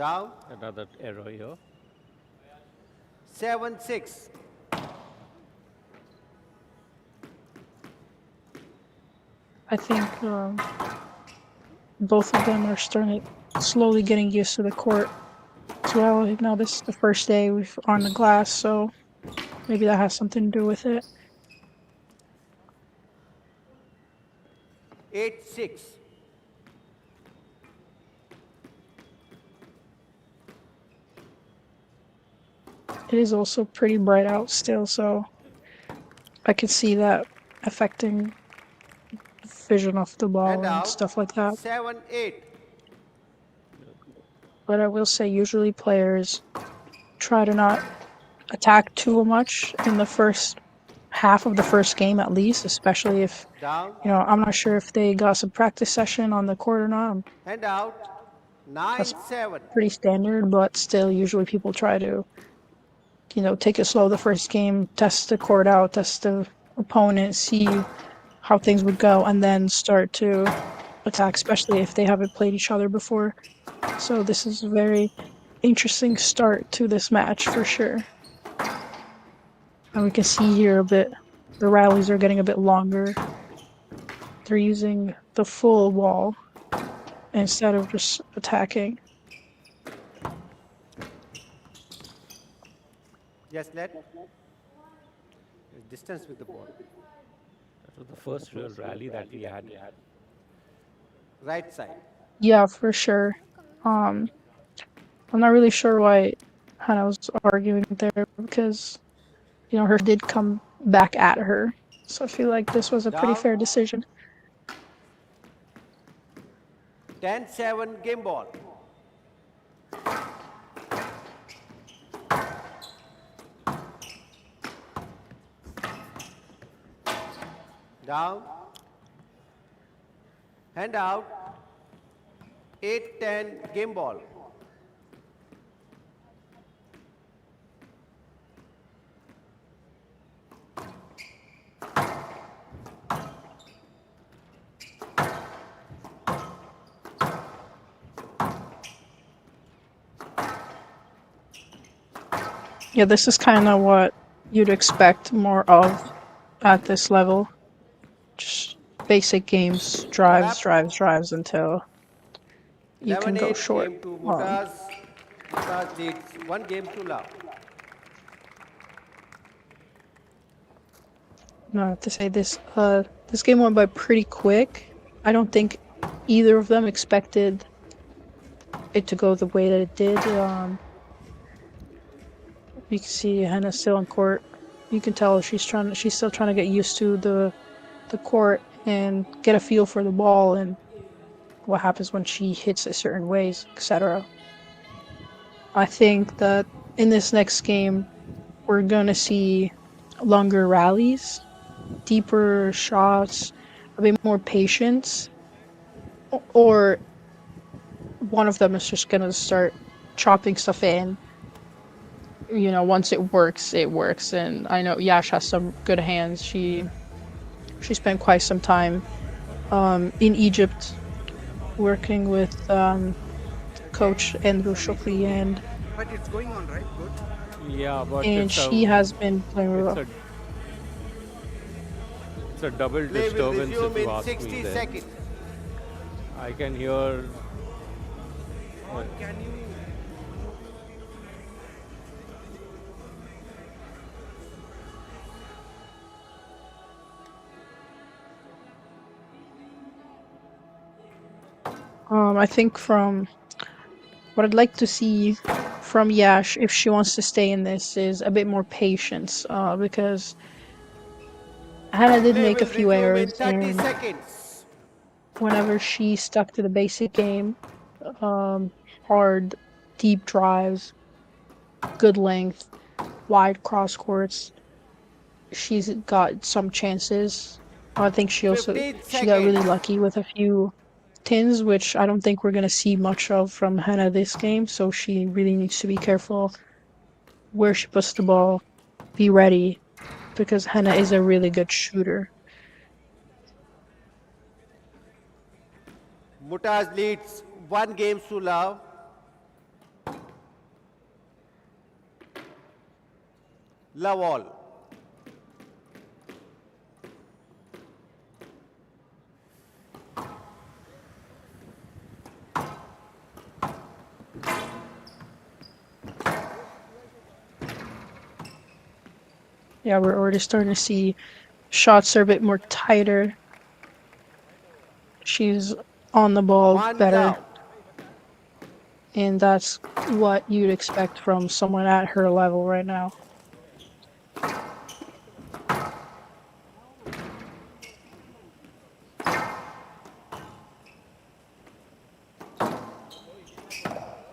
Down. Another error here. 7-6. I think both of them are slowly getting used to the court as well. Now this is the first day we've on the glass, so maybe that has something to do with it. 8-6. It is also pretty bright out still, so I could see that affecting vision of the ball And and out. stuff like that. 7-8. But I will say usually players try to not attack too much in the first half of the first game at least, especially if, Down. I'm not sure if they got some practice session on the court or not. And out. That's 9-7. pretty standard, but still usually people try to, take it slow the first game, test the court out, test the opponent, see how things would go, and then start to attack, especially if they haven't played each other before. So this is a very interesting start to this match for sure. And we can see here a bit, the rallies are getting a bit longer. They're using the full wall instead of just attacking. Yes, let. Distance with the ball. That was the first real rally that we had. Right side. Yeah, for sure. I'm not really sure why Hannah was arguing there because, her did come back at her. So I feel like this was a pretty Down. fair decision. 10-7 game ball. Down. Hand out. 8-10 game ball. Yeah, this is kind of what you'd expect more of at this level. Just basic games, drives until you can go 11-8 short. game to Mutaz. Mutaz leads 1 game to love. No, I have to say this game went by pretty quick. I don't think either of them expected it to go the way that it did. You can see Hannah still on court. You can tell she's still trying to get used to the court and get a feel for the ball and what happens when she hits it certain ways, etc. I think that in this next game we're gonna see longer rallies, deeper shots, a bit more patience, or one of them is just gonna start chopping stuff in. Once it works, it works. And I know Yash has some good hands. She spent quite some time in Egypt working with coach Andrew Shokri, and But it's going on, right? Good. Yeah, but she has been playing really well. It's a double Play will disturbance resume if you in ask 60 me. Then seconds. I can hear. Or can you? I think from what I'd like to see from Yash, if she wants to stay in this, is a bit more patience, because Hannah did Play make a will few resume in errors, 30 and seconds. whenever she stuck to the basic game, hard, deep drives, good length, wide cross courts, she's got some chances. I think she 15 got really seconds. lucky with a few tins, which I don't think we're gonna see much of from Hannah this game. So she really needs to be careful where she puts the ball, be ready, because Hannah is a really good shooter. Mutaz leads 1 game to love. Love all. Yeah, we're already starting to see shots are a bit more tighter. She's on the ball One better, love. and that's what you'd expect from someone at her level right now.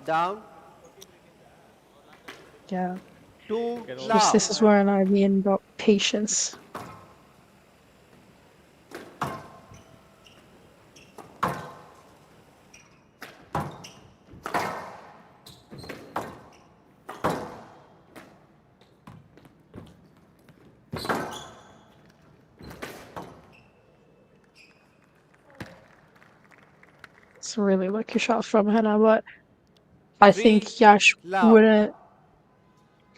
Down. Yeah, Two just love. this is where I mean about patience. It's a really lucky shot from Hannah, but I Three think Yash love. wouldn't.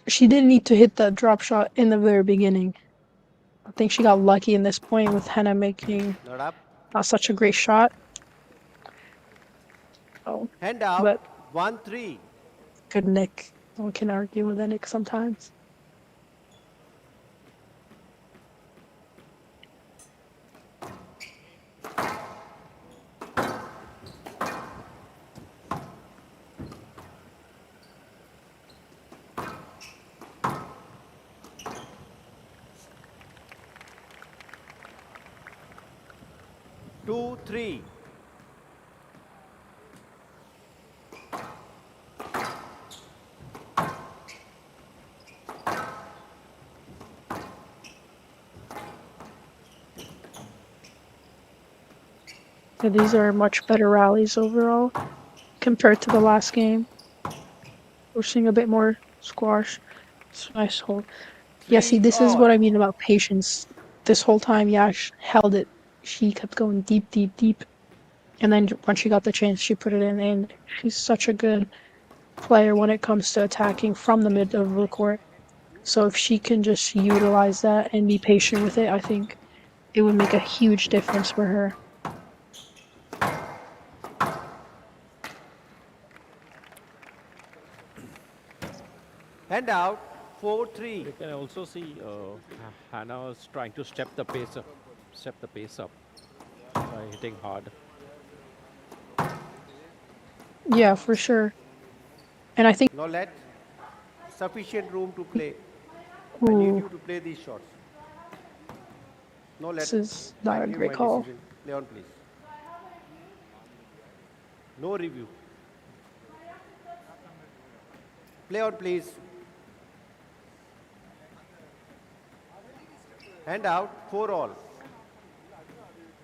She didn't need to hit that drop shot in the very beginning. I think she got lucky in this point with Hannah making Not up. not such a great shot. Oh, Hand out. but 1-3. good Nick. No one can argue with a Nick sometimes. Two, three. Yeah, these are much better rallies overall compared to the last game. We're seeing a bit more squash. It's a nice hold. Yeah, see, Three this is all. what I mean about patience. This whole time, Yash held it. She kept going deep, deep, deep. And then when she got the chance, she put it in. And she's such a good player when it comes to attacking from the mid of the court. So if she can just utilize that and be patient with it, I think it would make a huge difference for her. Hand out. 4-3. You can also see Hannah was trying to step the pace up by hitting hard. Yeah, for sure. And I think No let. Sufficient room to play. I need you to play these shots. No let. this is not I a give great my call. decision. Play on, please. No review. Play on, please. Hand out. 4 all.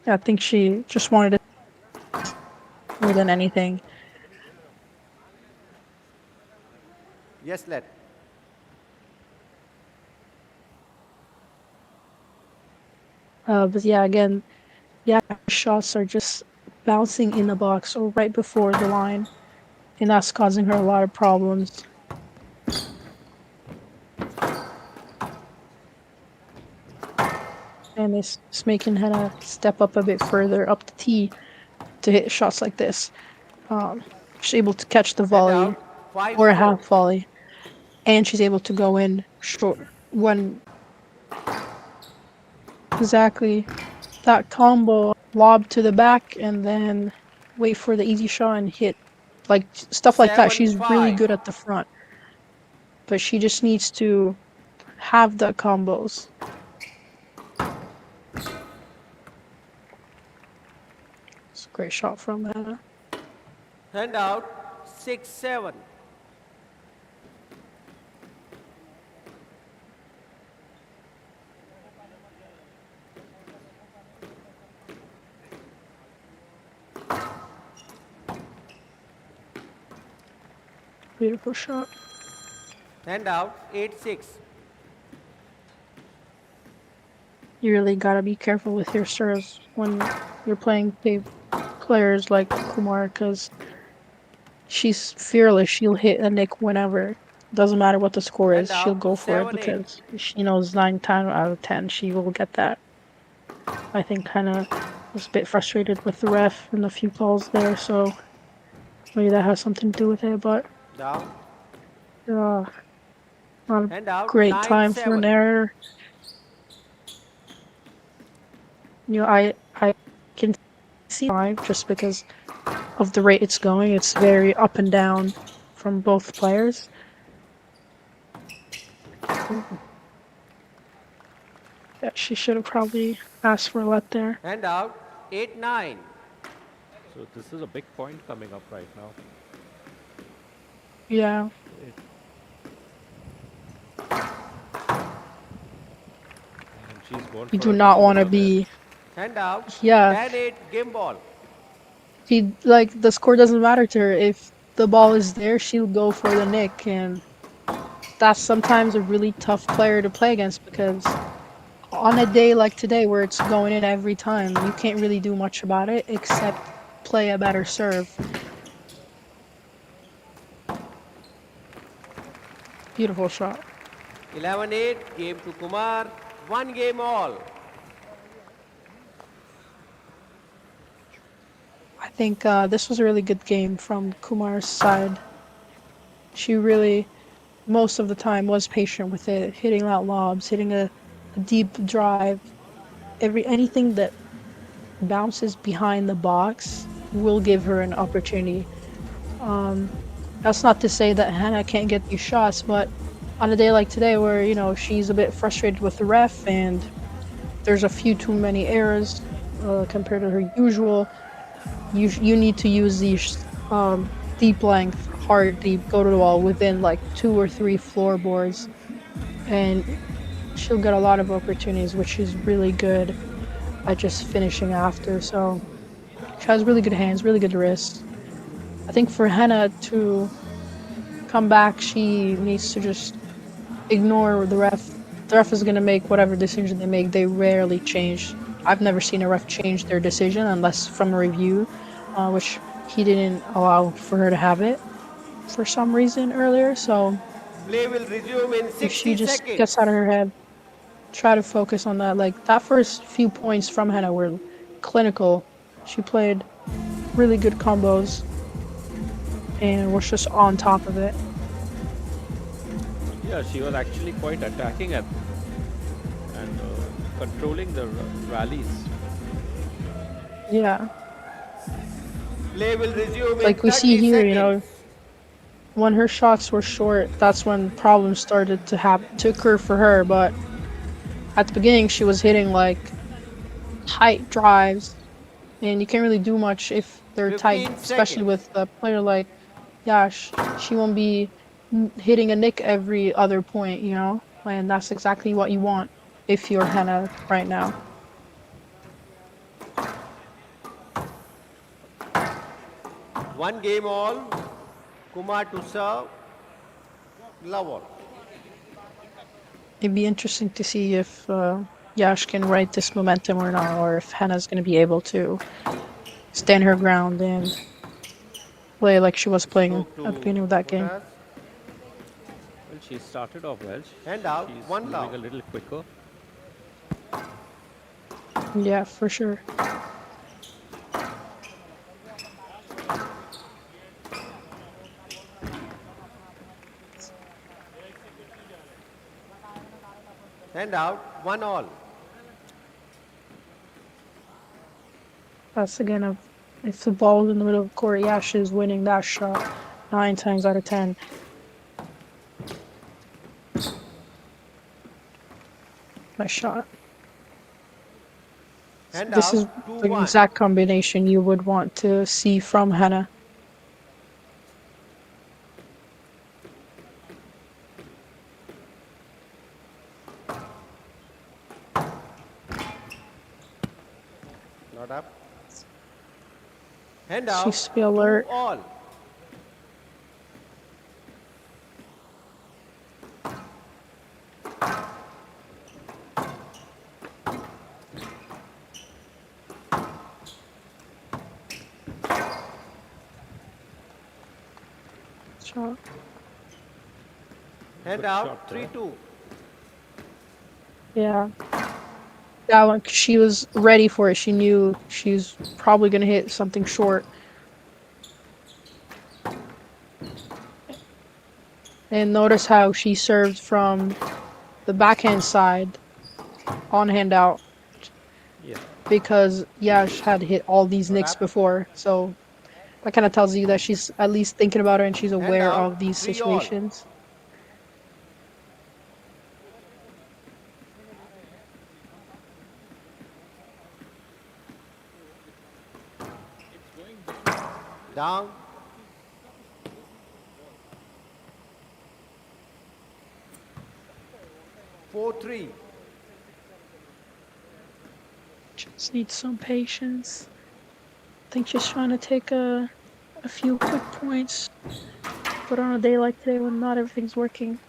I think she just wanted it more than anything. Yes, let. But yeah, again, yeah, shots are just bouncing in the box or right before the line, and that's causing her a lot of problems. And it's making Hannah step up a bit further up the tee to hit shots like this. She's able to catch the Hand volley out. 5 or a 4. half volley, and she's able to go in short when exactly that combo lob to the back and then wait for the easy shot and hit like stuff like that. 7 She's really 5. good at the front, but she just needs to have the combos. It's a great shot from Hannah. Hand out. 6 7. Beautiful shot. Hand out. 8 6. You really gotta be careful with your serves when you're playing players like Kumar, because she's fearless. She'll hit a nick whenever. Doesn't matter what the score And is, she'll out to go for it 7-8. because she knows 9 times out of 10 she will get that. I think Hannah was a bit frustrated with the ref and a few calls there, so maybe that has something to do with it. But Down. uh, not a And out great time for an 9-7. error. I can see why, just because of the rate it's going. It's very up and down from both players. Yeah, she should have probably asked for a let there. And out 8-9. So this is a big point coming up right now. Yeah, And she's going you for do a not little want bit to of it. be. And out Yeah, 10-8 game ball. she like the score doesn't matter to her. If the ball is there, she'll go for the nick, and that's sometimes a really tough player to play against because on a day like today where it's going in every time, you can't really do much about it except play a better serve. Beautiful shot. 11-8 game to Kumar. 1 game all. I think this was a really good game from Kumar's side. She really, most of the time, was patient with it, hitting out lobs, hitting a deep drive. Anything that bounces behind the box will give her an opportunity. Um, that's not to say that Hannah can't get these shots, but on a day like today where, she's a bit frustrated with the ref and there's a few too many errors compared to her usual, you need to use these deep length, hard deep, go to the wall within like 2 or 3 floorboards, and she'll get a lot of opportunities, which is really good at just finishing after. So she has really good hands, really good wrists. I think for Hannah to come back, she needs to just ignore the ref. The ref is going to make whatever decision they make. They rarely change. I've never seen a ref change their decision unless from a review, which he didn't allow for her to have it for some reason earlier. So Play will resume in if she 60 just seconds. gets out of her head, try to focus on that. Like that first few points from Hannah were clinical. She played really good combos and was just on top of it. Yeah, she was actually quite attacking at and controlling the rallies. Yeah. Play will resume in Like we see 30 here, seconds. when her shots were short, that's when problems started to occur for her. But at the beginning, she was hitting like tight drives, and you can't really do much if they're tight, 15 especially seconds. with a player like Yash. She won't be hitting a nick every other point, and that's exactly what you want if you're Hannah right now. 1 game all. Kumar to serve. Love all. It'd be interesting to see if Yash can ride this momentum or not, or if Hannah's going to be able to stand her ground and play like she was playing Stroke at the to beginning of that game. Well, she started off well. And out. She's 1 moving love. a little quicker. Yeah, for sure. And out. 1 all. That's again if the ball's in the middle of the court, Yash is winning that shot 9 times out of 10. Nice shot. And This is out. the 2-1. exact combination you would want to see from Hannah. Not up. And She out. needs to be 2 alert. all. Shot. Hand Good out, shot there. 3-2. Yeah. That one, she was ready for it. She knew she was probably gonna hit something short. And notice how she served from the backhand side on hand out Yeah. because Yash had hit all these Not nicks up. before. So that kind of tells you that she's at least thinking about it and she's Hand aware of out, these 3-all. situations. Down. Four, 3. Just need some patience. I think she's trying to take a few quick points, but on a day like today when not everything's working,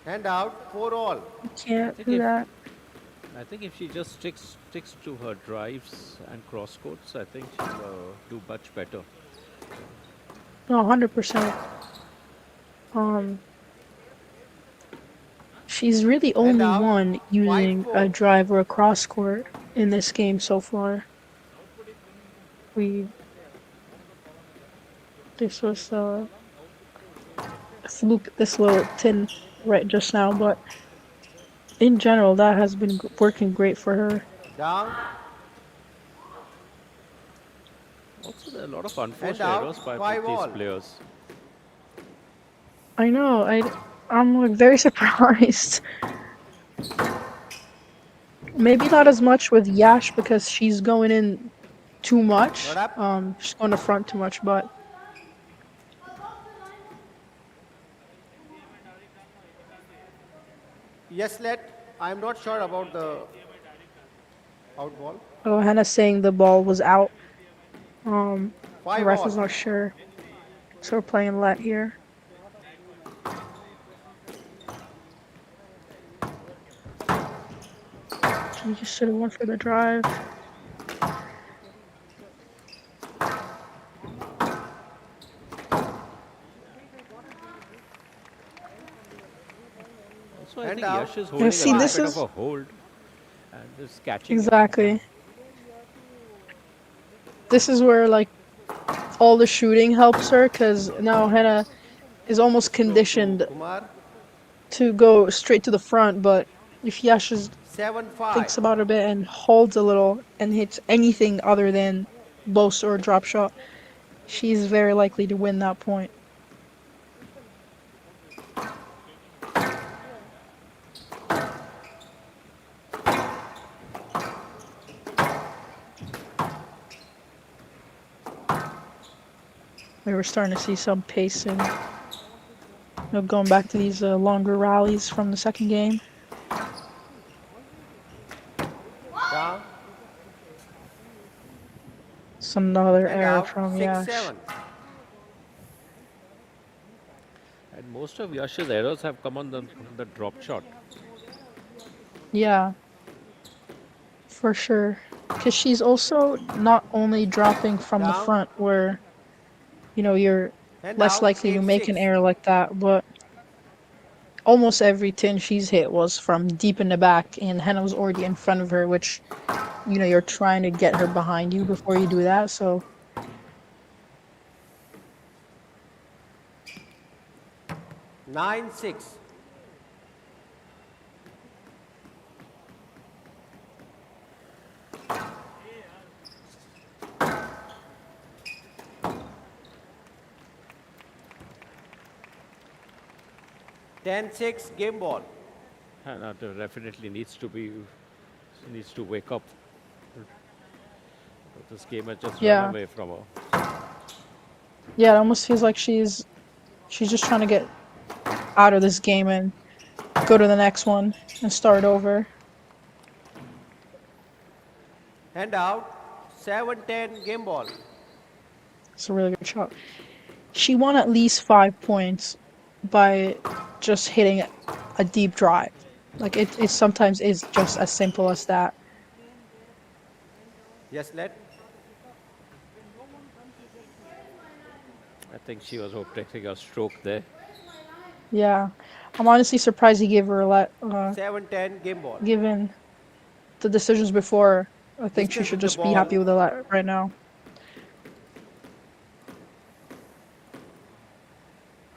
Hand out, 4-all. you I can't think do if that. I think if she just sticks to her drives and cross courts, I think she'll do much better. No, 100%. Um, she's really Hand only out, one using a 5-4. drive or a cross court in this game so far. We This was a fluke, this little tin right just now, but in general, that has been working great for her. Down. Also, there are a lot of Hand unforced errors out, by both these 5-all. players. I know, I'm like very surprised. Maybe not as much with Yash because she's going in too Not much. up. She's going to front too much, but Yes, let. I'm not sure about the out ball. oh, Hannah's saying the ball was out. The Five ref is all. not sure, so we're playing let here. She just should have went for the drive. Also, I Hand think Yash out, is Yeah, holding a see, little this five. bit of is a hold and is catching it. exactly. This is where like all the shooting helps her because now Hannah is almost Stroke to conditioned Kumar. to go straight to the front, but if Yash just 7-5. thinks about it a bit and holds a little and hits anything other than boast or drop shot, she's very likely to win that point. We were starting to see some pacing. Going back to these longer rallies from the second game. Down. Another Hand error out, from Yash. 6-7. And most of Yash's errors have come on the drop shot. Yeah, for sure. Because she's also not only dropping from the Down. front where, you're Hand less out, likely to make an 8-6. error like that, but almost every tin she's hit was from deep in the back, and Henna was already in front of her, which, you're trying to get her behind you before you do that, so 9-6. Ten six, game ball. Hannah definitely needs to wake up. This game has just run yeah. away from her. Yeah, it almost feels like she's just trying to get out of this game and go to the next one and start over. Hand out, 7-10, game ball. It's a really good shot. She won at least 5 points by just hitting a deep drive. Like it sometimes is just as simple as that. Yes, let. I think she was taking a stroke there. Yeah. I'm honestly surprised he gave her a lot. 7-10 game ball. Given the decisions before, I think she Distance should in the just be happy ball. with a lot right now.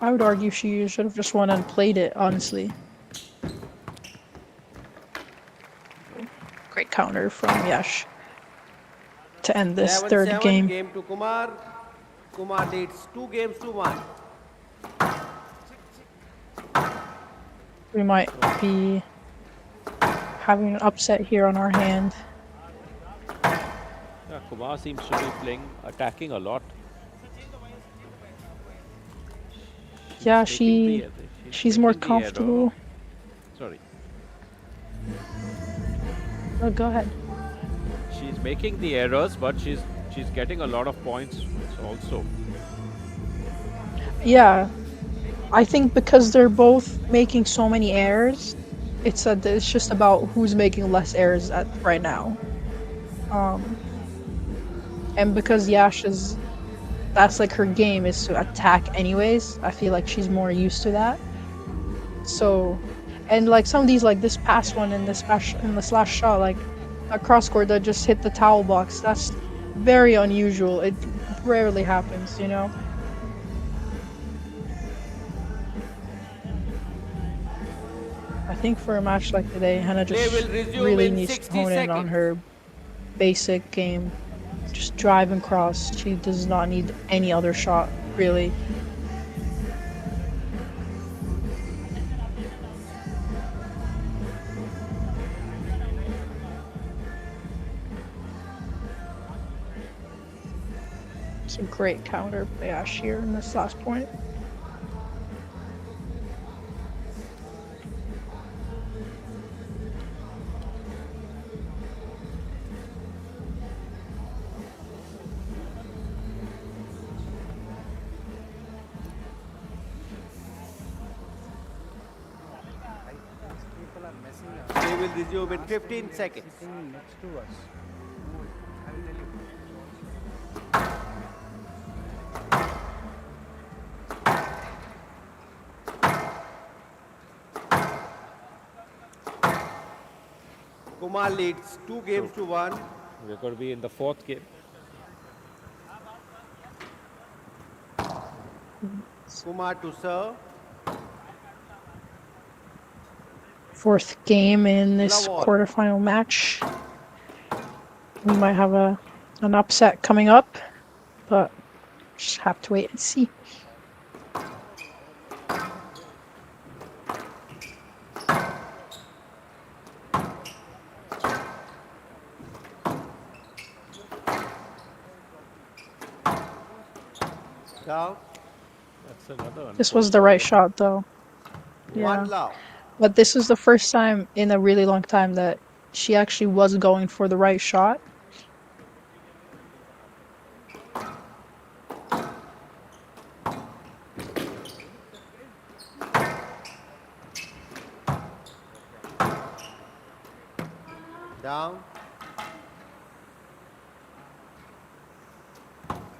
I would argue she should have just won and played it, honestly. Great counter from Yash to end this third 7-7 game. game to Kumar. Kumar leads 2 games to 1. We might be having an upset here on our hand. Yeah, Kumar seems to be attacking a lot. Yeah, Making she's more making the error. comfortable. Sorry. Oh, go ahead. She's making the errors, but she's getting a lot of points also. Yeah, I think because they're both making so many errors, it's just about who's making less errors at right now. And because that's like her game is to attack anyways. I feel like she's more used to that. So, and like some of these, like this past one and this last shot, like a cross court that just hit the towel box. That's very unusual. It rarely happens, you know. I think for a match like today, Hannah Play just will resume really in needs to 60 hone in on seconds. her basic game. Just drive and cross. She does not need any other shot, really. It's a great counter by Ash here in this last point. People are messing up. Play will resume in 15 seconds. Sitting next to us. I will tell you. Kumar leads 2 games to 1. We're going to be in the fourth game. Kumar to serve. Fourth game in this Love all. quarterfinal match. We might have an upset coming up, but just have to wait and see. Down. That's another. This was the right shot, though. Yeah. 1 love. But this is the first time in a really long time that she actually was going for the right shot. Down.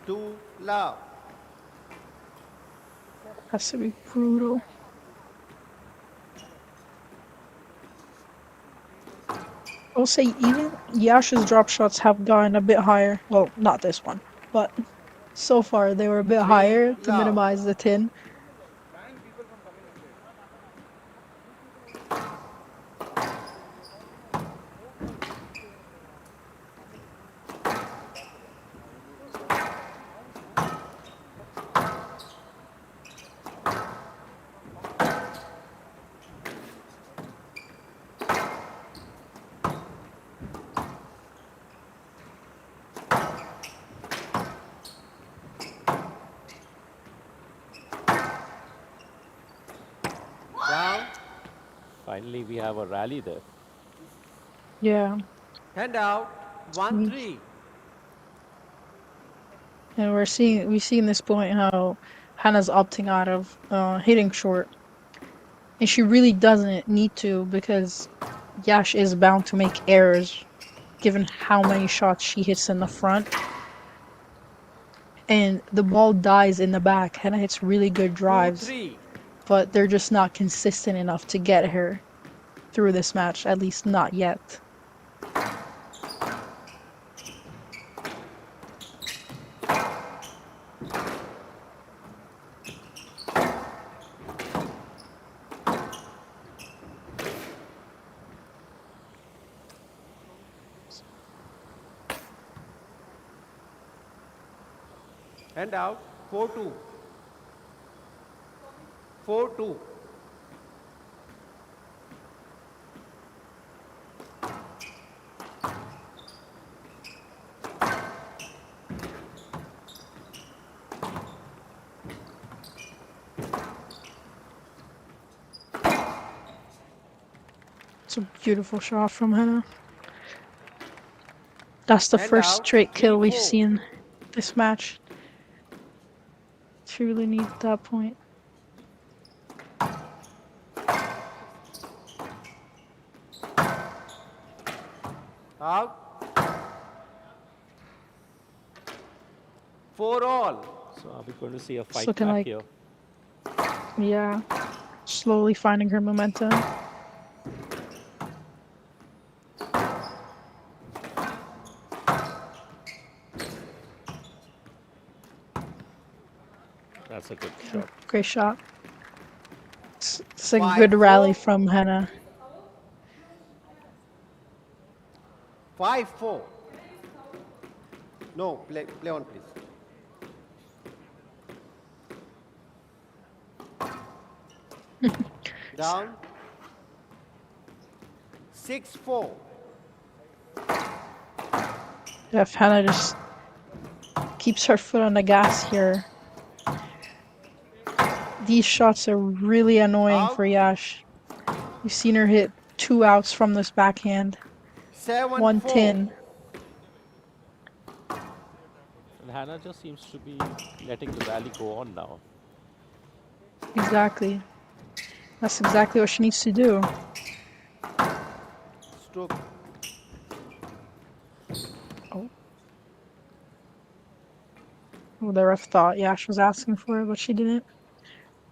2 love. Has to be brutal. I'll say even Yasha's drop shots have gone a bit higher. Well, not this one, but so far they were a bit higher to love. minimize the tin. Down. Finally, we have a rally there. Yeah, Hand out. 1-3. and we see in this point how Hannah's opting out of hitting short, and she really doesn't need to because Yash is bound to make errors, given how many shots she hits in the front. And the ball dies in the back. Hannah hits really good drives. 2-3. but they're just not consistent enough to get her through this match, at least not yet. And out. 4-2. 4-2. It's a beautiful shot from Hannah. That's the And first out. straight kill we've 3-4. seen this match. She really needs that point. Out. 4-all. So are we going to see a It's fight looking back like, here? yeah, slowly finding her momentum. That's a good shot. Great shot. It's a good 5-4. rally from Hannah. 5-4. No, play on, please. Down. 6-4. If Hannah just keeps her foot on the gas here. These shots are really annoying Out. for Yash. You've seen her hit 2 outs from this backhand. 7-4. 110. And Hannah just seems to be letting the rally go on now. Exactly. That's exactly what she needs to do. Stroke. Well, the ref thought Yash was asking for it, but she didn't.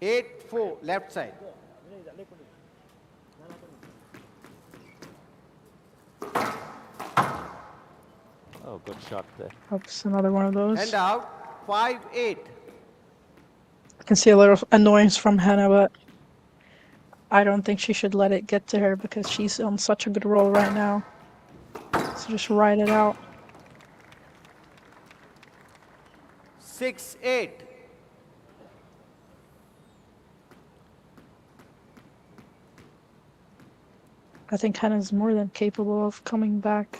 8-4. Left side. Oh, good shot there. Oops, another one of those. And out. 5-8. I can see a little annoyance from Hannah, but I don't think she should let it get to her because she's on such a good roll right now. So just ride it out. 6-8. I think Hannah's more than capable of coming back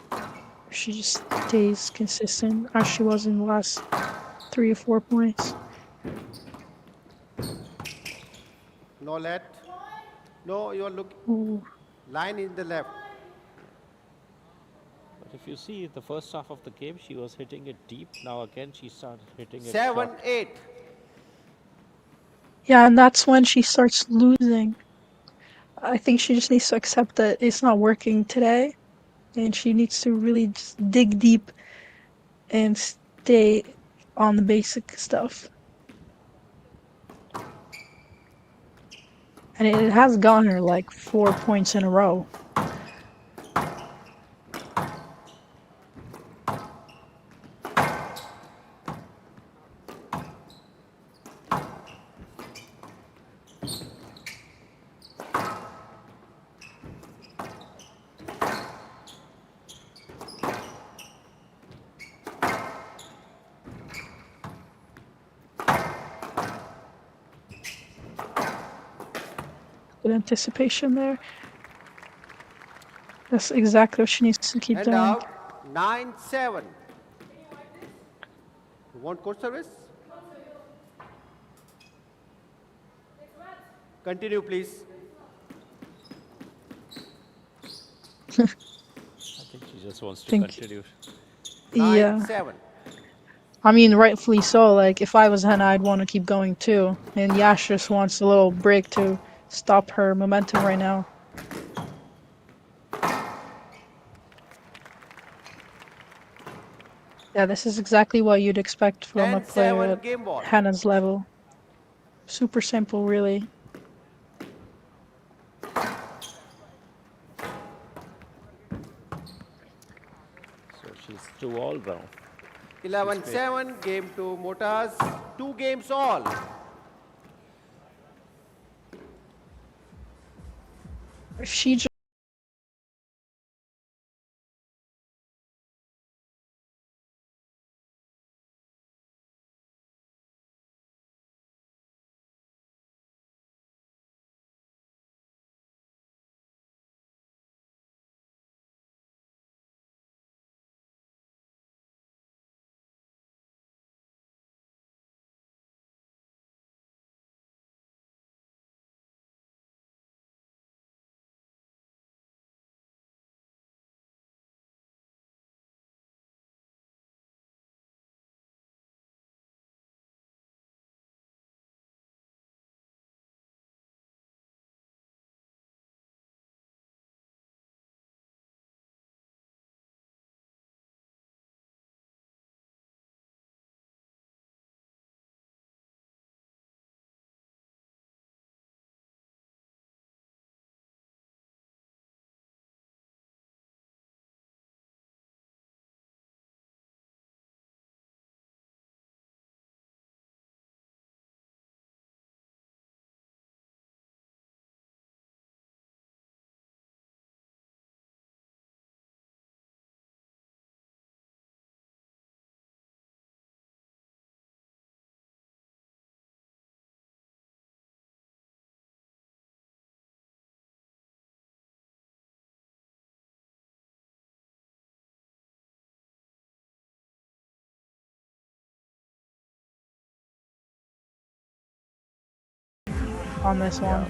if she just stays consistent as she was in the last 3 or 4 points. No let. No, you are looking. Ooh. Line in the left. But if you see the first half of the game, she was hitting it deep. Now again, she started hitting it short. 7-8. Yeah, and that's when she starts losing. I think she just needs to accept that it's not working today, and she needs to really just dig deep and stay on the basic stuff. And it has gotten her like 4 points in a row. Good anticipation there. That's exactly what she needs to keep And doing. out. 9-7. You want court service? Continue, please. I think she just wants to continue. Yeah. 9-7. I mean, rightfully so. Like, if I was Hannah, I'd want to keep going too. And Yash just wants a little break to stop her momentum right now. Yeah, this is exactly what you'd expect from a player 10-7 at game ball. Hannah's level. Super simple, really. 2-all round. 11-7, game to Motors. 2 games all. She just on this one.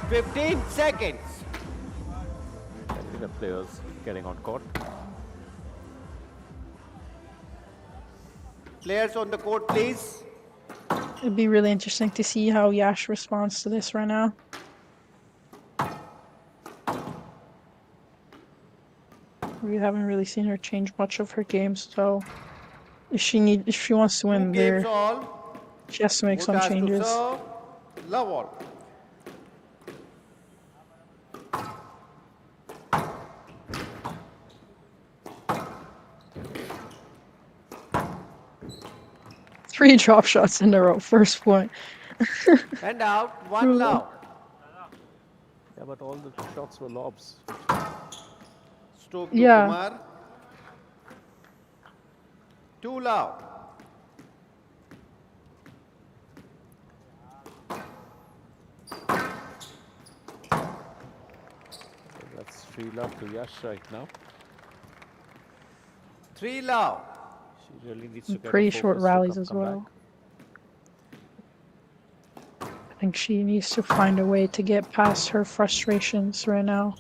15 seconds. I think the players getting on court. Players on the court, please. It'd be really interesting to see how Yash responds to this right now. We haven't really seen her change much of her game, so if she wants to 2 win games there, all. she has to make some Motors to changes. serve. Love all. Three drop shots in a row, first point. And out. 1 love. Yeah, but all the shots were lobs. Stroke to Yeah. Kumar. 2 love. So that's 3-love to Yash right now. 3 love. She really needs to get Pretty her short focus to rallies as come well. back. I think she needs to find a way to get past her frustrations right now.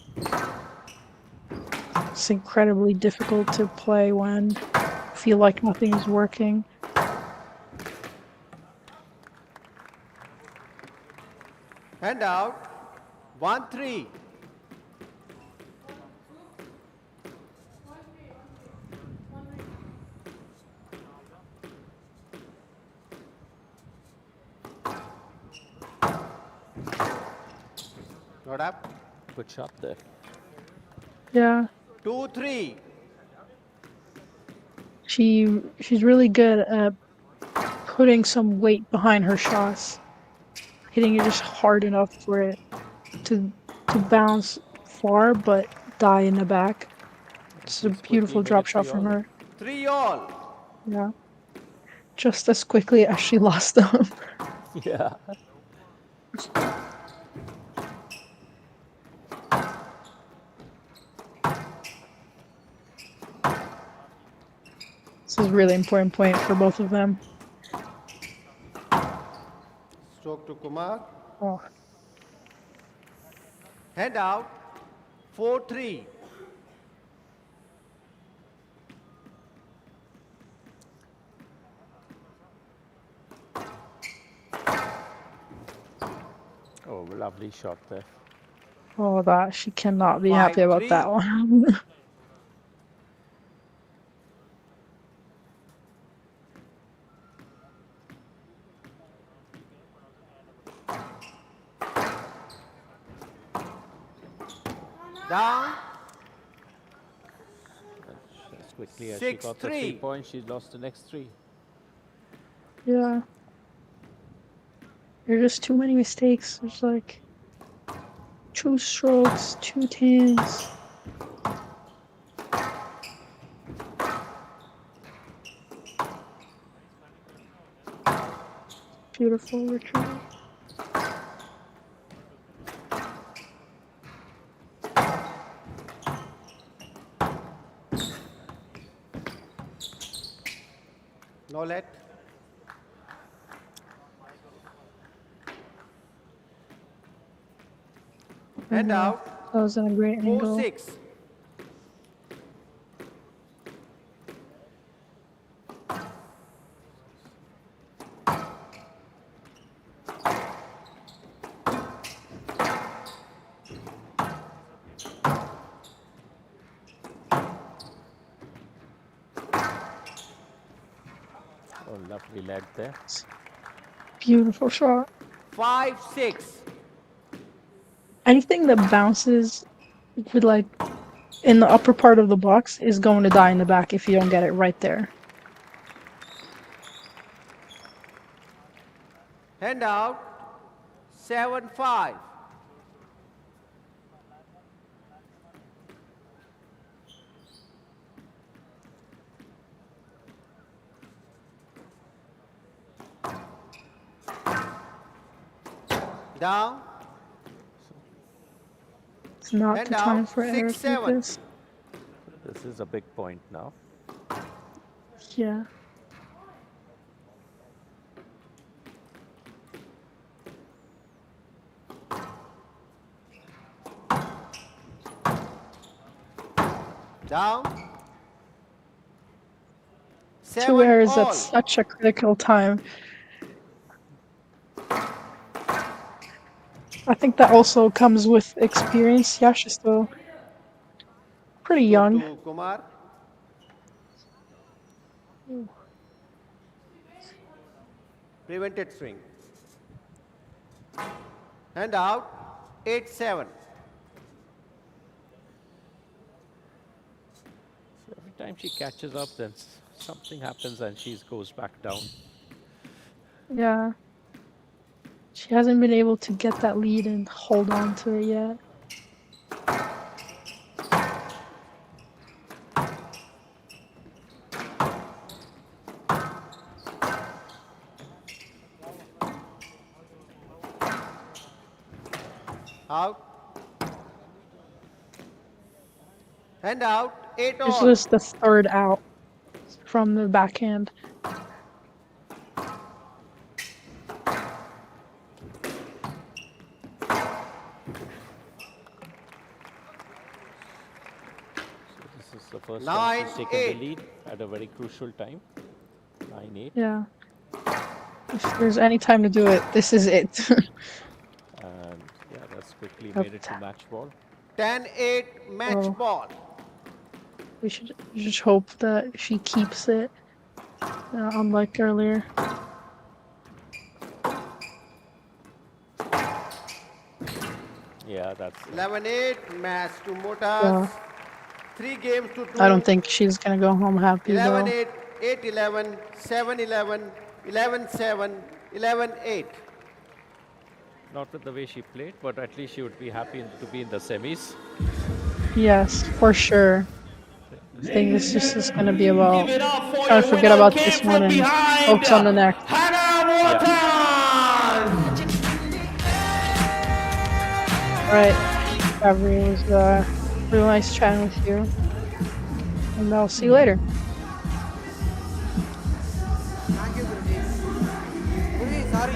It's incredibly difficult to play when you feel like nothing is working. And out. 1-3. Not up. Good shot there. Yeah, 2-3. she's really good at putting some weight behind her shots, hitting it just hard enough for it to bounce far but die in the back. It's a She's quickly beautiful made drop it shot from 3-all. her. 3 all. Yeah, just as quickly as she lost them. Yeah. This is a really important point for both of them. Stroke to Kumar. Oh, Hand out. 4-3. Oh, lovely shot there. oh, that she cannot be happy about 5-3. that one. Down. quickly as she got the 3 6-3. points, she lost the next 3. Yeah. There are just too many mistakes. There's like 2 strokes, 2 tens. Beautiful return. No let. Hand out. That was in a great angle. 4-6. Oh, lovely lead there. Beautiful shot. 5-6. Anything that bounces with like in the upper part of the box is going to die in the back if you don't get it right there. Hand out. 7-5. Down. It's not And the time out, for errors 6-7. like this. This is a big point now. Yeah. Down. 2 7 errors all. at such a critical time. I think that also comes with experience. Yash is still pretty Go young. to Kumar. Prevented swing. Hand out. 8-7. So every time she catches up, then something happens and she goes back down. Yeah. She hasn't been able to get that lead and hold on to it yet. Out. Hand out. 8 This all. was the 3rd out from the backhand. So this is the first time she's taken 9-8. the lead at a very crucial time. 9-8. Yeah. If there's any time to do it, this is it. And yeah, that's quickly Up made it to top. match ball. 10-8 match Oh. ball. We should just hope that she keeps it, unlike earlier. Yeah, that's 11-8 match to Motas. Yeah. 3 games to 2. I don't think she's gonna go home happy though. 11-8, 8-11, 7-11, 11-7, 11-8. not with the way she played, but at least she would be happy to be in the semis. Yes, for sure. I think this just is gonna be about Give it up for trying your to forget winner, about came this from one and behind. focus on the next. Hannah Waters! Alright, Gabrielle, it was really nice chatting with you. And I'll see you later. Thank you, Guruji. Guruji, sorry.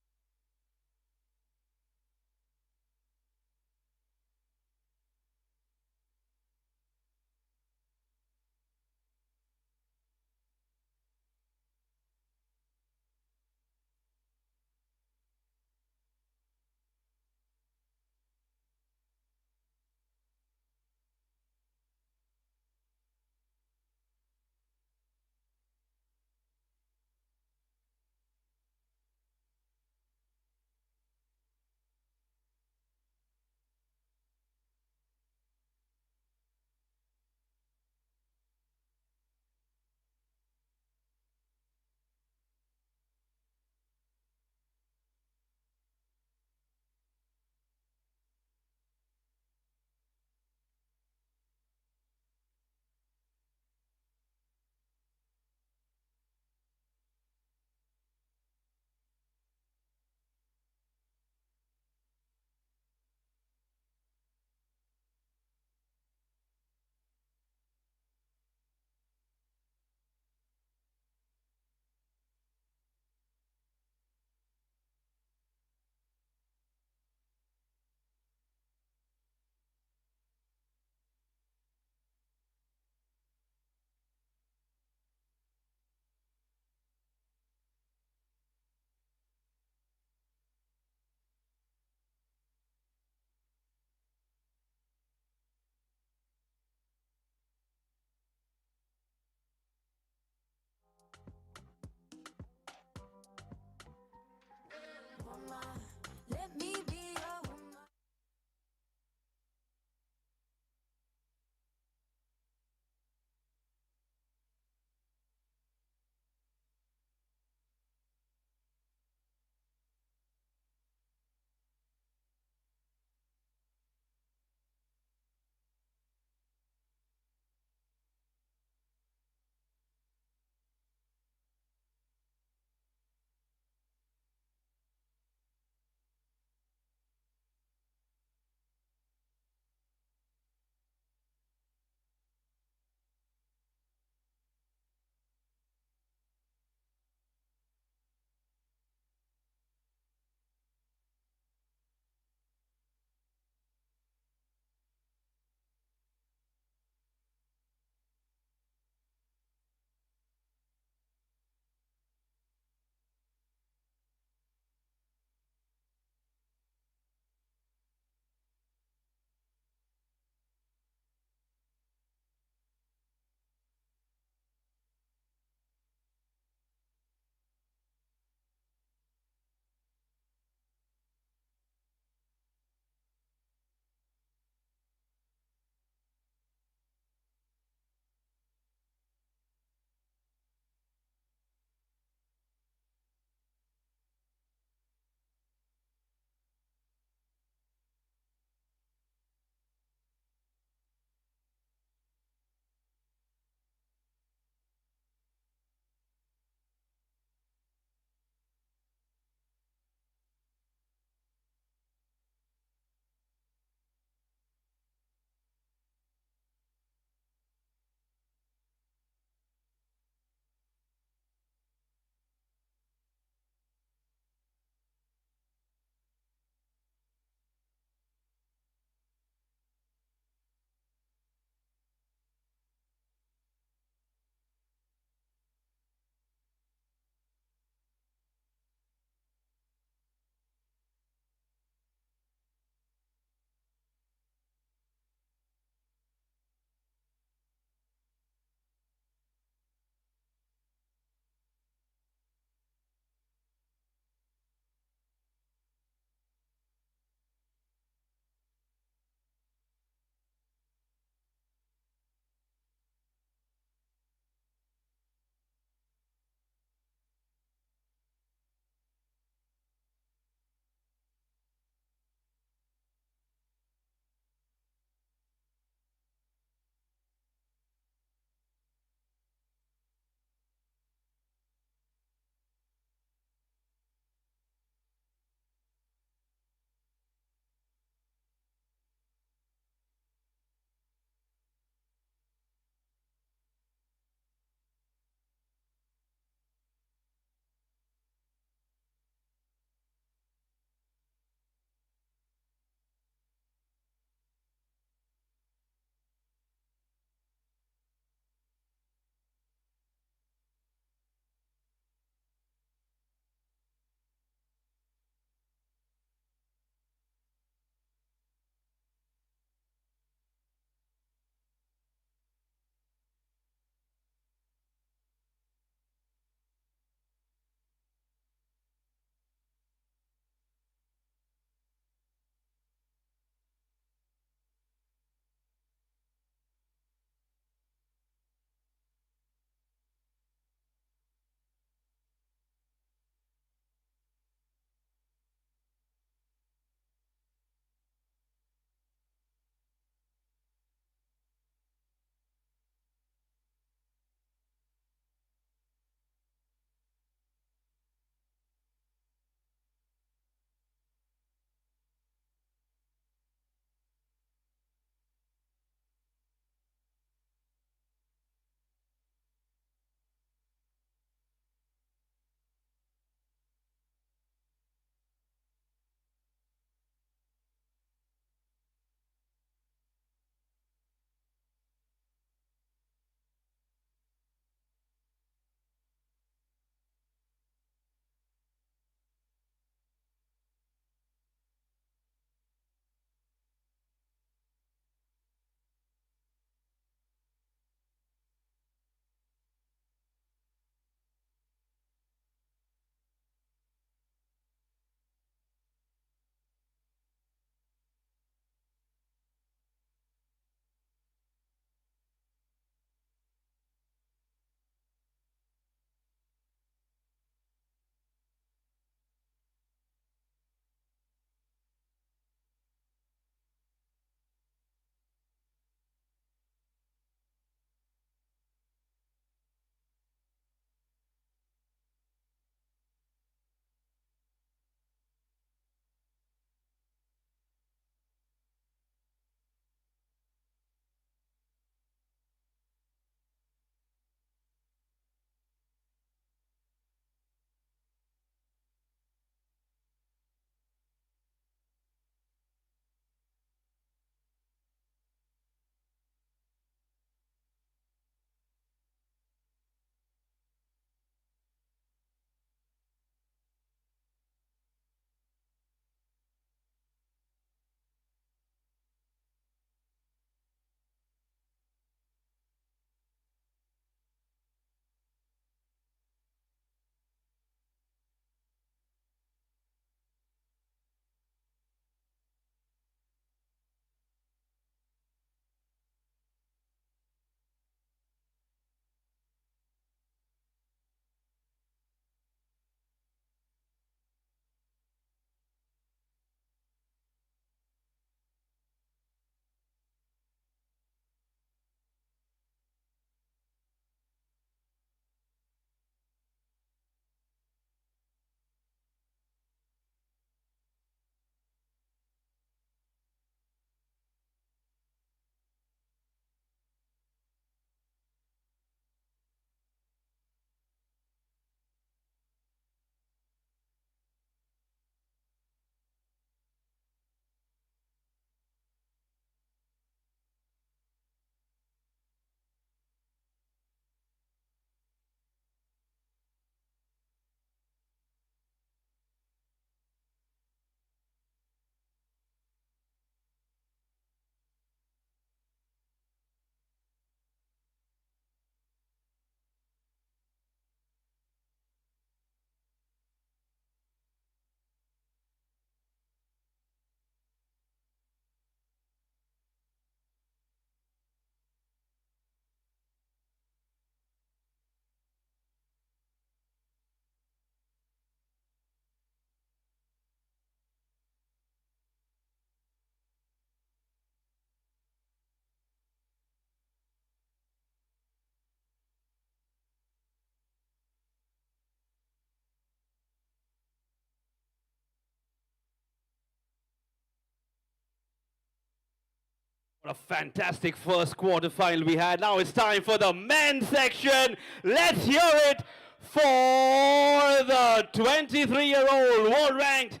What a fantastic first quarterfinal we had. Now it's time for the men's section. Let's hear it for the 23-year-old world-ranked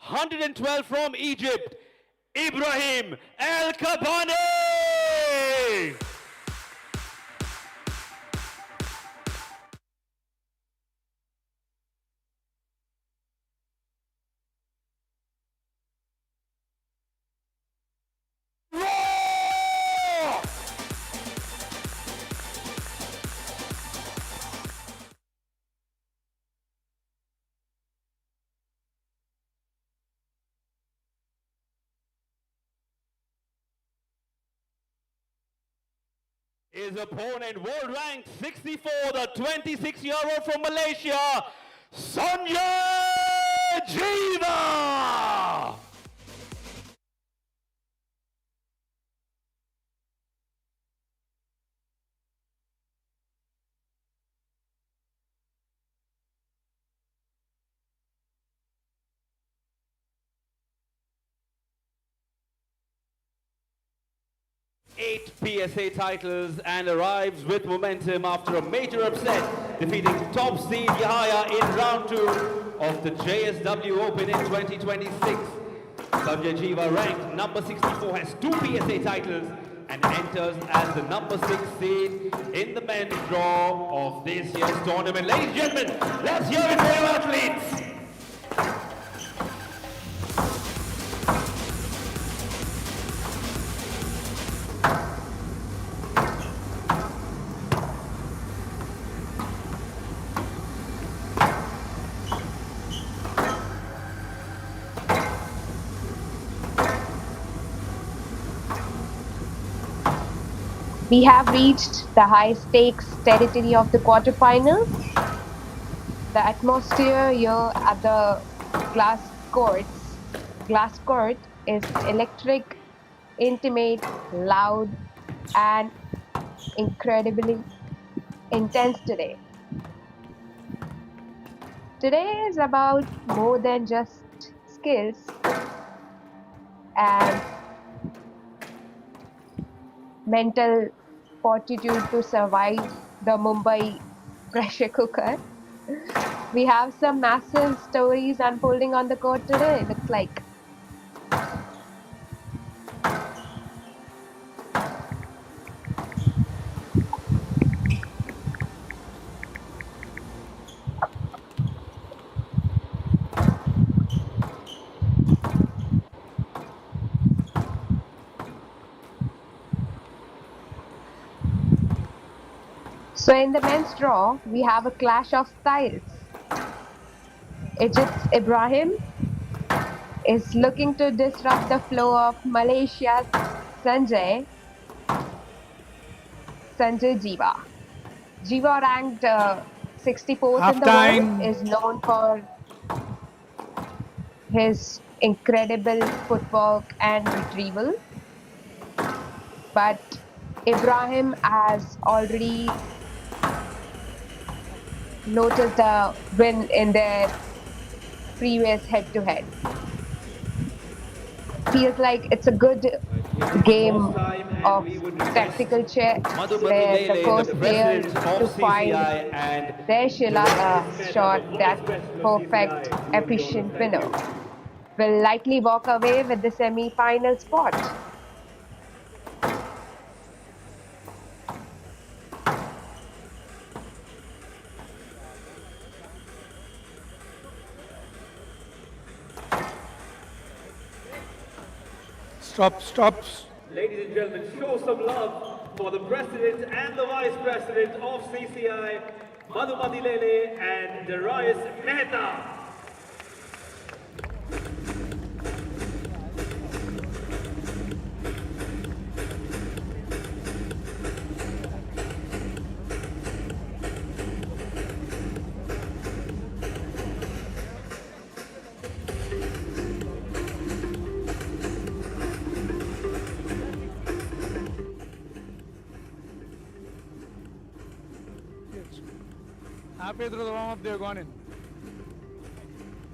112 from Egypt, Ibrahim El Kabani. His opponent, world ranked 64, the 26-year-old from Malaysia, Sanjay Jiva. 8 PSA titles and arrives with momentum after a major upset, defeating top seed Yahaya in round 2 of the JSW Open in 2026. Sanjay Jiva, ranked number 64, has 2 PSA titles and enters as the number 6 seed in the men's draw of this year's tournament. Ladies and gentlemen, let's hear it for our athletes. We have reached the high-stakes territory of the quarterfinals. The atmosphere here at the glass court is electric, intimate, loud, and incredibly intense today. Today is about more than just skills and mental fortitude to survive the Mumbai pressure cooker. We have some massive stories unfolding on the court today, it looks like. So in the men's draw, we have a clash of styles. Egypt's Ibrahim is looking to disrupt the flow of Malaysia's Sanjay Jiva. Jiva, ranked 64th in the world, is known for his incredible footwork and retrieval. But Ibrahim has already noticed a win in their previous head-to-head. Feels like it's a good game of tactical chess where the first player to find their Shilala shot, that perfect, efficient winner, will likely walk away with the semi-final spot. Stop. Ladies and gentlemen, show some love for the President and the Vice President of CCI, Madhu Madilele and Darius Mehta. Halfway through the warm-up, they've gone in.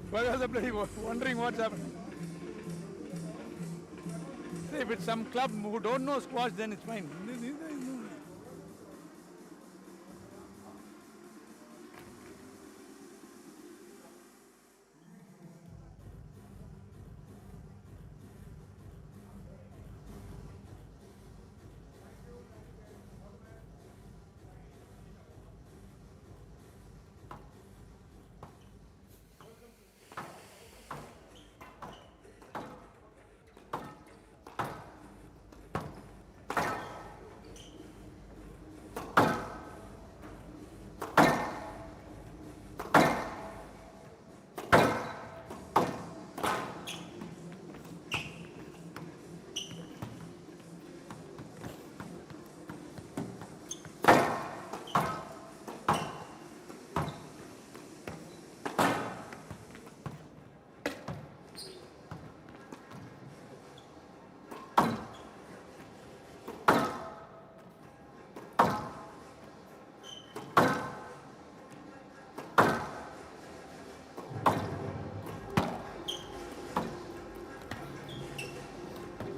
But I was wondering what's happened. See, if it's some club who don't know squash, then it's fine.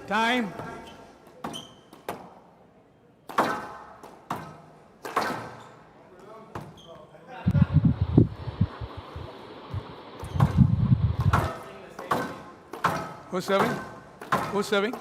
Time. Who's serving? Who's serving?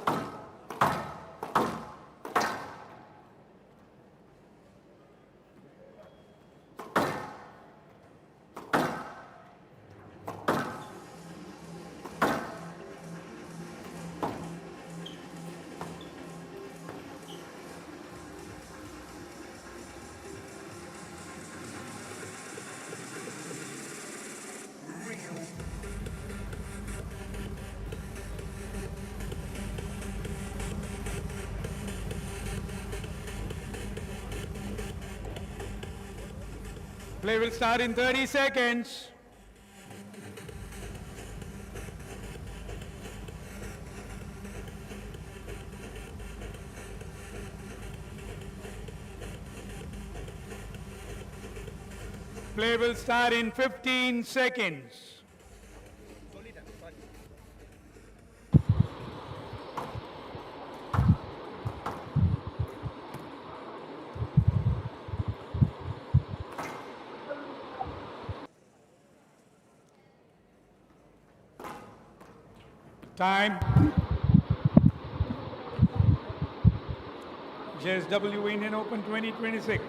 Play will start in 30 seconds. Play will start in 15 seconds. Time. JSW Indian Open 2026.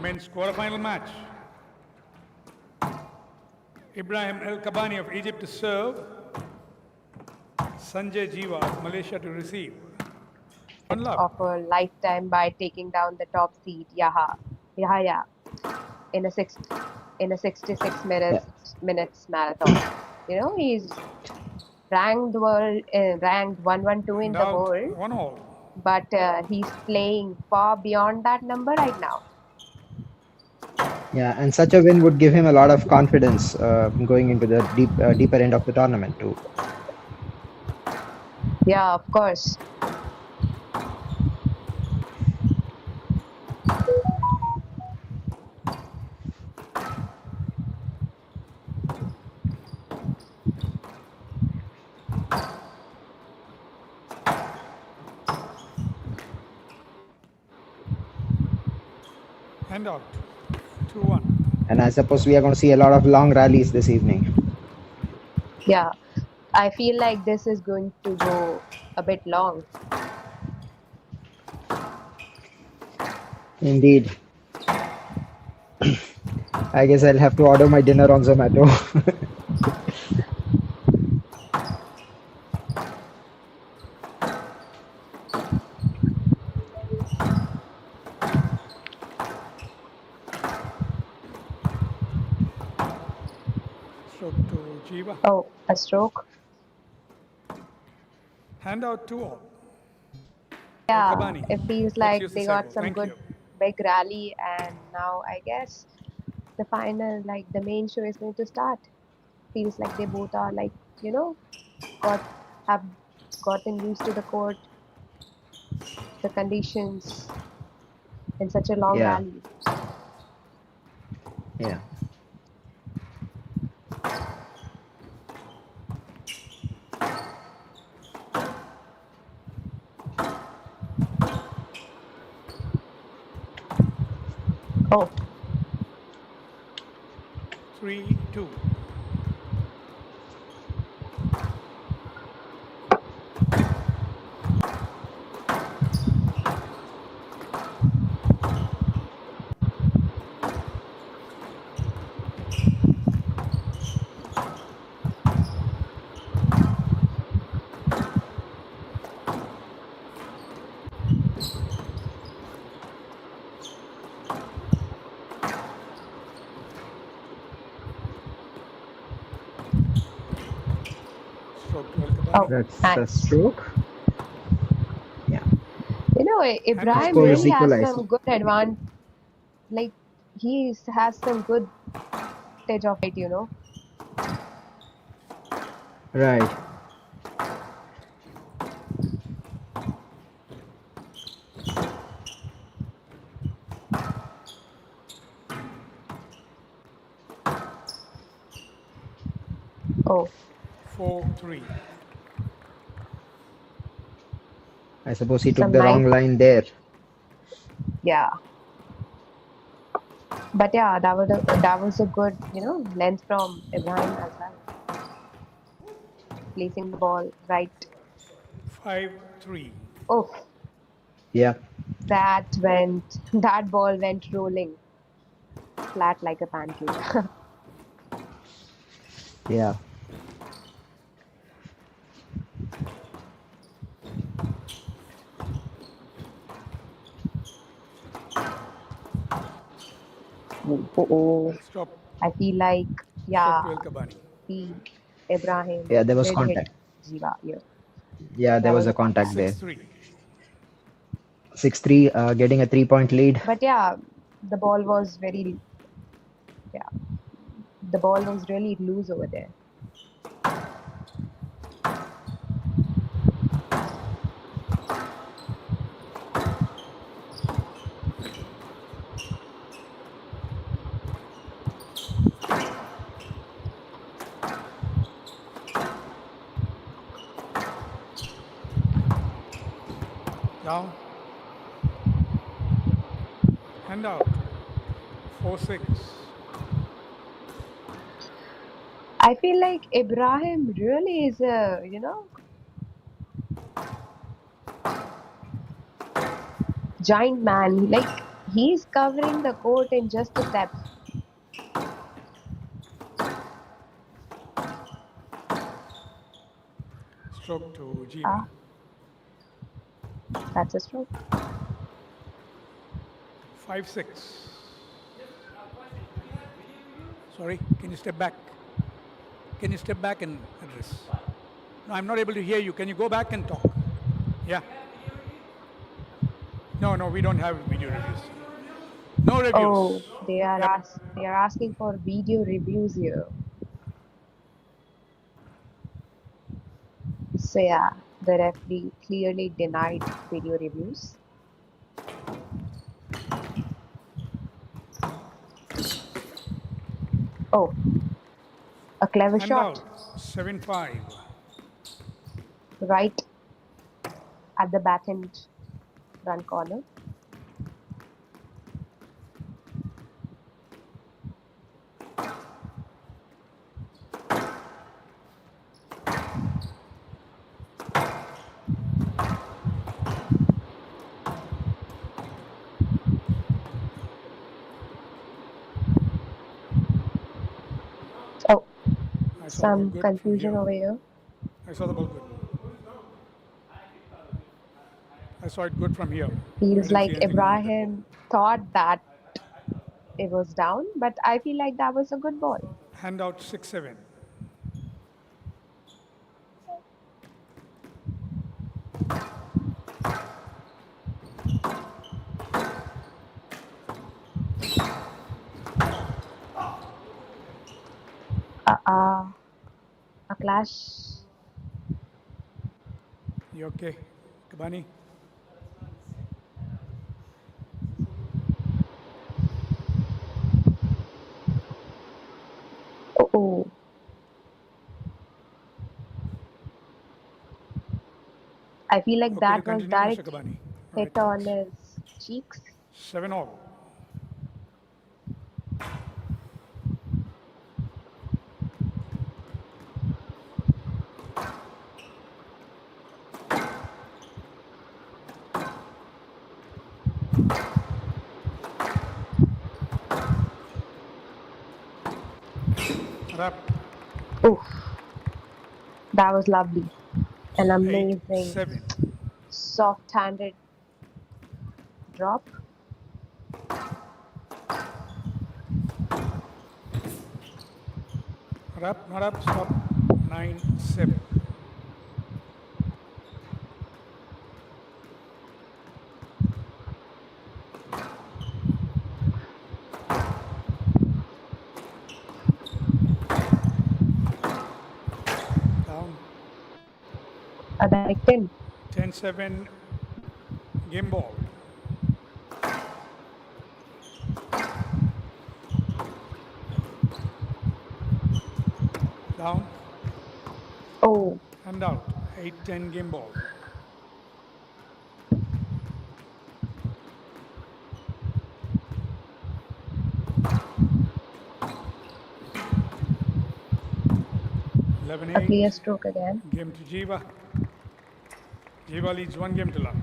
Men's quarterfinal match. Ibrahim El Kabani of Egypt to serve. Sanjay Jiva of Malaysia to receive. One love. Of a lifetime by taking down the top seed Yahaya in a 66 minutes marathon. You know, he's ranked 112 in the Now, world, 1-all. but he's playing far beyond that number right now. Yeah, and such a win would give him a lot of confidence going into the deeper end of the tournament too. Yeah, of course. Hand out. 2-1. And I suppose we are going to see a lot of long rallies this evening. Yeah, I feel like this is going to go a bit long. Indeed. I guess I'll have to order my dinner on Zomato. Stroke to Jiva. Oh, a stroke. Hand out 2-all. Yeah, Kabani, it feels let's like use the they serve. got some Thank good you. big rally, and now I guess the final, like the main show, is going to start. Feels like they both are like, you know, have gotten used to the court, the conditions, in such a long Yeah, rally. yeah. Oh, 3-2. Stroke 12 oh, Kabani. That's a nice. stroke. Yeah. You know, Handout Ibrahim Score is really has equalized. some good advantage. Like, has some good advantage of it, you know. Right. Oh, 4-3. I suppose he took some the nice, wrong line there. yeah. But yeah, that was a good, you know, length from Ibrahim as well. Placing the ball right. 5-3. Oh, Yeah. that ball went rolling flat like a pancake. Yeah. Oh, Stop. I feel like, Stroke yeah, 12 Kabani. he, Ibrahim Yeah. There was did hit contact. Jiva here. Yeah. There That was was a a contact. contact there. 6-3. 6-3. Getting a 3-point lead. But yeah, the ball was very, yeah, the ball was really loose over there. Down. Handout. 4-6. I feel like Ibrahim really is a, you know, giant man. Like, he's covering the court in just a step. Stroke to Jiva. Ah, that's a stroke. 5-6. Sorry, can you step back? Can you step back and address? No, I'm not able to hear you. Can you go back and talk? Yeah. No, no, we don't have video reviews. No Oh, reviews. Yep. they are asking for video reviews here. So yeah, the referee clearly denied video reviews. Oh, a clever shot Handout. 7-5. right at the back end front corner. Oh, I saw the ball some good from confusion here. over here. I saw the ball good. I saw it good from here. I Feels didn't see like anything wrong with that ball. Ibrahim thought that it was down, but I feel like that was a good ball. Handout 6-7. Uh, a clash. You okay, Kabani? Oh, I feel like Okay to that was continue, Mr. direct Kabani. All hit right, on thanks. his cheeks. 7 all. Wrap. Oof. That was lovely. An amazing 8-7. soft-handed drop. Wrap, not up, stop. 9-7. Down. Like 10. 10-7. Game ball. Down Oh, and out. 8-10 game ball. a clear stroke again. Game to Jiva. Jiva leads 1 game to love.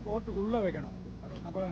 കോർട്ടുള്ള വെക്കണം അപ്പോൾ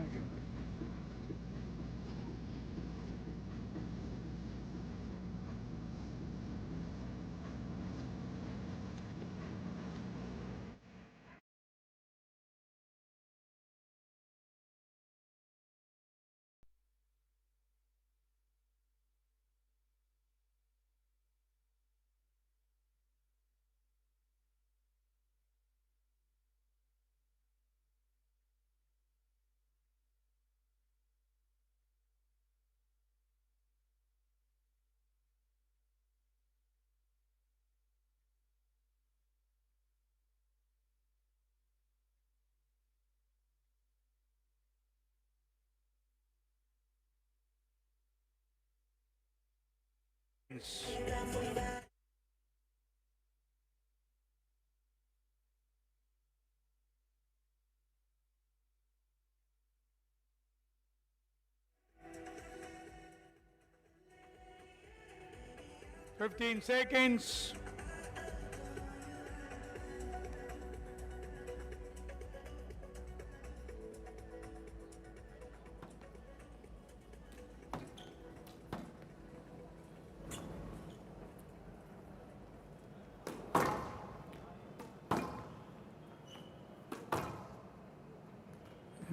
15 seconds.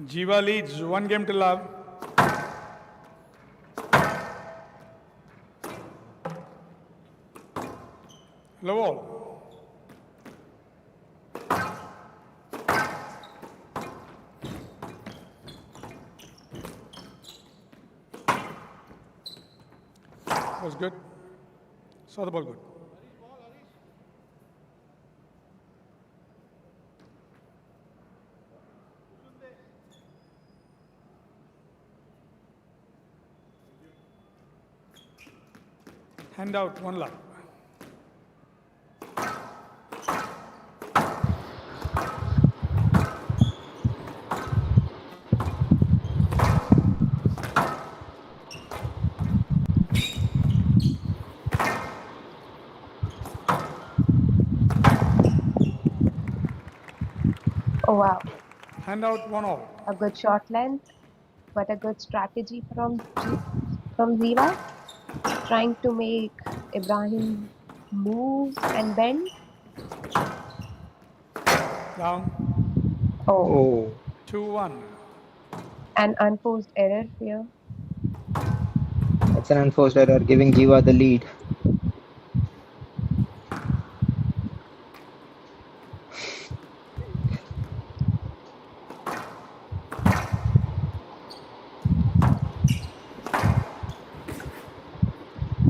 Jiva leads 1 game to love. Low ball. Was good. Saw the ball good. Hand out 1 love. Oh wow. Hand out 1 all. A good shot length, but a good strategy from Ziva. Trying to make Ibrahim move and bend. Down. Oh, Oh, 2-1. an unforced error here. it's an unforced error, giving Jiva the lead.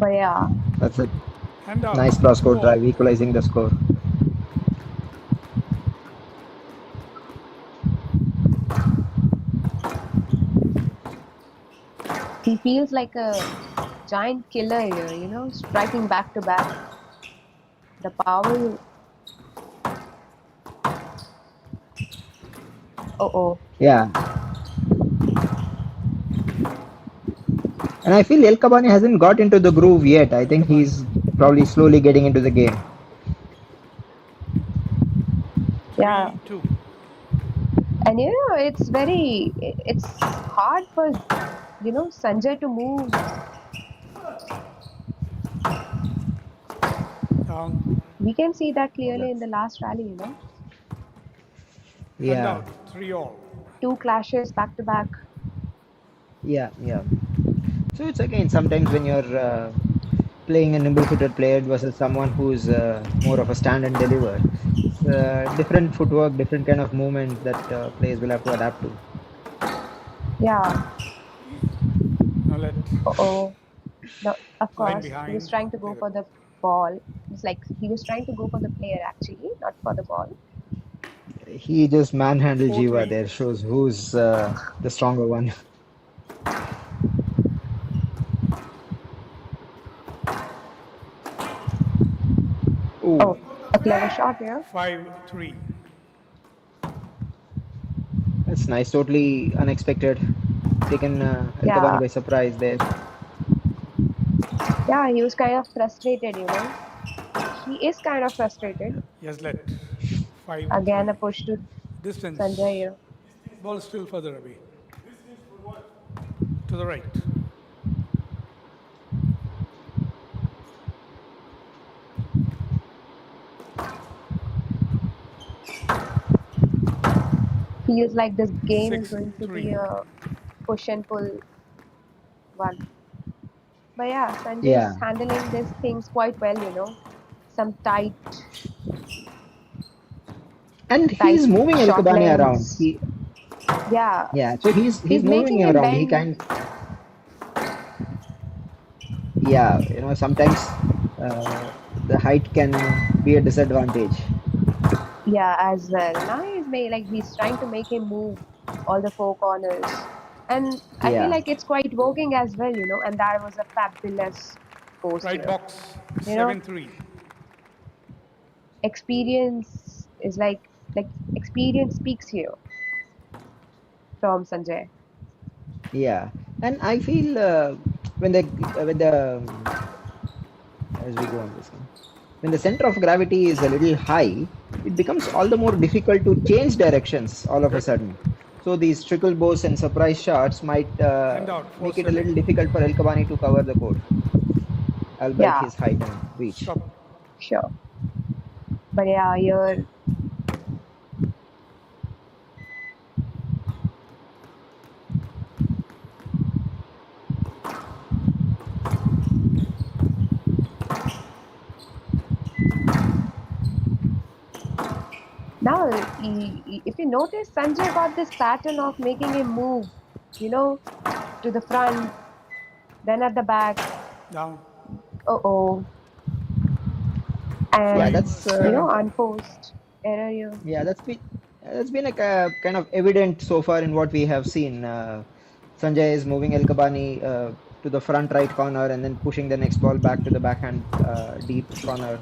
But yeah, That's a And out. nice cross-court Ball. drive, equalizing the score. he feels like a giant killer here, striking back to back. The power. Oh. Yeah, and I feel El Kabani hasn't got into the groove yet. I think he's probably slowly getting into the game. Yeah. 3-2. And it's hard for, Sanjay to move. Down. We can see that clearly in the last rally, And Yeah, out. 3-all. Two clashes back to back. yeah. So it's again sometimes when you're playing a nimble-footed player versus someone who's more of a stand and deliver. It's different footwork, different kind of movement that players will have to adapt to. Yeah. Now let Oh. No, of line course, he was behind. trying to Play go the for the ball. It's like he was trying to go for the player actually, not for the ball. He just manhandled Jiva 4-3. there, shows who's the stronger one. Oh, Ooh, a clever shot here. 5-3. that's nice. Totally unexpected. Taken El Kabani Yeah. by surprise there. Yeah, he was kind of frustrated, He is kind of frustrated. Yes, let. Again, 5-3. a push to Sanjay Distance. here. Ball is still further away. To the right. Feels like this game is going to 6-3. be a push and pull one. But yeah, Sanjay is Yeah, handling these things quite well, Some and tight he's moving El shot Kabani around. lengths. Yeah, Yeah, so he's he's moving making him him around. bend. Yeah, sometimes the height can be a disadvantage. Yeah, as well. Now he's trying to make him move all the four corners. And I feel Yeah, like it's quite working as well, and that was a fabulous post Right here. box. You know, 7-3. experience is like experience speaks here from Sanjay. yeah, and I feel when the as we go on this one, when the center of gravity is a little high, it becomes all the more difficult to change directions all of a Good. sudden. So these trickle bows and surprise shots might And out. make it a 4-7. little difficult for El Kabani to cover the court, albeit Yeah, his height and reach. Stop. sure. But yeah, here now if you notice, Sanjay got this pattern of making him move, you know, to the front, then at the back. Down. Oh, Yeah, and 5-7. unforced error here. yeah, that's been like a kind of evident so far in what we have seen. Sanjay is moving El Kabani to the front right corner and then pushing the next ball back to the backhand deep corner.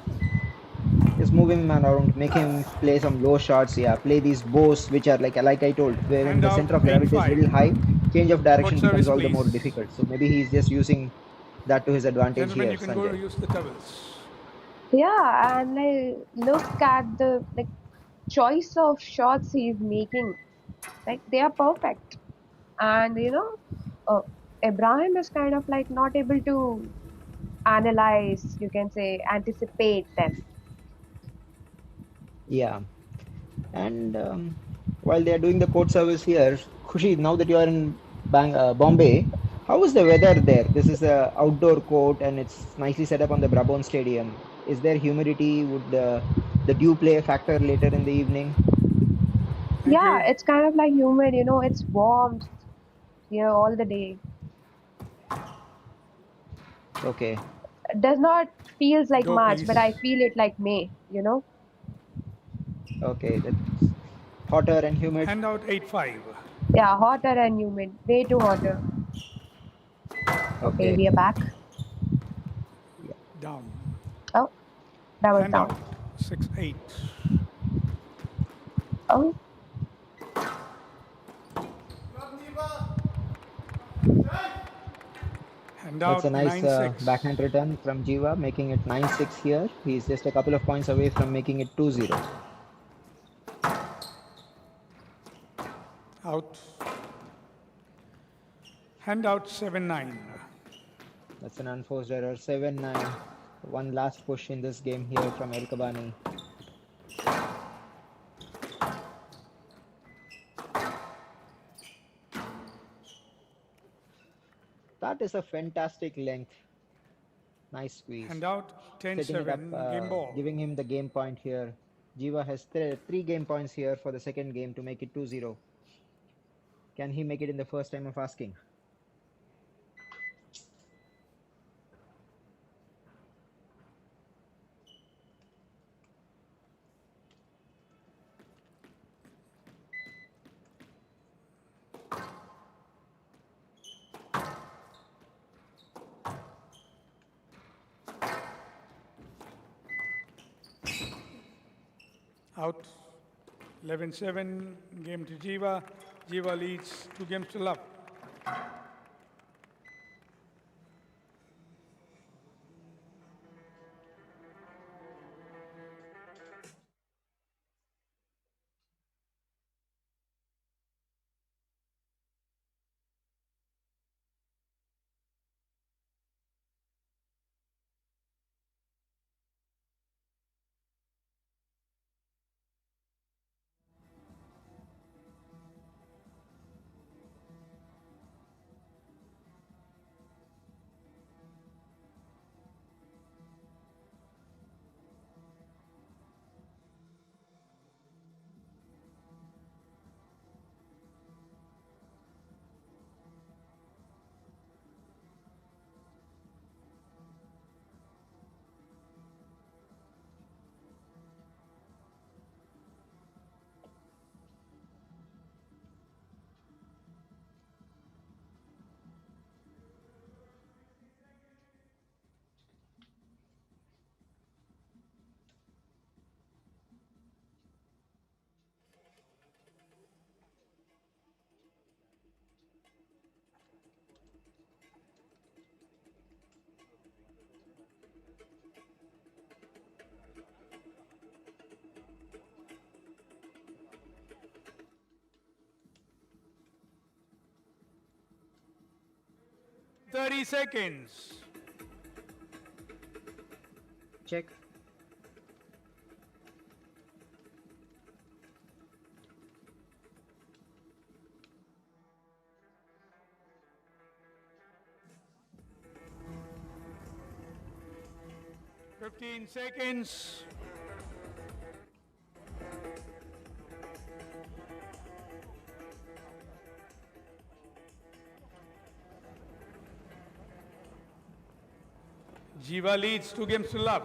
Just moving him around, make him play some low shots. Yeah, play these bows, which are like I told, when And the out. center of gravity is 8-5. little high, change of Court direction becomes service, all the please. more difficult. So maybe he's just using that to his advantage Gentlemen, here, you can go to Sanjay. use the towels. Yeah, and look at the choice of shots he's making. Like they are perfect, and Ibrahim is kind of like not able to analyze. You can say anticipate them. Yeah, and while they are doing the court service here, Khushi, now that you are in Bombay, how is the weather there? This is a outdoor court and it's nicely set up on the Brabon Stadium. Is there humidity? Would the dew play a factor later in the evening? Thank Yeah, you. it's kind of like humid. It's warm here all the day. Okay. does not feels like Go, March, but please. I feel it like May, you know? Okay, that's hotter and humid. Handout 8-5. Yeah, hotter and humid, way too hotter. Okay, Okay. we are back. Down. Oh, that was Handout down. 6-8. Oh, That's a Handout nice 9-6. backhand return from Jiva, making it 9-6 here. He's just a couple of points away from making it 2-0. Out. Handout 7-9. That's an unforced error. 7-9. One last push in this game here from El Kabani. That is a fantastic length. Nice squeeze. Handout Setting it up, 10-7. Game ball. giving him the game point here. Jiva has three game points here for the second game to make it 2-0. Can he make it in the first time of asking? Out. 11-7. Game to Jiva. Jiva leads 2 games to love. Thirty seconds. Check. Fifteen seconds. Jiva leads 2 games to love.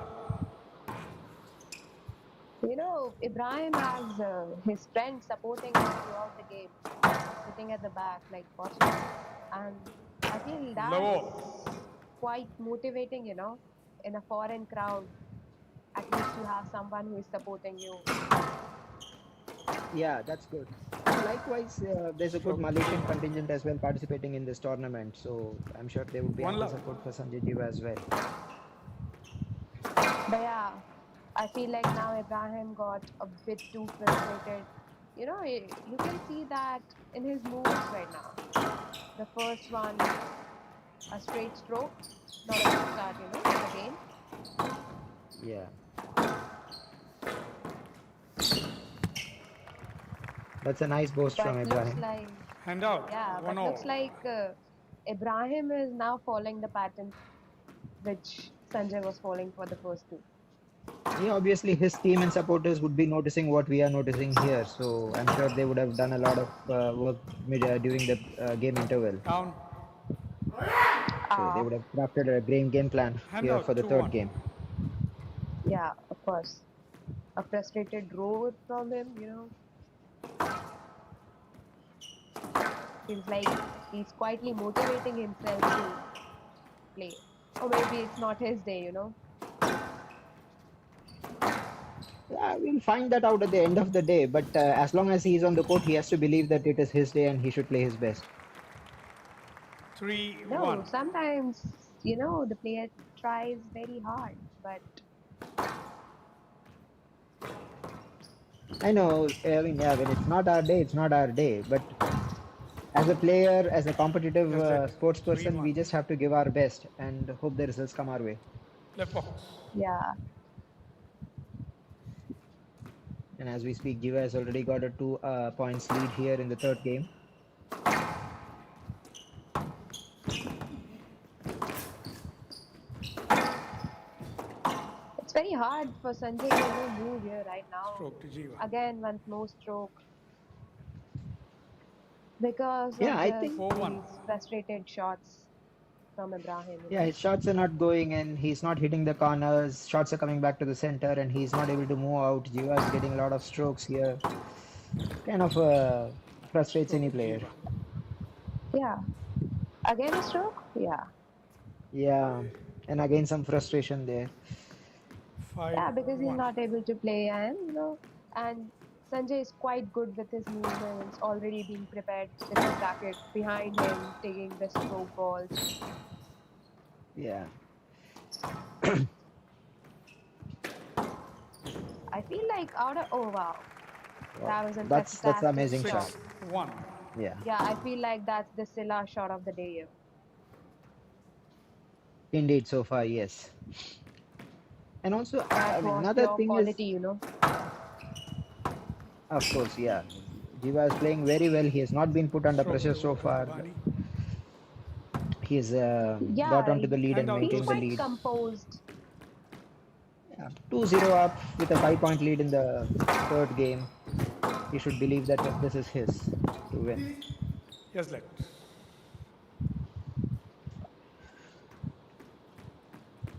you know, Ibrahim has his friends supporting him throughout the game, sitting at the back, like watching. And I feel that's Low. quite motivating, you know, in a foreign crowd. At least you have someone who is supporting you. Yeah, that's good. Likewise, there's a good Malaysian contingent as well participating in this tournament, so I'm sure there would be One ample love. support for Sanjay Jiva as well. But yeah, I feel like now Ibrahim got a bit too frustrated. You know, you can see that in his moves right now. The first one, a straight stroke, not a good start, you know, again. Yeah. That's a nice boast from But looks Ibrahim. like, Handout. yeah, but 1-0. looks like Ibrahim is now following the pattern which Sanjay was following for the first two. Yeah, obviously his team and supporters would be noticing what we are noticing here, so I'm sure they would have done a lot of work during the game interval. Down. True. They would have crafted a great game plan Hand here for out the third 2-1. game. Yeah, of course. A frustrated roar from him, Feels like he's quietly motivating himself to play. Or maybe it's not his day. Yeah, we'll find that out at the end of the day. But as long as he's on the court, he has to believe that it is his day and he should play his best. 3-1. No, sometimes, the player tries very hard, but I know. I mean, yeah, when it's not our day, it's not our day. But as a player, as a competitive Yes, that. sports person, 3-1. we just have to give our best and hope the results come our way. Left box. yeah. And as we speak, Jiva has already got a 2 points lead here in the third game. It's very hard for Sanjay to move here right now. Stroke to Jiva. Again, one more stroke. Because Yeah, of I this, think. 4-1. these frustrated shots from Ibrahim. Yeah, his shots are not going in. He's not hitting the corners. Shots are coming back to the center, and he's not able to move out. Jiva is getting a lot of strokes here. Kind of frustrates any player. Jiva. Yeah. Again a stroke? Yeah. Yeah, and again some frustration there. 5-1. Yeah, because he's not able to play and Sanjay is quite good with his movements, already being prepared with his racket behind him, taking the stroke balls. Yeah. I feel like oh wow. That was a That's fantastic amazing shot. 6-1. Yeah, Yeah, I feel like that's the Silla shot of the day here. indeed, so far, yes. And also, That I mean, was another pure thing quality, is, of course, yeah, Jiva is playing very well. He has not been put under Stroke pressure to so far. Albani. He's got Yeah, onto the lead Hand and out he's maintained the 2-6. quite lead. composed. Yeah, 2-0 up with a 5-point lead in the third game. He should believe that this is his to win. Yes, left.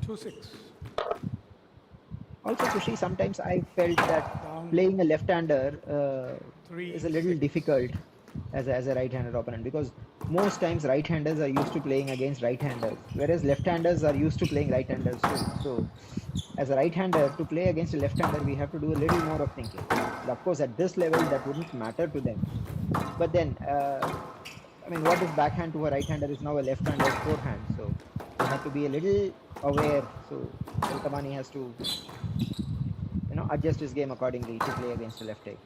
Two six. Also, Sushi, sometimes I felt that Down. playing a left-hander is a little 3-6. difficult as a right-hander opponent, because most times right-handers are used to playing against right-handers, whereas left-handers are used to playing right-handers too. So, as a right-hander, to play against a left-hander, we have to do a little more of thinking. But of course, at this level, that wouldn't matter to them. But then, I mean, what is backhand to a right-hander is now a left-hander's forehand. So, you have to be a little aware. So, El Kamani has to, adjust his game accordingly to play against a lefty.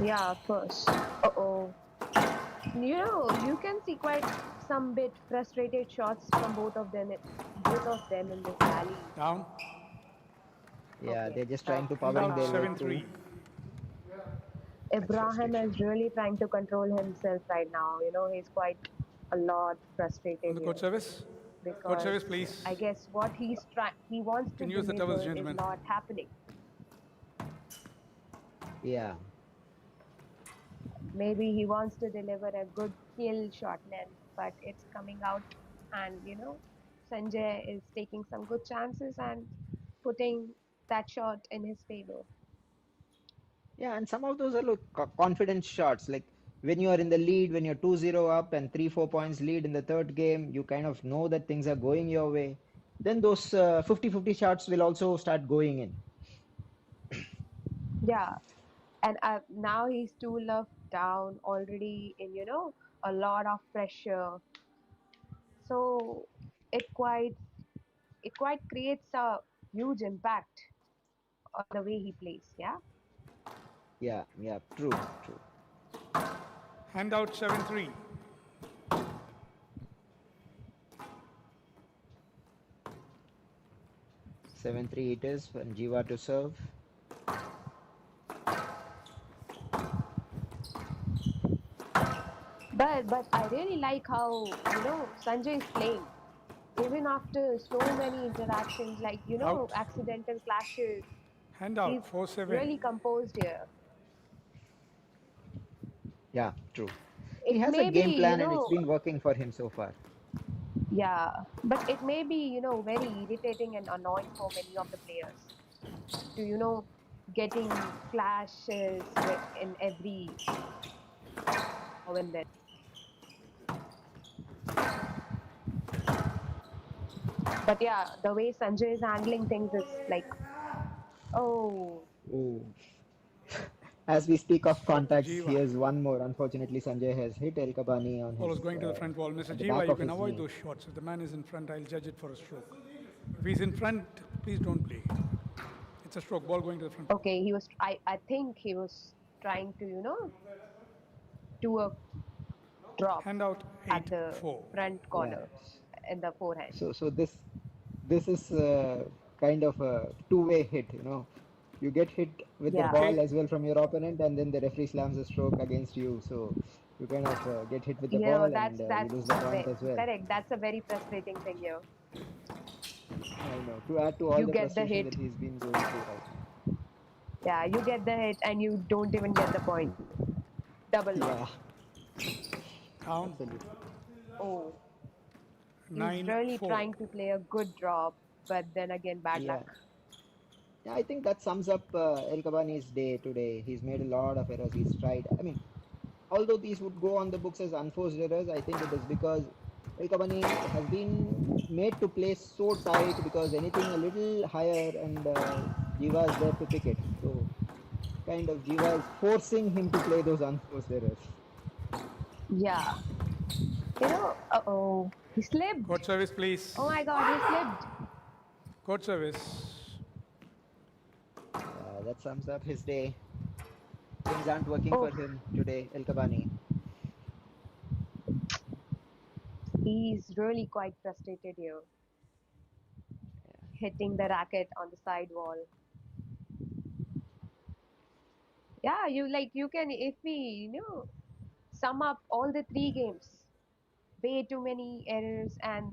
Yeah, of course. Uh-oh. You can see quite some bit frustrated shots from both of them in this rally. Down. Yeah, Okay. they're just trying to Hand powering out their way 7-3. through. Ibrahim is really trying to control himself right now. He's quite a lot On frustrated the here coach service. Coach because service, please. I guess what he wants to Can use the towels, deliver is gentlemen. not happening. Yeah, Maybe he wants to deliver a good kill shot length, but it's coming out, and Sanjay is taking some good chances and putting that shot in his favor. yeah, and some of those are confidence shots. Like when you are in the lead, when you're 2-0 up and 3-4 points lead in the third game, you kind of know that things are going your way. Then those 50-50 shots will also start going in. Yeah, and now he's two love down already in a lot of pressure. So it quite creates a huge impact on the way he plays. Yeah. Yeah, true, true. Hand out 7-3. 7-3 it is, and Jiva to serve. But I really like how Sanjay is playing. Even after so many interactions, like Out. accidental clashes, Hand he's out 4-7. really composed here. Yeah, true. It He has a may game be, plan and it's been working for him so far. Yeah, but it may be, very irritating and annoying for many of the players to, getting clashes in every now and then. But yeah, the way Sanjay is handling things is like, oh, Oh. As we speak of Oh, contacts, Jiva. here's one more. Unfortunately, Sanjay has hit El Kabani on Ball is his going to the front wall. Mr. at the Jiva, back you of can his avoid knee. those shots. If the man is in front, I'll judge it for a stroke. If he's in front, please don't play. It's a stroke. Ball going to the front wall. okay, I think he was trying to, do a drop Hand out at the 8-4. front Yeah. corner in the forehand. So this is kind of a two-way hit. You know, you get hit with the Yeah, ball Okay. as well from your opponent, and then the referee slams a stroke against you. So you kind of get hit with the ball, and you lose the point as well. correct. That's a very frustrating thing here. I know. To add to all You the get the frustration hit, that he's been going through right now. yeah, you get the hit, and you don't even get the point. Double Yeah, loss. Down. absolutely. Oh, he's really 9-4. trying to play a good drop, but then again, bad Yeah. luck. Yeah, I think that sums up El Kabani's day today. He's made a lot of errors. He's tried. I mean, although these would go on the books as unforced errors, I think it is because El Kabani has been made to play so tight because anything a little higher and Jiva is there to pick it. So kind of Jiva is forcing him to play those unforced errors. Yeah, uh-oh, he slipped. Court service, please. Oh my God, he slipped. Court service. Yeah, that sums up his day. Things aren't working for Oh, him today, El Kabani. he's really quite frustrated here, hitting the racket on the side wall. Yeah, you can if we sum up all the three games, way too many errors and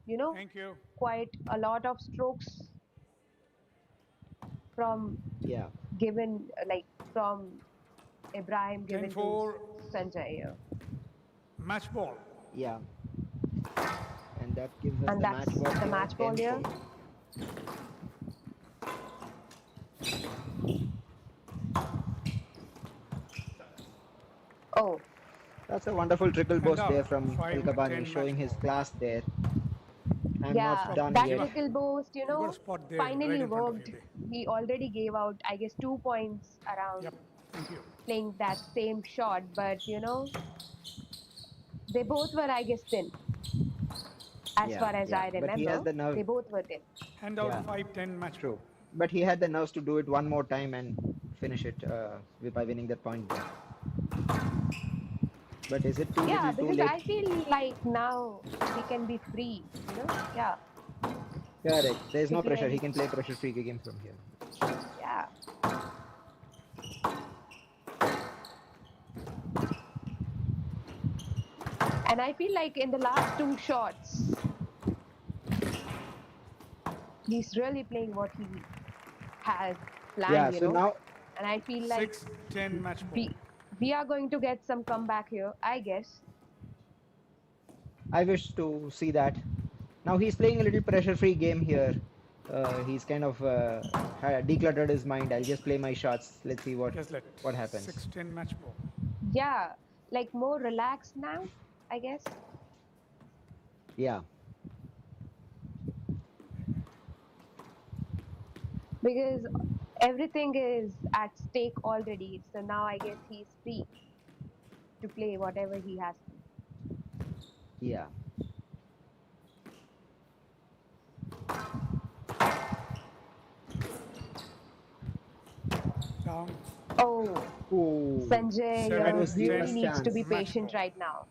Thank you. quite a lot of strokes from Yeah, given from Ibrahim given to 10-4. Sanjay here. Match ball. yeah. And that gives us And the match that's ball the here, match ball here. 10-4. Oh, That's a wonderful trickle Hand burst there out. from El Kabani, 5-10 showing match his ball. class there. I'm yeah, not done that yet. Jiva, trickle boost, you got a spot there right finally in front of you worked. there. He already gave out, I guess, 2 points Yep. around Thank you. playing that same shot, but they both were, I guess, thin. As Yeah, far as yeah. I But he has remember, the nerve. they both were thin. Hand out Yeah, 5-10 match ball. true. But he had the nerves to do it one more time and finish it by winning that point there. But is it too Yeah, little, too because late? I feel like now he can be free, Yeah, Correct. There's to no play pressure. He any. can play pressure-free game from here. Yeah. And I feel like in the last two shots, he's really playing what he has Yeah. planned, So now And I feel like 6-10 match ball. we are going to get some comeback here, I guess. I wish to see that. Now he's playing a little pressure-free game here. He's kind of decluttered his mind. I'll just play my shots. Let's see Just let. what happens. 6-10 match ball. Yeah, like more relaxed now, I guess. Yeah. Because everything is at stake already. So now I guess he's free to play whatever he has to. Yeah. Down. Oh, Ooh. Sanjay Seven, was really Jiva's needs to be chance. Match patient ball. right now.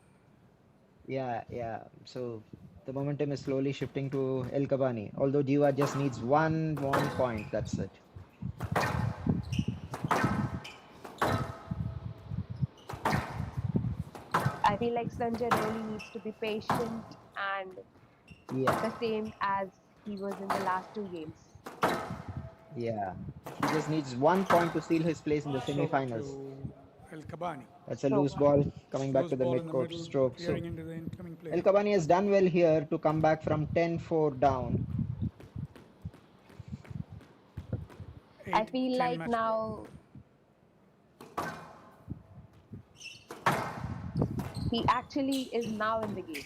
Yeah, yeah. So the momentum is slowly shifting to El Kabani. Although Jiva just needs one point. That's it. I feel like Sanjay really needs to be patient and Yeah, the same as he was in the last two games. yeah. He just needs 1 point to seal his place in the Serve semi-finals. to El Kabani. That's a So, loose ball coming back Loose to the ball in the mid-court middle, stroke. So clearing into the incoming player. El Kabani has done well here to come back from 10-4 down. I 8, feel 10 like match ball. now he actually is now in the game.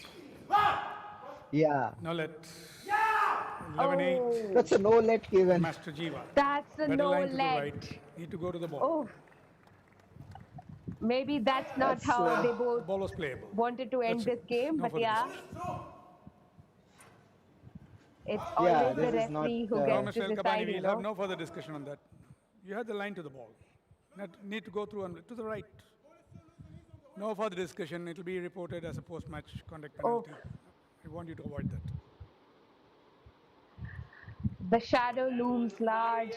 Yeah, No let. 11-8. Oh, that's a no let given. Master Jiva. that's a Better no line to the let. right. Need to go to the ball. Oh, maybe that's not That's how they The both ball was playable. wanted to end That's this it. game, No but further yeah, discussion. it's Yeah, always this the is not. referee who No, gets to Mr. El decide, Kabani, we'll have no further discussion on that. You had the line to the ball. Need to go through and to the right. No further discussion. It'll be reported as a post-match conduct Oh, penalty. I want you to avoid that. the shadow looms large.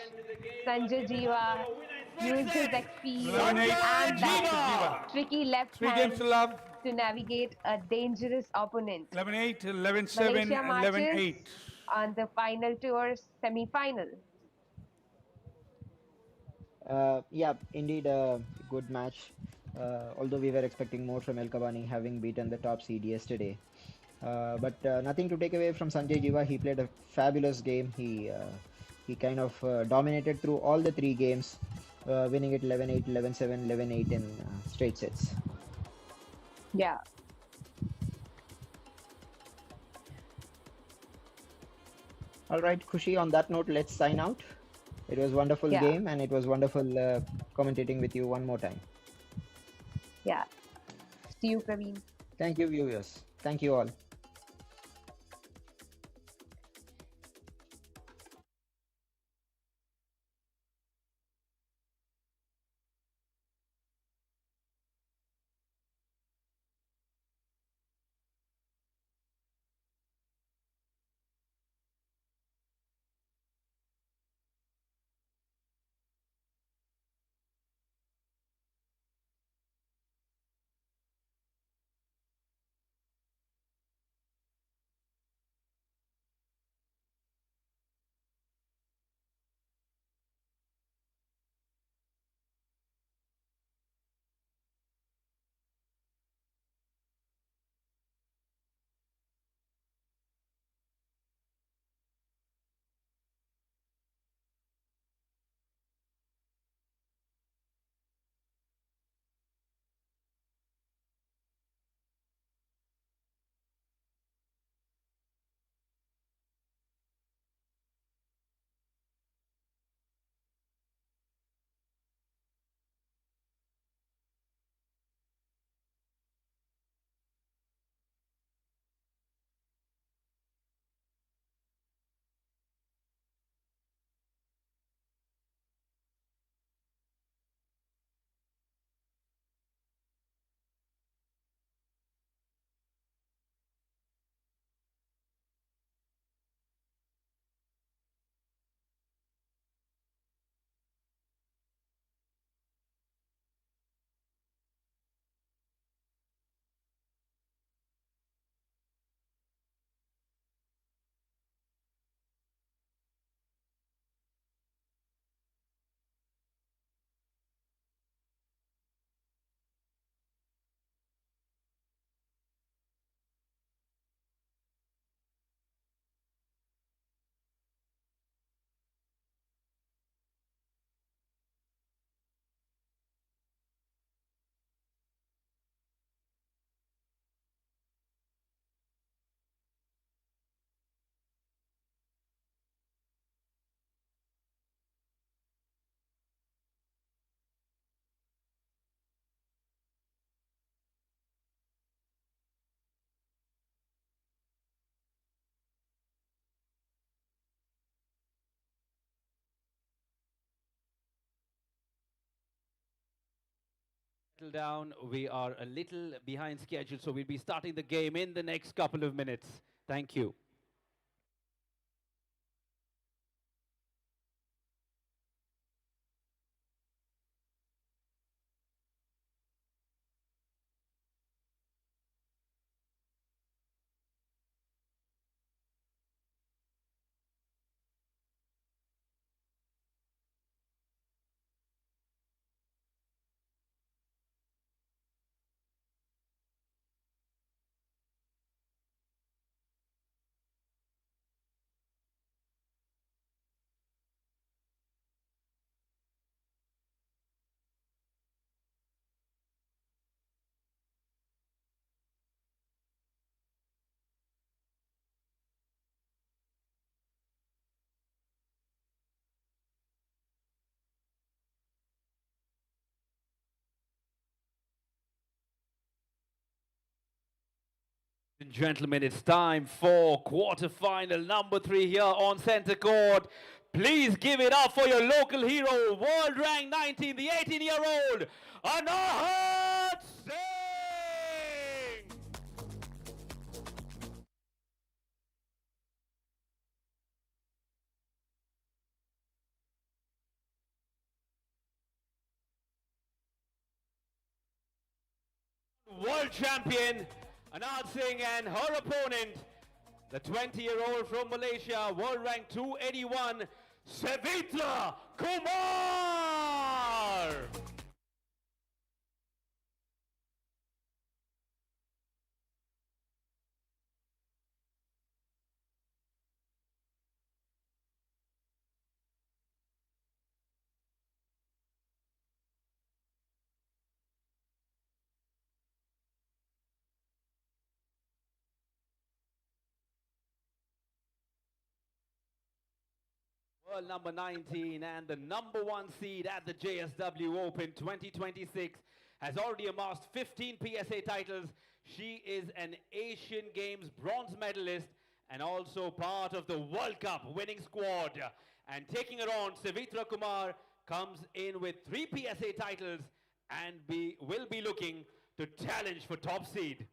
Sanjay Jiva Your winner in straight used his sets. experience 11-8. and that Master Jiva. tricky left 3 games to hand love. to navigate a dangerous opponent. 11-8, 11-7, Malaysia marches 11-8. on the final tour semi-final. Yeah, indeed a good match. Although we were expecting more from El Kabani having beaten the top seed yesterday. But nothing to take away from Sanjay Jiva. He played a fabulous game. He kind of dominated through all the three games, winning it 11-8, 11-7, 11-8 in straight sets. Yeah. All right, Khushi, on that note, let's sign out. It was a wonderful Yeah. game and it was wonderful commentating with you one more time. Yeah. See you, Praveen. Thank you, viewers. Thank you all. Down. We are a little behind schedule, so we'll be starting the game in the next couple of minutes. Thank you. and gentlemen, it's time for quarterfinal number 3 here on center court. Please give it up for your local hero, world rank 19, the 18-year-old, Anahat Singh! World champion Anand Singh and her opponent, the 20-year-old from Malaysia, world rank 281, Savitra Kumar. World number 19 and the number 1 seed at the JSW Open 2026 has already amassed 15 PSA titles. She is an Asian Games bronze medalist and also part of the World Cup winning squad. And taking her on, Savitra Kumar comes in with 3 PSA titles and will be looking to challenge for top seed.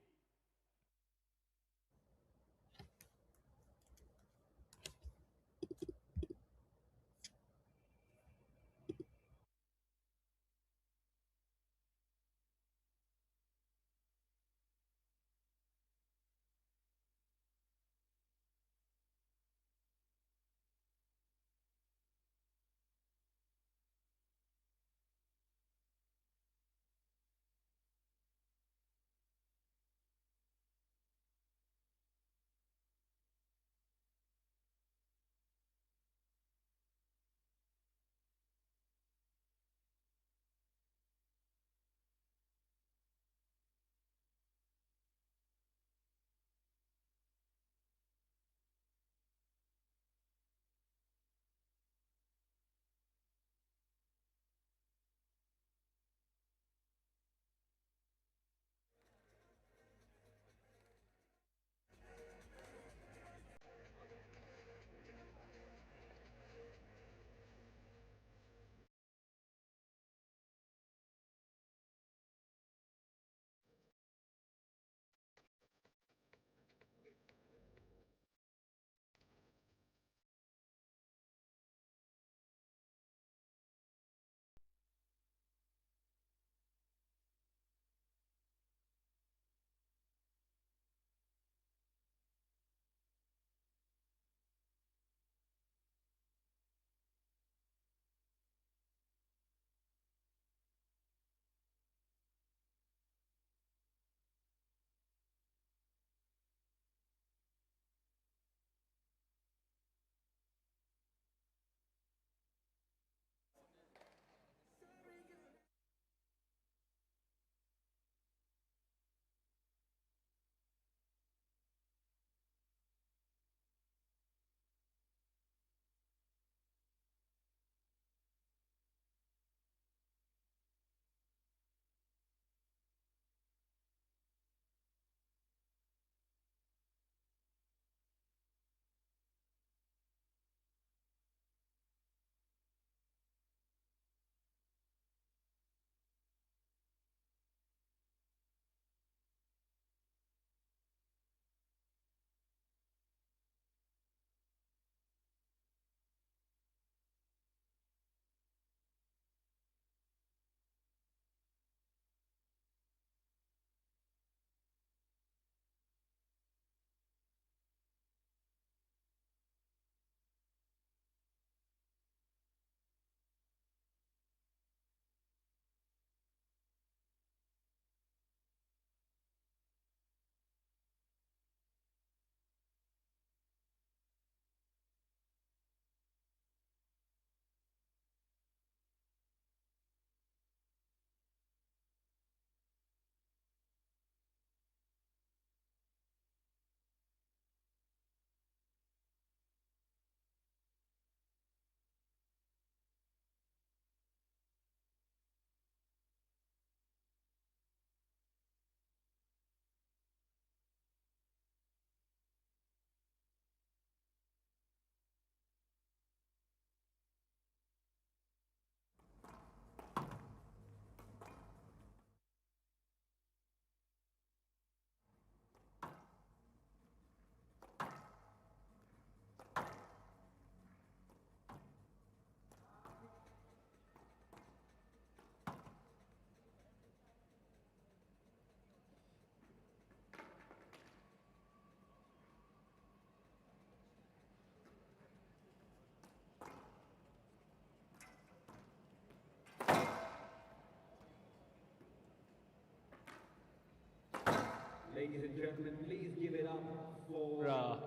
Ladies and gentlemen, please give it up for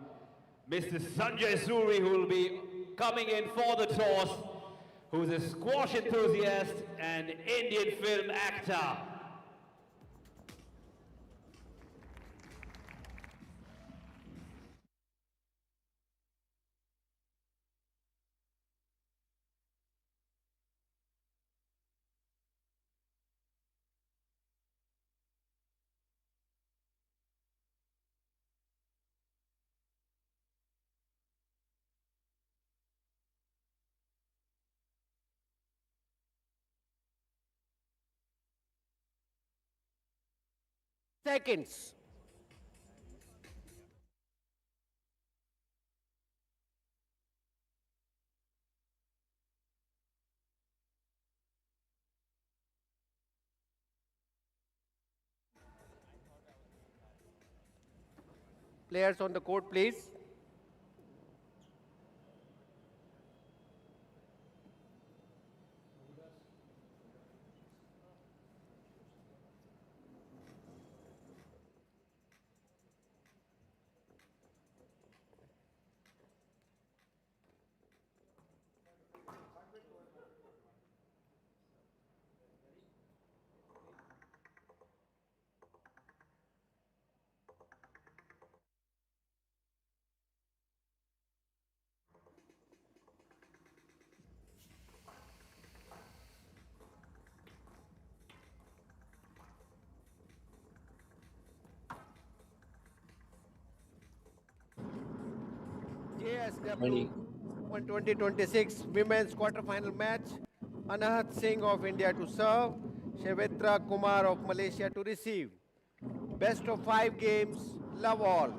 Mr. Sanjay Suri, who will be coming in for the toss, who's a squash enthusiast and Indian film actor. Seconds. Players on the court, please. JSW 2026 women's quarterfinal match. Anahat Singh of India to serve. Shevitra Kumar of Malaysia to receive. Best of 5 games. Love all.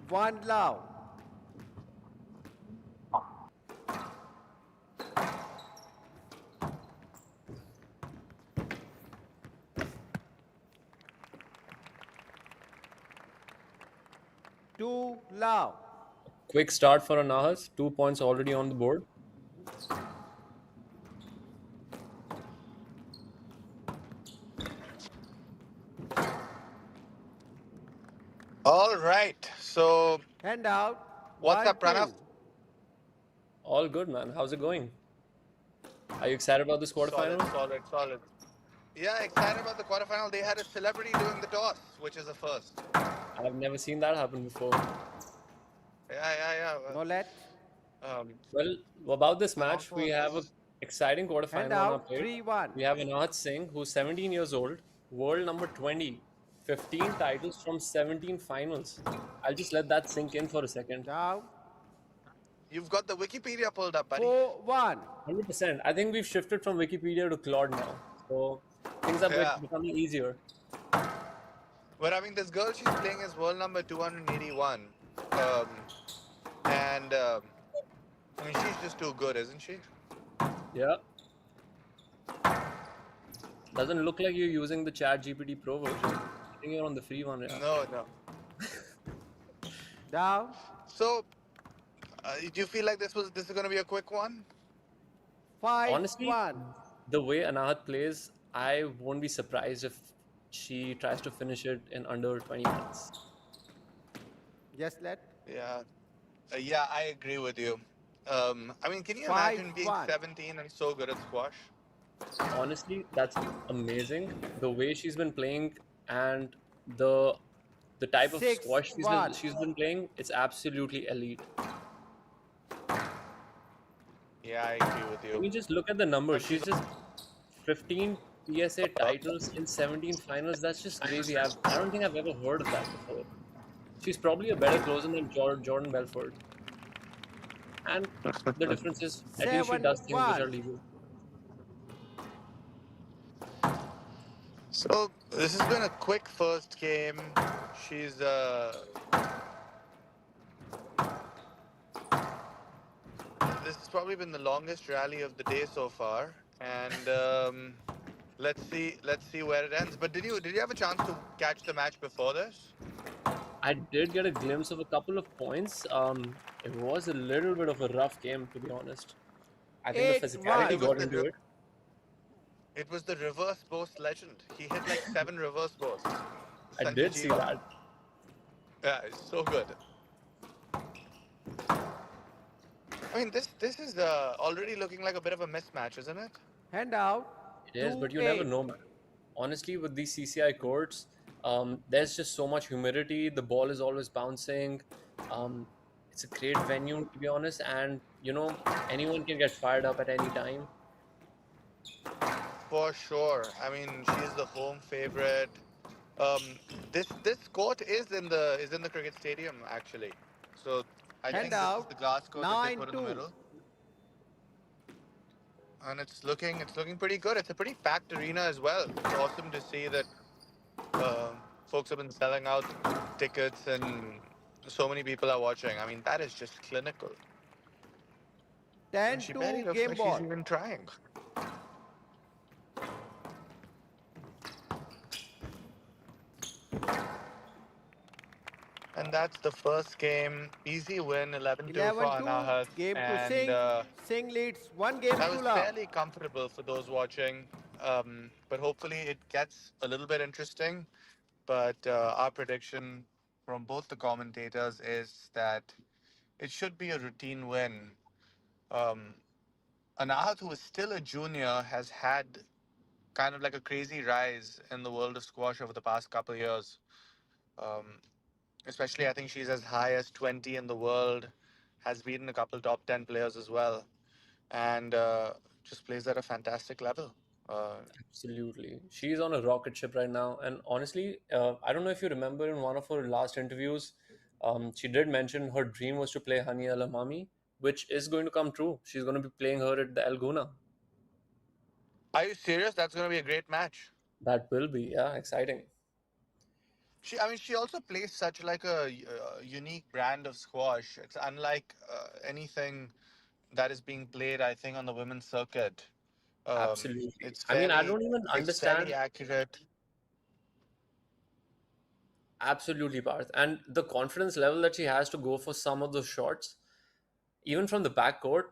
One love. Two love. Quick start for Anahas, 2 points already on the board. All right. So, Hand out. what's up, 1-2. Pranav? All good, man. How's it going? Are you excited about this quarterfinal? Solid. Yeah, excited about the quarterfinal. They had a celebrity doing the toss, which is a first. I've never seen that happen before. Yeah. No let. Well, about this match, we have an exciting Hand quarterfinal on our out. plate. 3-1. We have Anahat Singh, who's 17 years old, world number 20, 15 titles from 17 finals. I'll just let that sink in for a second. Down. You've got the Wikipedia pulled up, buddy. 4-1. 100%. I think we've shifted from Wikipedia to Claude now. So things are becoming easier. But I mean, this girl she's playing is world number 281. I mean, she's just too good, isn't she? Yeah. Doesn't look like you're using the Chat GPT Pro version. I think you're on the free one. Yeah. No. Down. So, do you feel like this is going to be a quick one? 5-1. Honestly, the way Anahat plays, I won't be surprised if she tries to finish it in under 20 minutes. Just let. Yeah, I agree with you. I mean, can you imagine being 17 and so good at squash? Honestly, that's amazing. The way she's been playing and the type of squash she's been playing, it's absolutely elite. Yeah, I agree with you. I mean, just look at the numbers. She's just 15 PSA titles in 17 finals. That's just crazy. I don't think I've ever heard of that before. She's probably a better closer than Jordan Belfort. And the difference is, at least she does things which are legal. So, this has been a quick first game. She's, this has probably been the longest rally of the day so far. And, Let's see where it ends. But did you have a chance to catch the match before this? I did get a glimpse of a couple of points. It was a little bit of a rough game, to be honest. I think the 8-1. physicality got into it. It was the reverse boast legend. He hit like 7 reverse boasts. I Sanjay did see Jiva. that. Yeah, it's so good. I mean, this is already looking like a bit of a mismatch, isn't it? Hand out. It is, but you never 2-8. know, man. Honestly, with these CCI courts, there's just so much humidity. The ball is always bouncing. Um, it's a great venue, to be honest, and anyone can get fired up at any time. For sure. I mean, she's the home favorite. This court is in the cricket stadium actually. So I Hand think this is out. the glass court that they put in the 9-2. middle, and it's looking pretty good. It's a pretty packed arena as well. It's awesome to see that folks have been selling out tickets and so many people are watching. I mean, that is just clinical. And she barely 10-2 looks game like she's ball. even trying. And that's the first game. Easy win, 11-2 for 11-2. Anahat. Game to And Singh. Singh leads 1 game that to was love. fairly comfortable for those watching. But hopefully it gets a little bit interesting. But our prediction from both the commentators is that it should be a routine win. Um, Anahat, who is still a junior, has had kind of like a crazy rise in the world of squash over the past couple of years. Um, Especially, I think she's as high as 20 in the world, has beaten a couple top 10 players as well, and just plays at a fantastic level. Absolutely. She's on a rocket ship right now. And honestly, I don't know if you remember in one of her last interviews, she did mention her dream was to play Hani Alamami, which is going to come true. She's going to be playing her at the El Guna. Are you serious? That's going to be a great match. That will be, yeah, exciting. I mean, she also plays such like a unique brand of squash. It's unlike anything that is being played, I think, on the women's circuit. Absolutely. It's I mean, I fairly, don't even it's fairly understand. accurate. Absolutely, Parth. And the confidence level that she has to go for some of those shots, even from the backcourt,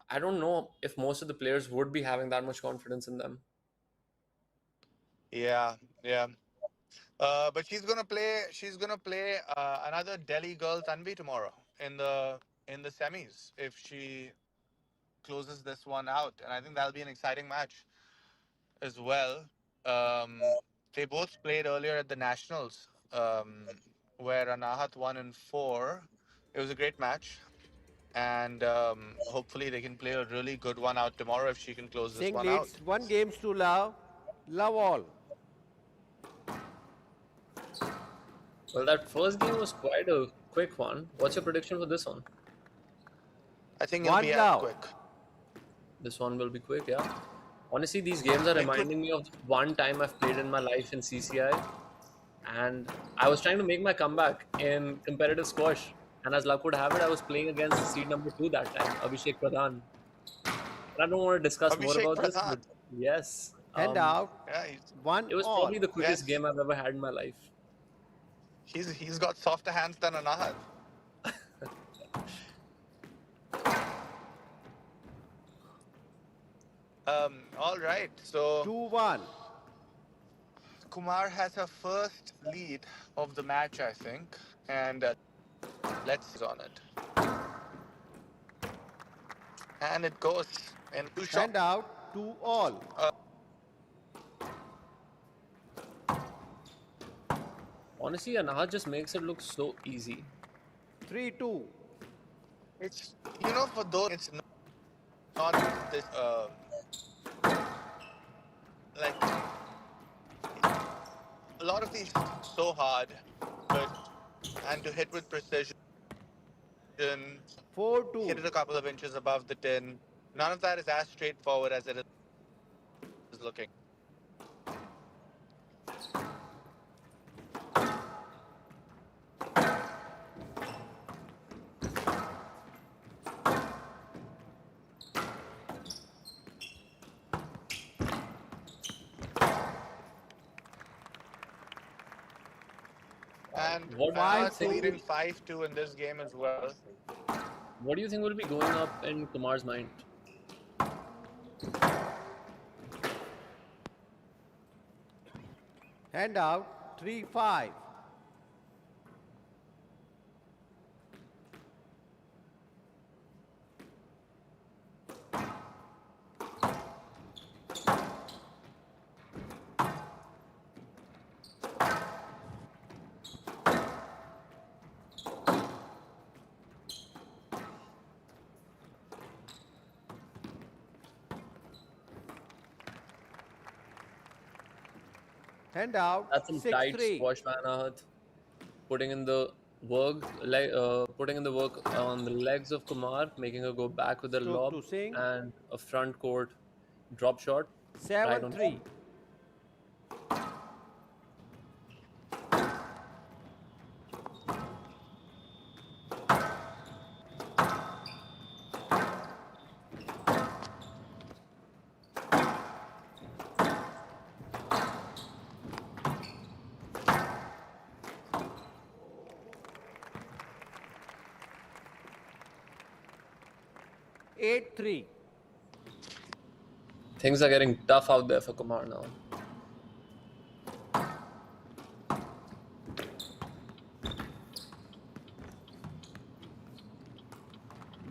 I don't know if most of the players would be having that much confidence in them. Yeah, yeah. But she's gonna play. She's gonna play another Delhi girl, Tanvi, tomorrow in the semis if she closes this one out, and I think that'll be an exciting match as well. They both played earlier at the nationals, where Anahat won in 4. It was a great match, and hopefully they can play a really good one out tomorrow if she can close this Singh one out. leads 1 games to love. Love all. Well, that first game was quite a quick one. What's your prediction for this one? I think it'll be 1 as love. quick. This one will be quick, yeah. Honestly, these games are It could. reminding me of one time I've played in my life in CCI, and I was trying to make my comeback in competitive squash. And as luck would have it, I was playing against seed number 2 that time, Abhishek Pradhan. And I don't want to discuss more Abhishek about this, but Pradhan. yes, Hand out. Yeah, 1 it was all. probably the quickest yes. game I've ever had in my life. He's got softer hands than Anahat. All right. So 2-1. Kumar has her first lead of the match, I think, and let's on it. And it goes in 2 shots. Hand out. 2 all. Honestly, Anahat just makes it look so easy. 3-2. It's for those it's not this like a lot of these so hard, and to hit with precision, hit 4-2. it a couple of inches above the tin. None of that is as straightforward as it is looking. And What do you Anahat's think? 5-2. leading 5-2 in this game as well. What do you think will be going up in Kumar's mind? Hand out 3-5. Hand That's out some tight 6-3. squash by Anahat, putting in the putting in the work on the legs of Kumar, making her go back with a Stroke lob to Singh. and a front court drop shot right on 7-3. cue. 8-3. Things are getting tough out there for Kumar now.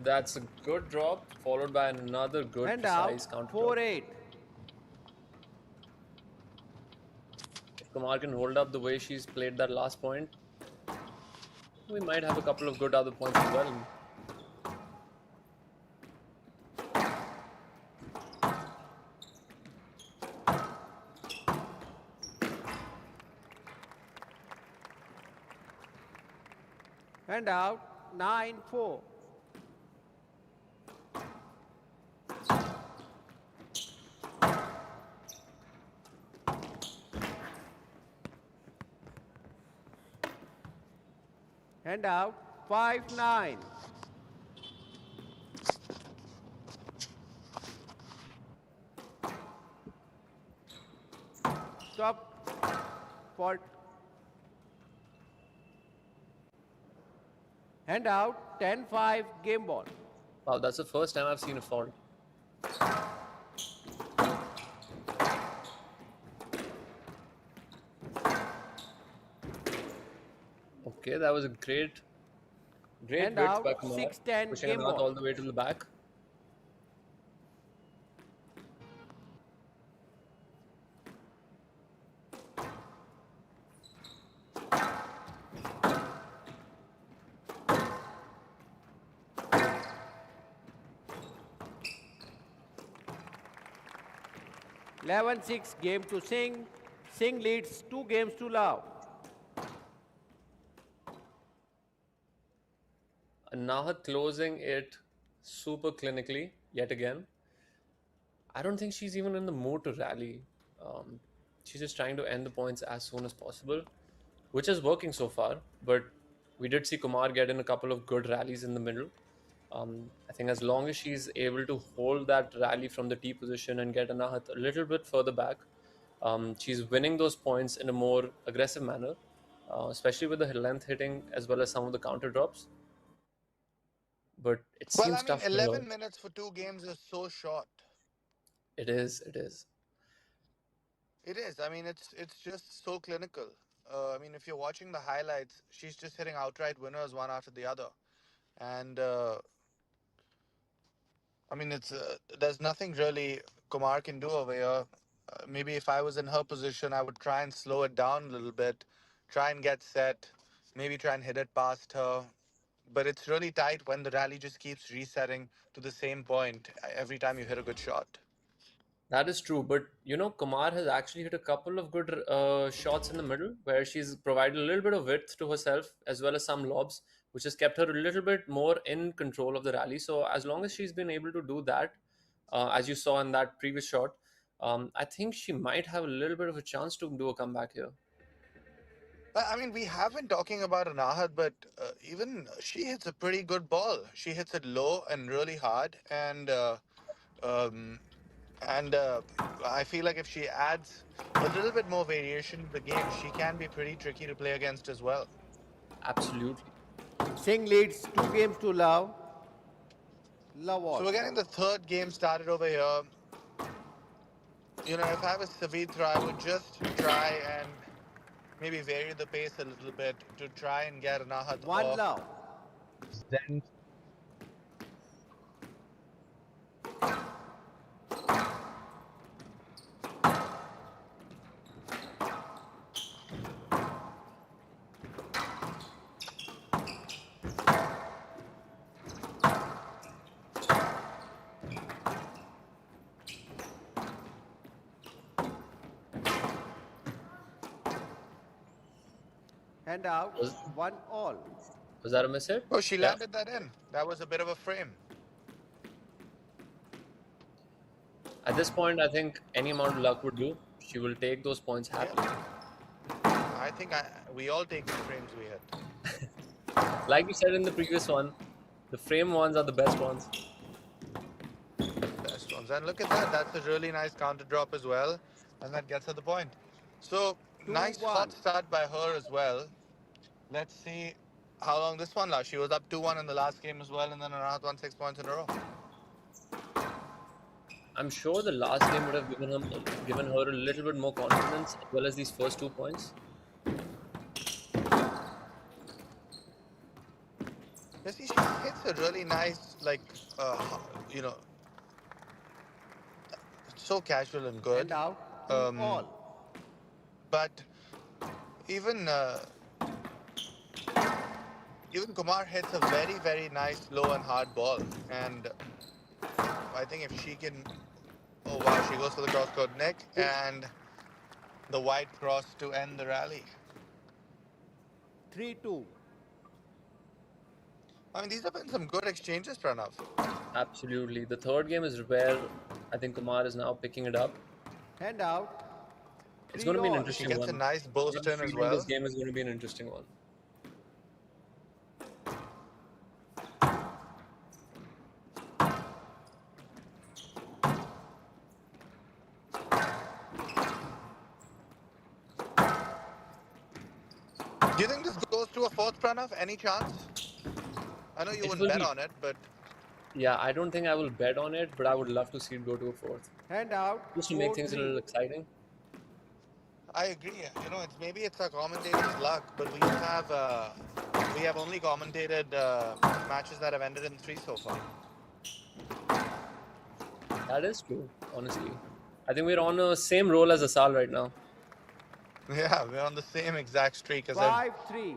That's a good drop, followed by another good, Hand precise out counter drop. 4-8. If Kumar can hold up the way she's played that last point, we might have a couple of good other points as well. Hand out 9-4. Hand out 5-9. Stop. Fault. Hand out 10-5. Game ball. Wow, that's the first time I've seen a fault. Okay, that was a great Hand blitz by out Kumar, 6-10. pushing Game Anath all ball. the way to the back. Eleven 6. Game to Singh. Singh leads 2 games to love. Anahat closing it super clinically yet again. I don't think she's even in the mood to rally. Um, she's just trying to end the points as soon as possible, which is working so far. But we did see Kumar get in a couple of good rallies in the middle. I think as long as she's able to hold that rally from the T position and get Anahat a little bit further back, she's winning those points in a more aggressive manner, especially with the length hitting as well as some of the counter drops. But it Well, I seems mean, tough for her. 11 minutes for 2 games is so short. It is. It is. It is. I mean, it's just so clinical. I mean, if you're watching the highlights, she's just hitting outright winners one after the other, and I mean, it's there's nothing really Kumar can do over here. Maybe if I was in her position, I would try and slow it down a little bit, try and get set, maybe try and hit it past her. But it's really tight when the rally just keeps resetting to the same point every time you hit a good shot. That is true, but Kumar has actually hit a couple of good shots in the middle where she's provided a little bit of width to herself as well as some lobs, which has kept her a little bit more in control of the rally. So, as long as she's been able to do that, as you saw in that previous shot, I think she might have a little bit of a chance to do a comeback here. I mean, we have been talking about Anahat, but even she hits a pretty good ball. She hits it low and really hard, and um, And I feel like if she adds a little bit more variation to the game, she can be pretty tricky to play against as well. Absolutely. Singh leads 2 games to love. Love So all. we're getting the third game started over here. You know, if I was Savitra, I would just try and maybe vary the pace a little bit to try and get Anahat 1 off. love. Then Hand out. Was, 1 all. was that a miss hit? oh, she Yeah. landed that in. That was a bit of a frame. At this point, I think any amount of luck would do. She will take those points happily. I think we all take the frames we hit. Like you said in the previous one, the frame ones are the best ones. Best ones. And look at that. That's a really nice counter drop as well. And that gets her the point. So, nice 2-1. hot start by her as well. Let's see how long this one lasts. She was up 2-1 in the last game as well, and then Anahat won 6 points in a row. I'm sure the last game would have given her a little bit more confidence as well as these first 2 points. You see, she hits a really nice, like, you know, so casual and good. Hand out. 2 all. But even even Kumar hits a very, very nice low and hard ball. And I think if she can... Oh, wow, she goes for the cross-court neck and the wide cross to end the rally. 3-2. I mean, these have been some good exchanges, Pranav. Absolutely. The third game is where I think Kumar is now picking it up. Hand out. It's going to be an 3 all. interesting She gets one. a nice boast I'm in as feeling well. This game is going to be an interesting one. Do you think this goes to a fourth, Pranav? Any chance? I know you It wouldn't will bet be- on it, but Yeah, I don't think I will bet on it, but I would love to see it go to a fourth. Hand out. Just to make things a 4-3. little exciting. I agree. You know, maybe it's our commentator's luck, but we have only commentated matches that have ended in 3 so far. That is true, honestly. I think we're on the same roll as Asal right now. Yeah, we're on the same exact streak as him. 5-3.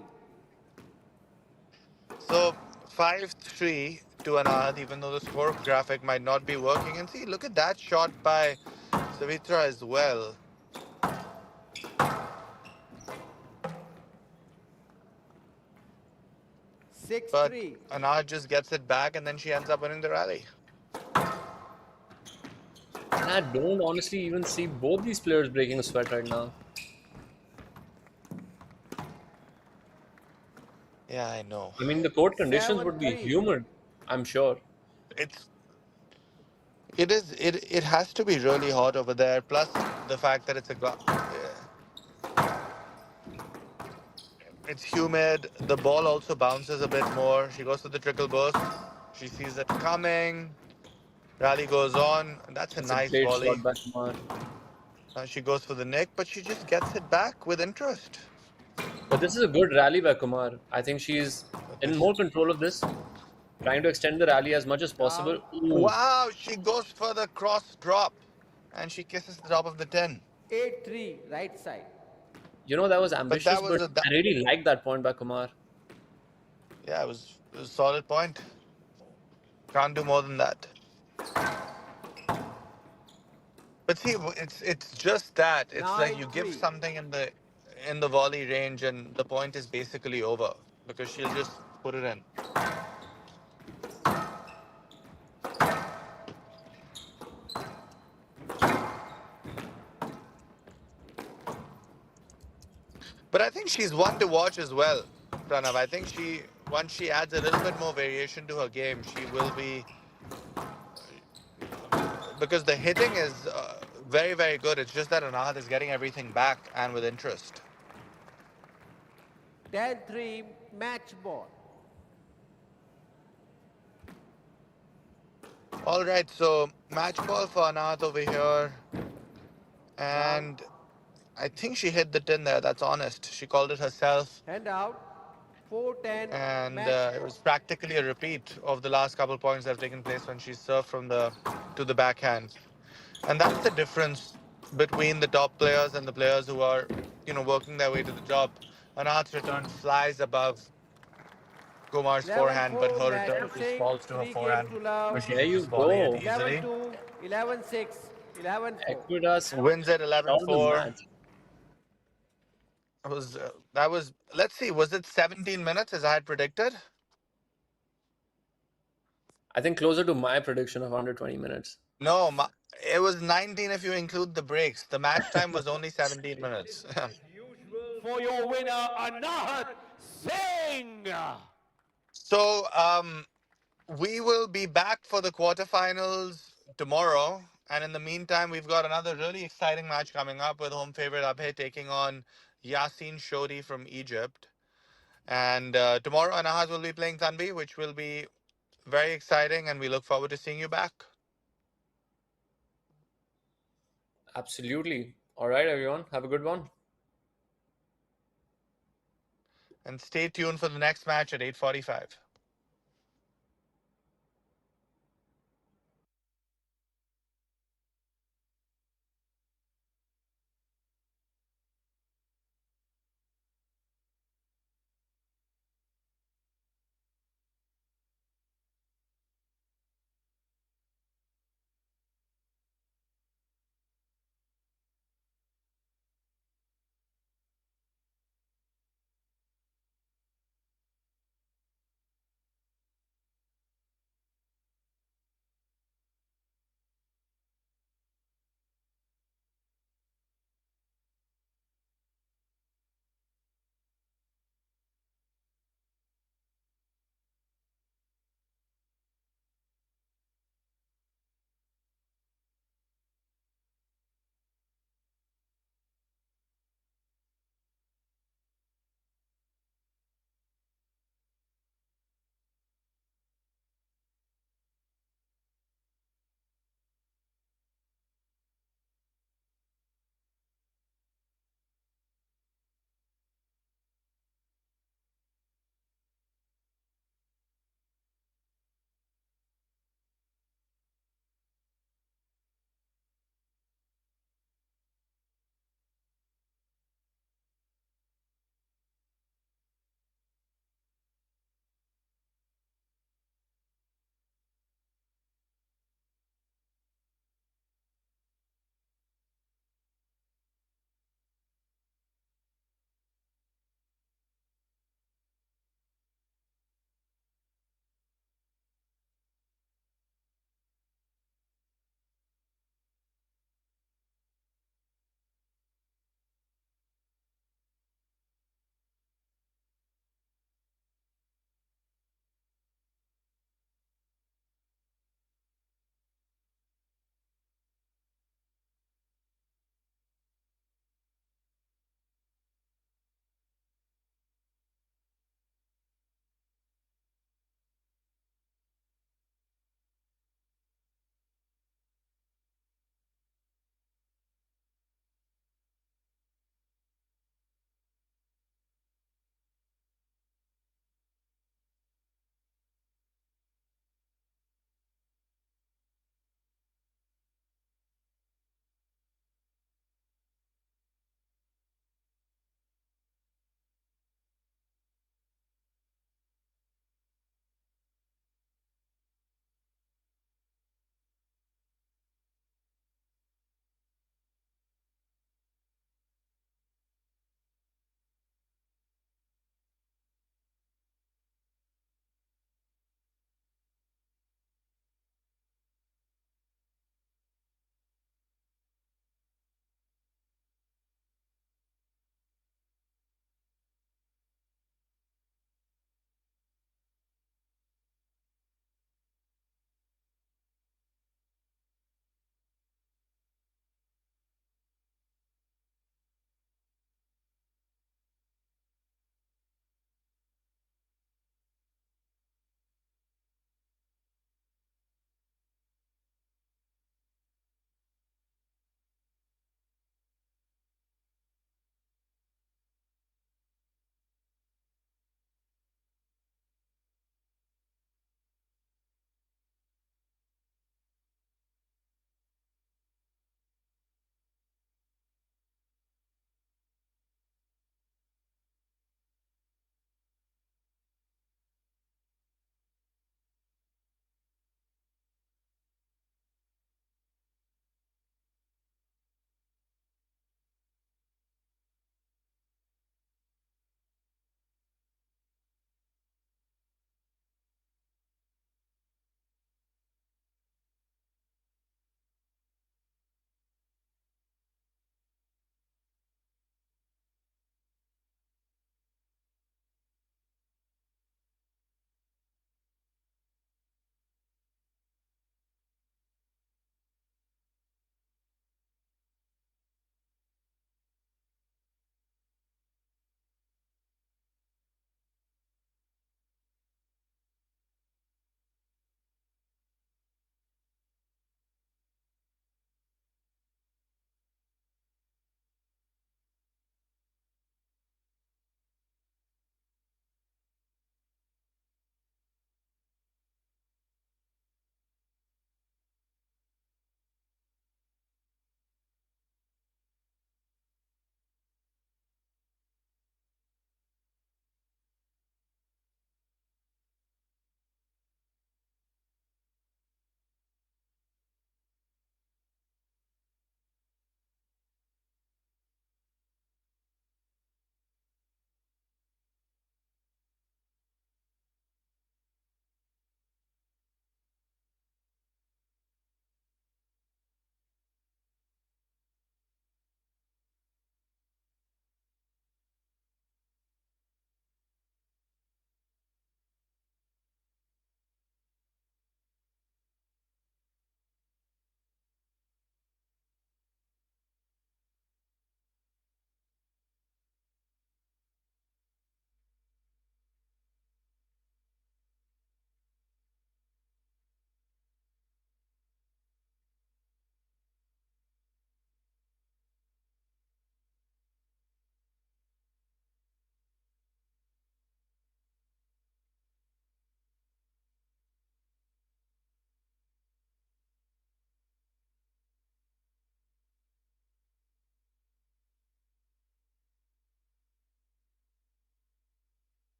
So 5-3 to Anahat, even though the score graphic might not be working. And see, look at that shot by Savitra as well. But 6-3. Anahat just gets it back and then she ends up winning the rally. And I don't honestly even see both these players breaking a sweat right now. Yeah, I know. I mean, the court conditions would be 7-3. humid, I'm sure. It has to be really hot over there. Plus the fact that it's humid. The ball also bounces a bit more. She goes to the trickle burst. She sees it coming. Rally goes on. That's a It's nice a great volley. shot by Kumar. She goes for the nick, but she just gets it back with interest. But this is a good rally by Kumar. I think she's in more control of this, trying to extend the rally as much as possible. Ooh. Wow, she goes for the cross drop and she kisses the top of the 10. 8-3. Right side. You know, that was ambitious, was but I really like that point by Kumar. Yeah, it was a solid point. Can't do more than that. But see, it's just that. It's like you give 9-3. something in the volley range and the point is basically over because she'll just put it in. But I think she's one to watch as well, Pranav. I think once she adds a little bit more variation to her game, she will be because the hitting is very, very good. It's just that Anahat is getting everything back and with interest. 10-3 match ball. All right, so match ball for Anahat over here. One. And I think she hit the tin there. That's honest. She called it herself. Hand out. 4-10 And match it ball. was practically a repeat of the last couple points that have taken place when she served from the to the backhand. And that's the difference between the top players and the players who are, working their way to the top. Anath's return flies above Kumar's forehand, but 11-4 her match return to just Singh. falls to her 3 games forehand, to love. where she There can you just volley it go. easily. 11-2, 11-6, 11-4. Equitas Wins it shot of the 11-4. match. That was, let's see, was it 17 minutes as I had predicted? I think closer to my prediction of under 20 minutes. No, it was 19 if you include the breaks. The match time was only 17 minutes. For your winner, Anahat Singh. So, we will be back for the quarterfinals tomorrow. And in the meantime, we've got another really exciting match coming up with home favorite Abhay taking on Yasin Shodi from Egypt. And tomorrow, Anahaz will be playing Tanvi, which will be very exciting. And we look forward to seeing you back. Absolutely. All right, everyone. Have a good one. And stay tuned for the next match at 8:45.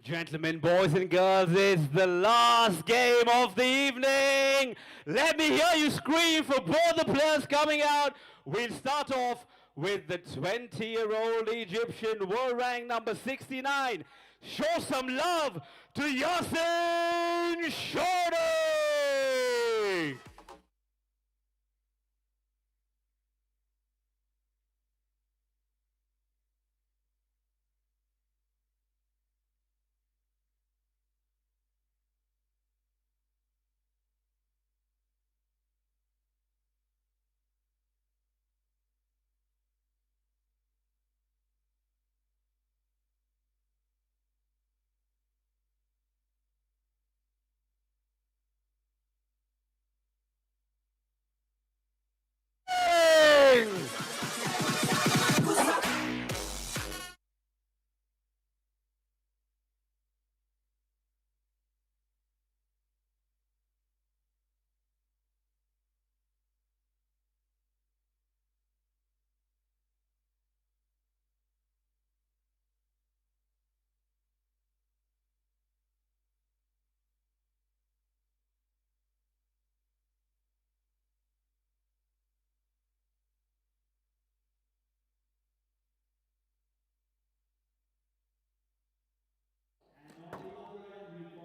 Gentlemen, boys and girls, it's the last game of the evening. Let me hear you scream for both the players coming out. We'll start off with the 20-year-old Egyptian, world rank number 69. Show some love to Yasin Shorty.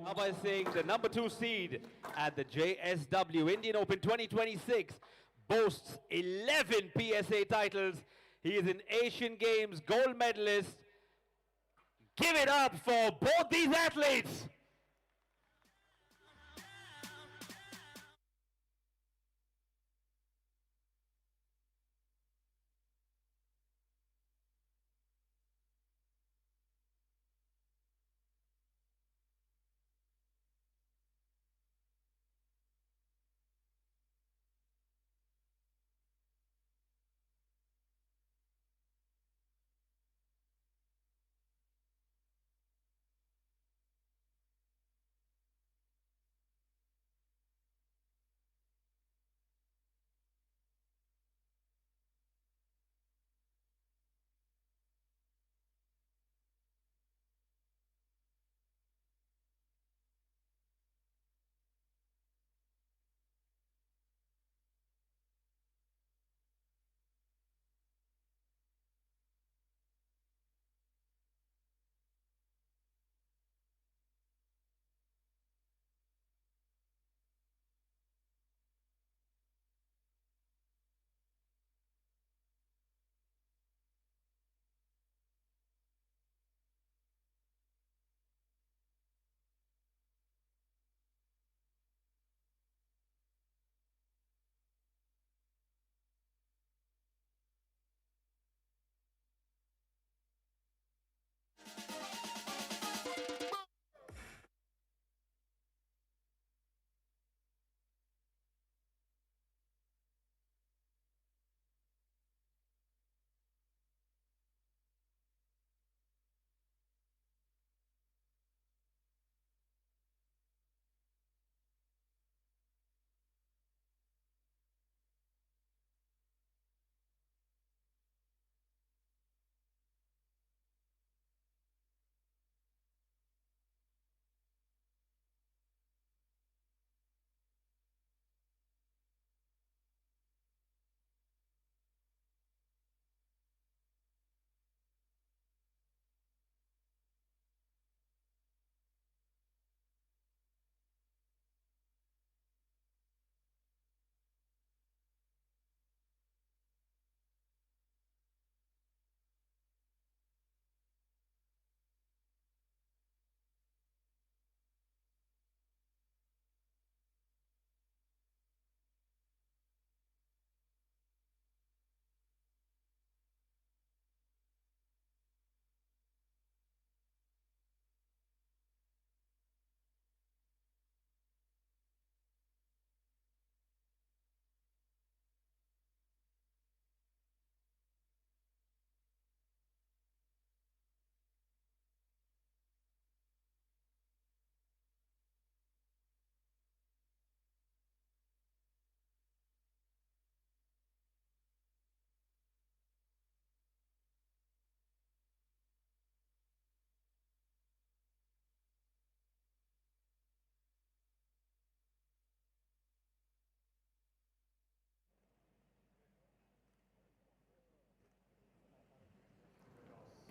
Now by saying the number 2 seed at the JSW Indian Open 2026 boasts 11 PSA titles. He is an Asian Games gold medalist. Give it up for both these athletes.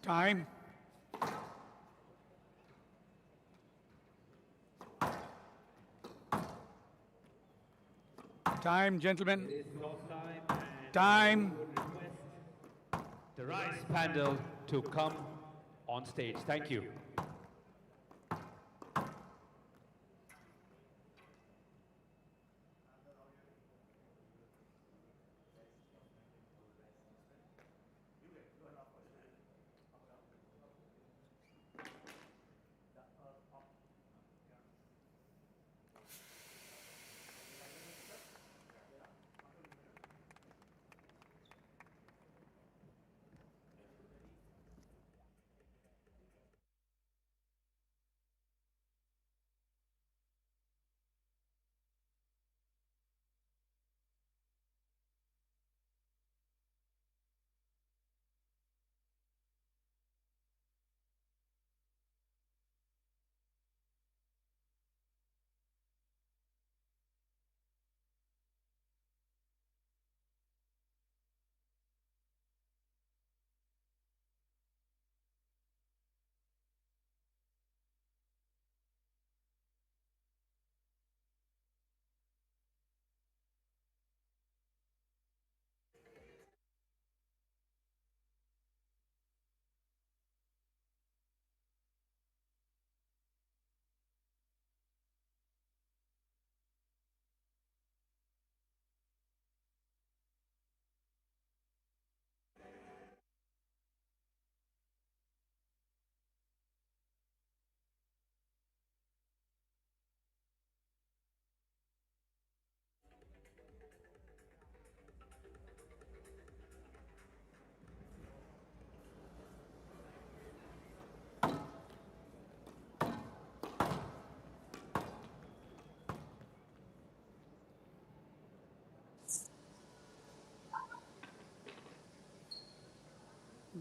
Time. Time, gentlemen. Time. The Rice panel to come on stage. Thank you.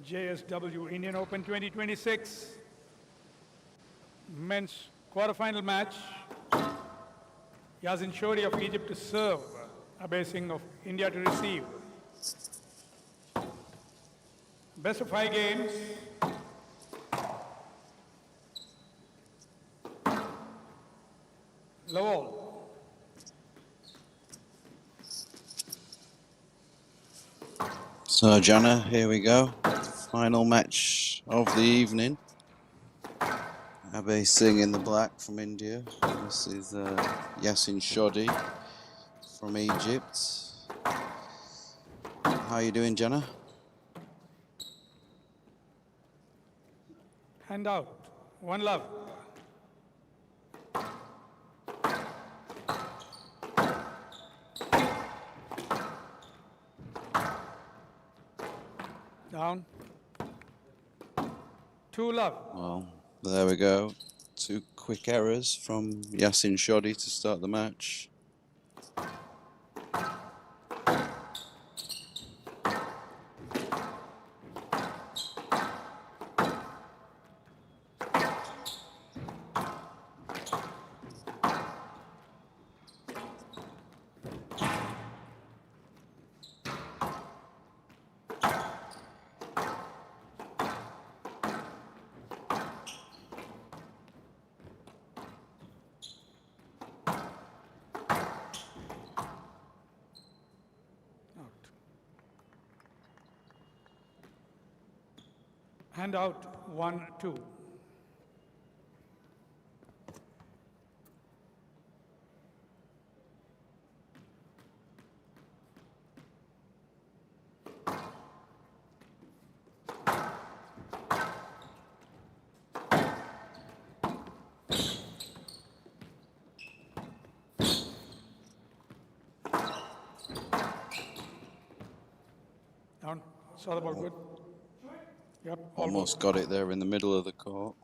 JSW Indian Open 2026 men's quarterfinal match. Yazin Shori of Egypt to serve, Abhay Singh of India to receive. Best of 5 games. Lowell. So, Jana, here we go. Final match of the evening. Abhay Singh in the black from India. This is Yasin Shodhi from Egypt. How are you doing, Jana? Hand out. One love. Down. 2 love. Well, there we go. 2 quick errors from Yasin Shodhi to start the match. Hand out. 1, 2. Down. Saw the ball good. Yep. Almost got it there in the middle of the court.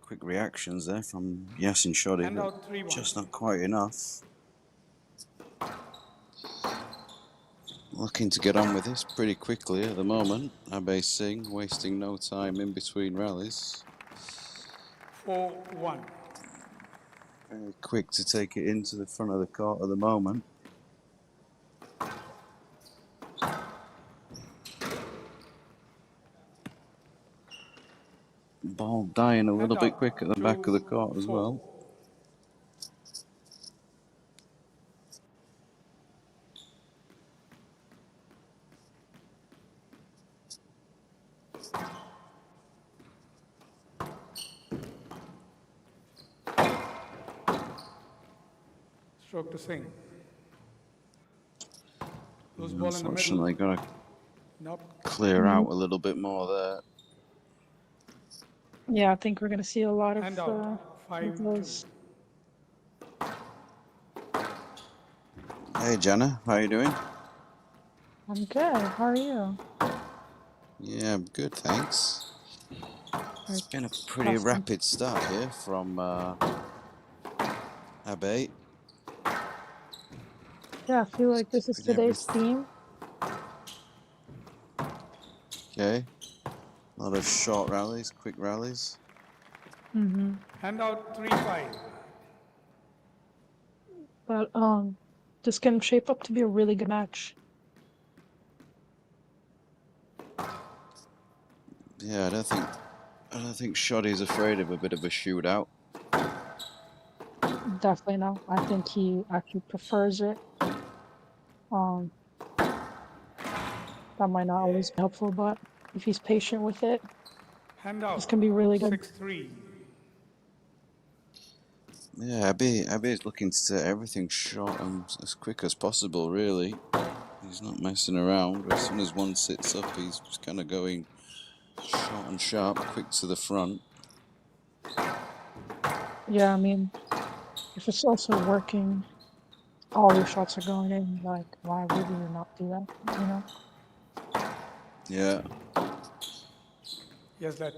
Quick reactions there from Yasin Shodhi, Hand but out 3-1. just not quite enough. Looking to get on with this pretty quickly at the moment. Abhay Singh wasting no time in between rallies. 4-1. Very quick to take it into the front of the court at the moment. dying a little bit Handout. quick at the back of the court as 2-4. well. Stroke to Singh. Loose ball in the middle. Unfortunately, got to Nope. clear out a little bit more there. Yeah, I think we're gonna see a lot of Handout. of 5-2. those. Hey, Jenna, how you doing? I'm good. How are you? Yeah, I'm good, thanks. It's been a pretty Awesome. rapid start here from Abe. Yeah, I feel like this is Keeping today's everything. theme. Okay. A lot of short rallies, quick rallies. Mm-hmm. Handout 3-5. But this can shape up to be a really good match. Yeah, I don't think Shoddy's afraid of a bit of a shootout. Definitely no. I think he actually prefers it. Um, that might not always be helpful, but if he's patient with it, Handout this can be really good. 6-3. Yeah, Abe's looking to set everything short and as quick as possible, really. He's not messing around. As soon as one sits up, he's just kind of going short and sharp, quick to the front. Yeah, I mean, if it's also working, all your shots are going in, like, why would you not do that, you know? Yeah. Yes, that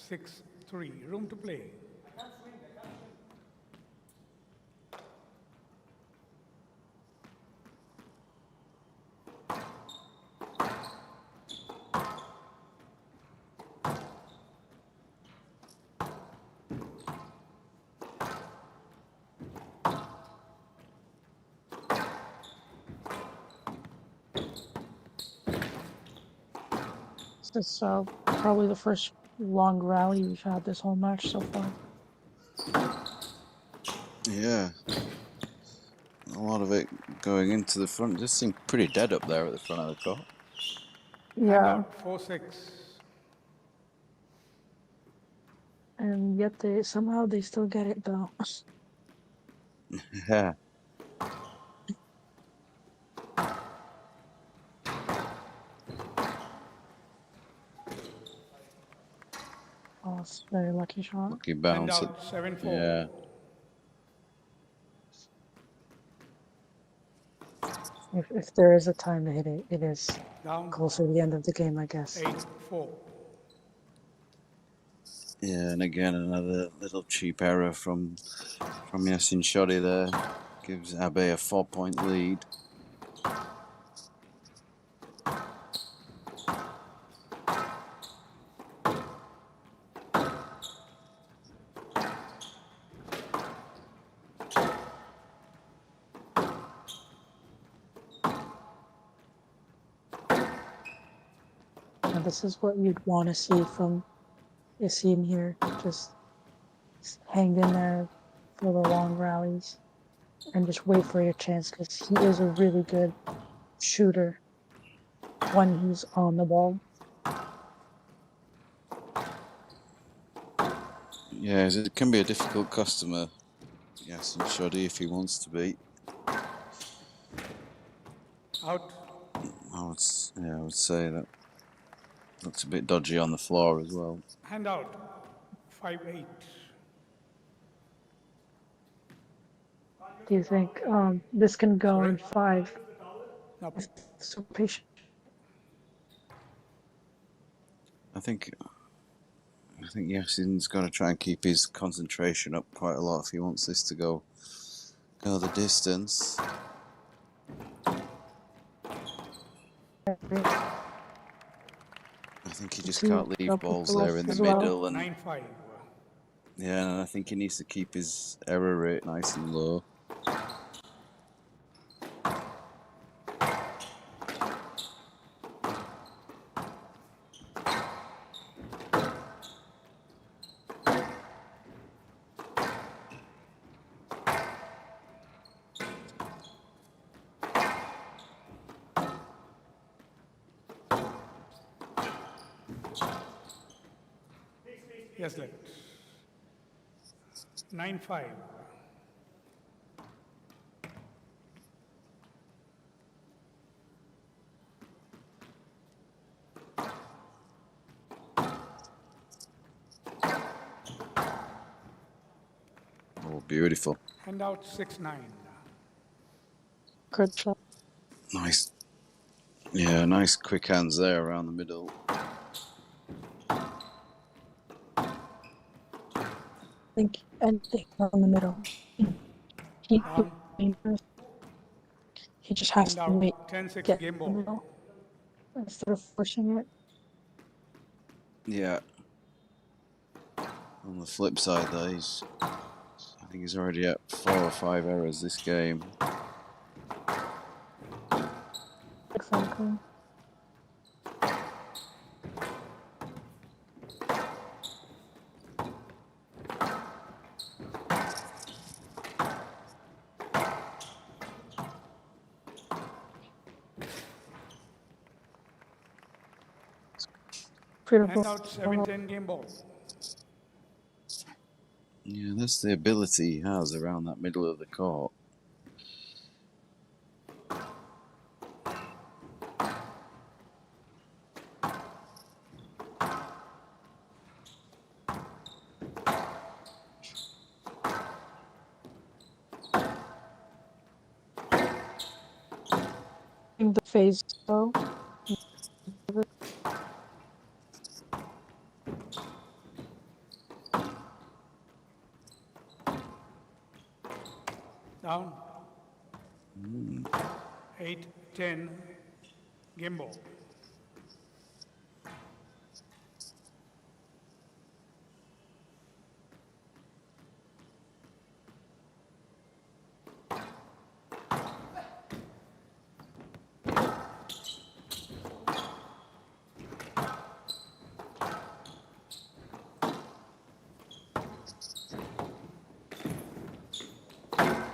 6-3. Room to play. This is probably the first long rally we've had this whole match so far. Yeah. A lot of it going into the front. Just seemed pretty dead up there at the front of the court. Yeah, Handout 4-6. and yet they still get it though. Yeah. Oh, it's a very lucky shot. Lucky bounce. Handout 7-4. Yeah. If there is a time to hit it, it is Down closer to the end of the game, I guess. 8-4. Yeah, and again another little cheap error from Yasin Shoddy there. Gives Abe a 4-point lead. And this is what you'd want to see from Yassine here. Just hang in there for the long rallies and just wait for your chance, because he is a really good shooter when he's on the ball. Yeah, it can be a difficult customer, Yasin Shoddy, if he wants to be. Out. I would say that looks a bit dodgy on the floor as well. Handout 5-8. Do you think this can go in 5? Nope. So patient. I think Yasin's got to try and keep his concentration up quite a lot if he wants this to go the distance. I think he just can't leave balls there in the middle, and 9-5. yeah, and I think he needs to keep his error rate nice and low. Yes, let. 9-5. Oh, beautiful. And out 6-9. Good shot. Nice. Yeah, nice quick hands there around the middle. Think anything on the middle. He, Down he just has and to wait, out. 10-6 get game in the ball. middle instead of forcing it. Yeah. On the flip side, though, I think he's already at 4 or 5 errors this game. Exactly. Beautiful. And out 7-10 game ball. Yeah, that's the ability he has around that middle of the court. In the phase though. Down. 8-10 game ball.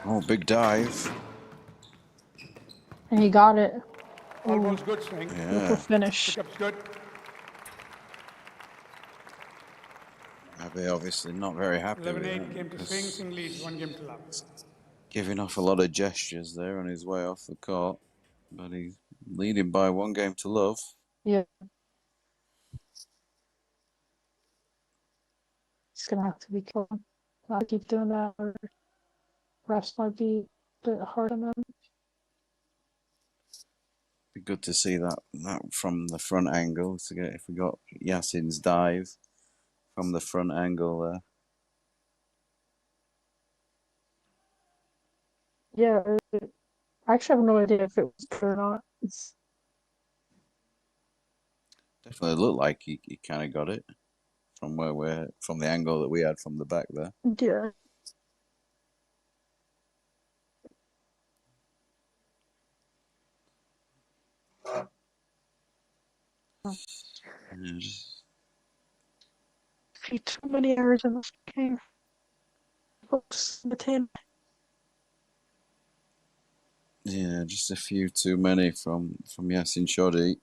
Oh, big dive. And he got it. Almost good swing. Beautiful Yeah. finish. Pickup's good. Abe obviously not very happy with 11-8 that. game to swing. Singh leads 1 game to love. Giving off a lot of gestures there on his way off the court. But he's leading by 1 game to love. Yeah. He's gonna have to be careful. Not keep doing that, or refs might be a bit hard on them. Be good to see that from the front angle to get if we got Yasin's dive from the front angle there. Yeah, I actually have no idea if it was good or not. It's Definitely looked like he kind of got it from from the angle that we had from the back there. yeah. Yeah, Too many errors in this game. Oops, the 10. yeah, just a few too many from Yasin Shoddy.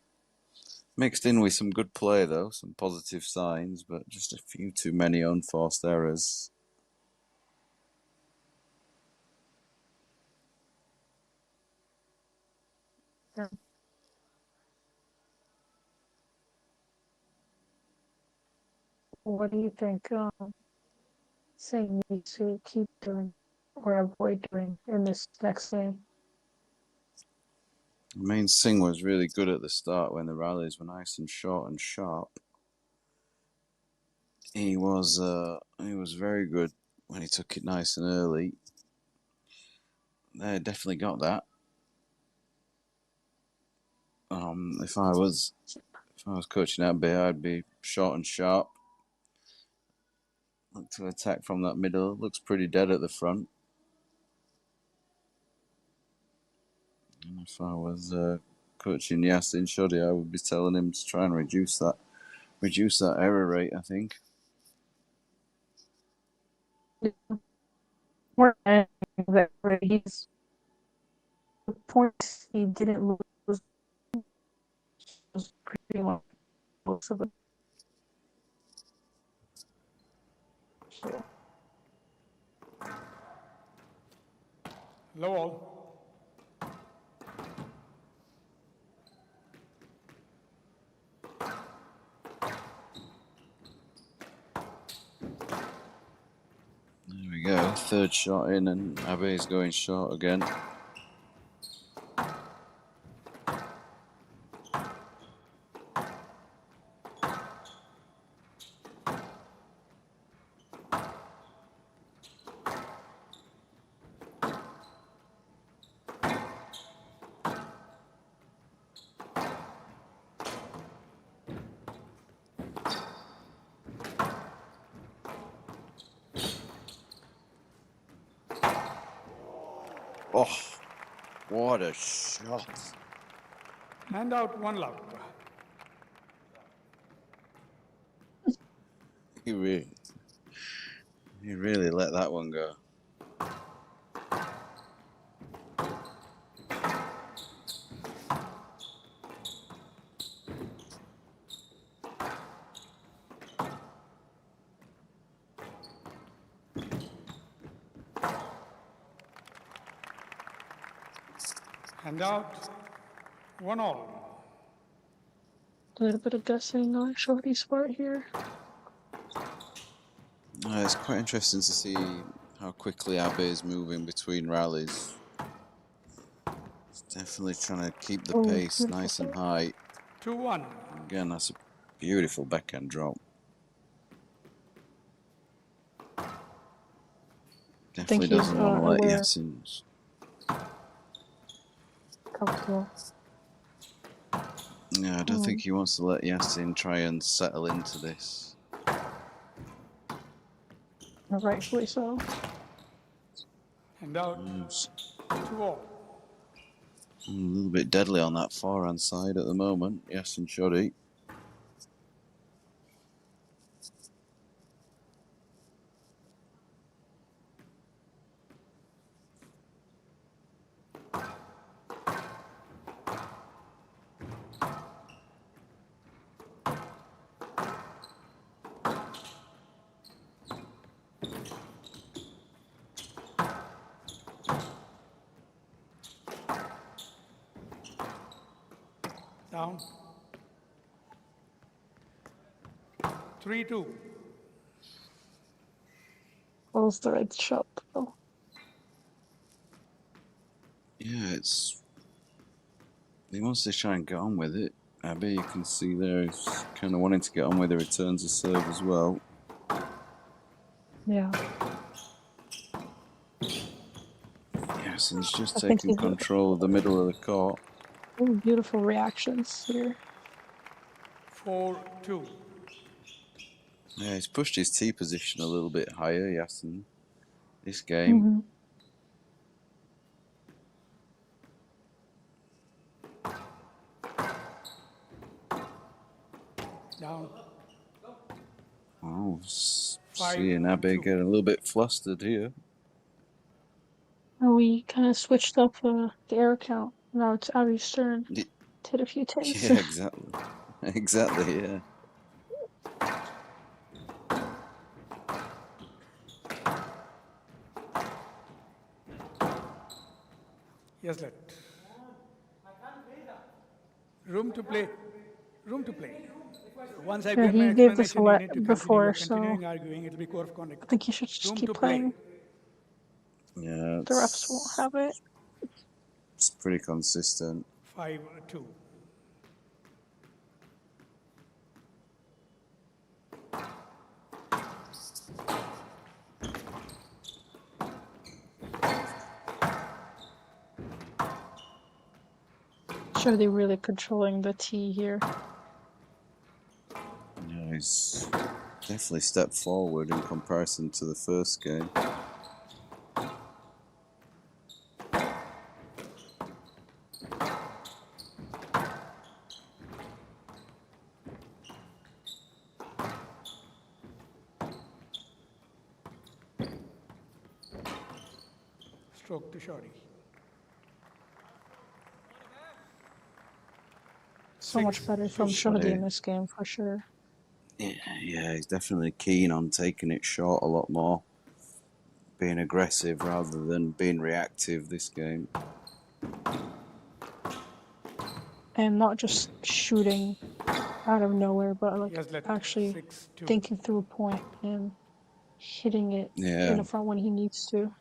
Mixed in with some good play though, some positive signs, but just a few too many unforced errors. Yeah. What do you think Singh needs to keep doing or avoid doing in this next game? I mean, Singh was really good at the start when the rallies were nice and short and sharp. He was very good when he took it nice and early. They definitely got that. If I was coaching that bit, I'd be short and sharp. Look to attack from that middle. Looks pretty dead at the front. And if I was coaching Yasin Shoddy, I would be telling him to try and reduce that error rate. I think. More than that, he's the points he didn't lose was pretty much most of it. Low all. There we go. Third shot in, and Abe's going short again. Oh, what a shot. Hand out 1 love. He really let that one go. Hand out 1 all. A little bit of guessing on Shorty's part here. It's quite interesting to see how quickly Abe is moving between rallies. He's definitely trying to keep the pace nice and high. 2-1. Again, that's a beautiful backhand drop. Definitely doesn't want to let Yassin. Comfortable. Yeah, I don't think he wants to let Yassin try and settle into this. Rightfully so. Hand out 2 all. A little bit deadly on that forehand side at the moment. Yassin Shoddy. Down. 3-2. Close the red shot though. Yeah, he wants to try and get on with it. Abe, you can see there, he's kind of wanting to get on with the returns of serve as well. Yeah. Yes, he's just taking control of the middle of the court. Oh, beautiful reactions here. 4-2. Yeah, he's pushed his tee position a little bit higher, Yassin, this game. Down. Oh, seeing Abe get a little bit flustered here. Oh, we kind of switched up the air count. Now it's Abi's turn. Hit a few tens. Yeah, exactly. Exactly, yeah. Yes, let. Room to play. Room to play. Once I get my he gave this explanation, you need to continue. before, You're so continuing arguing. It'll be code of conduct. I think you should just keep playing. Yeah, The refs won't have it. It's pretty consistent. 5-2. Sure, they're really controlling the tee here. Yeah, he's definitely stepped forward in comparison to the first game. Stroke to shorty. So much better from Shorty in this game, for sure. Yeah, he's definitely keen on taking it short a lot more. Being aggressive rather than being reactive this game. And not just shooting out of nowhere, but He like has let actually 6-2. thinking through a point and hitting it in Yeah. the front when he needs to.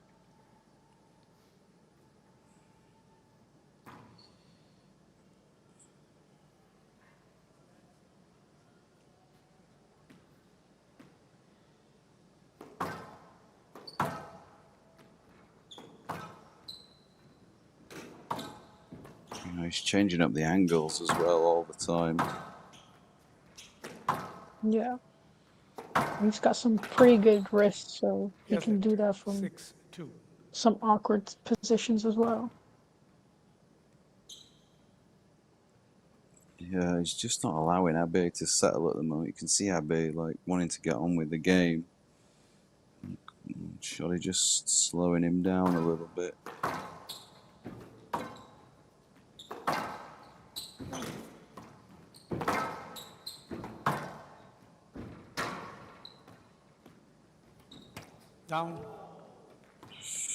You know, he's changing up the angles as well all the time. Yeah. He's got some pretty good wrists, so He he has can let do that from 6-2. some awkward positions as well. Yeah, he's just not allowing Abe to settle at the moment. You can see Abe like wanting to get on with the game. Surely just slowing him down a little bit. Down.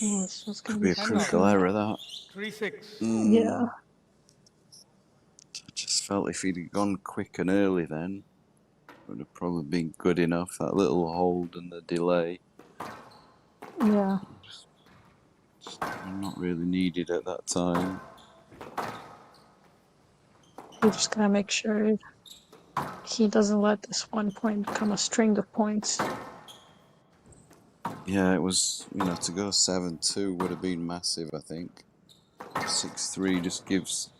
Ooh, this was Could gonna be be a Hand out. critical tricky. error, that. 3-6. Yeah. I just felt if he'd gone quick and early then, it would have probably been good enough. That little hold and the delay. Yeah. Not really needed at that time. He just gotta make sure he doesn't let this one point become a string of points. Yeah, it was, you know, to go 7-2 would have been massive, I think. 6-3 just gives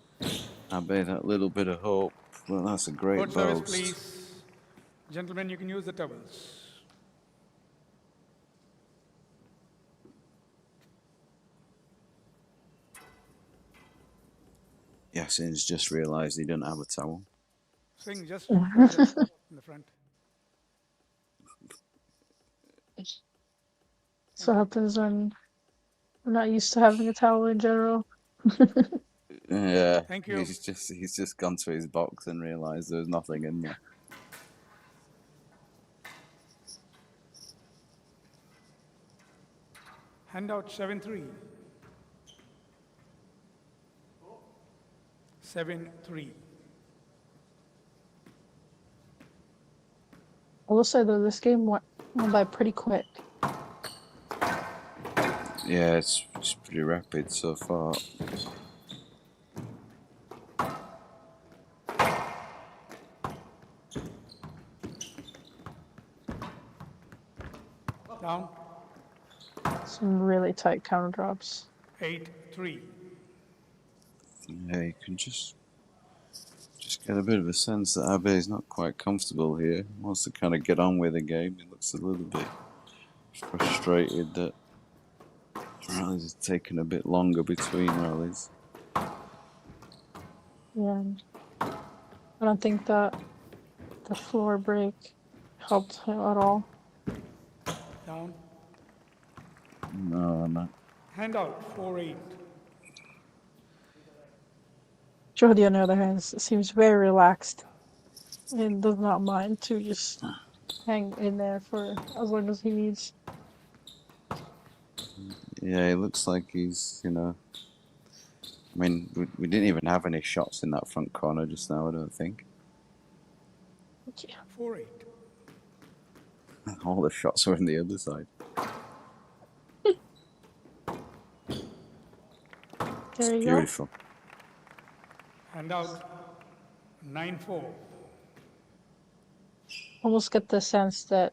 Abe that little bit of hope. Well, that's a great Court service, boast. please. Gentlemen, you can use the towels. Yasin's just realised he didn't have a towel. Swing just put it in the front. So what happens when we're not used to having a towel in general. Yeah, Thank you. he's just gone to his box and realised there was nothing in there. Handout 7-3. 7-3. I will say though, this game went by pretty quick. Yeah, it's pretty rapid so far. Down. Some really tight counter drops. 8-3. Yeah, you can just get a bit of a sense that Abe is not quite comfortable here. He wants to kind of get on with the game. He looks a little bit frustrated that rallies are taking a bit longer between rallies. Yeah. I don't think that the floor break helped him at all. Down. No. Handout 4-8. Jody, on the other hand, seems very relaxed and does not mind to just hang in there for as long as he needs. Yeah, it looks like he's, you know... I mean, we didn't even have any shots in that front corner just now, I don't think. Yeah. 4-8. All the shots were on the other side. There you Beautiful. Handout 9-4. Almost get the sense that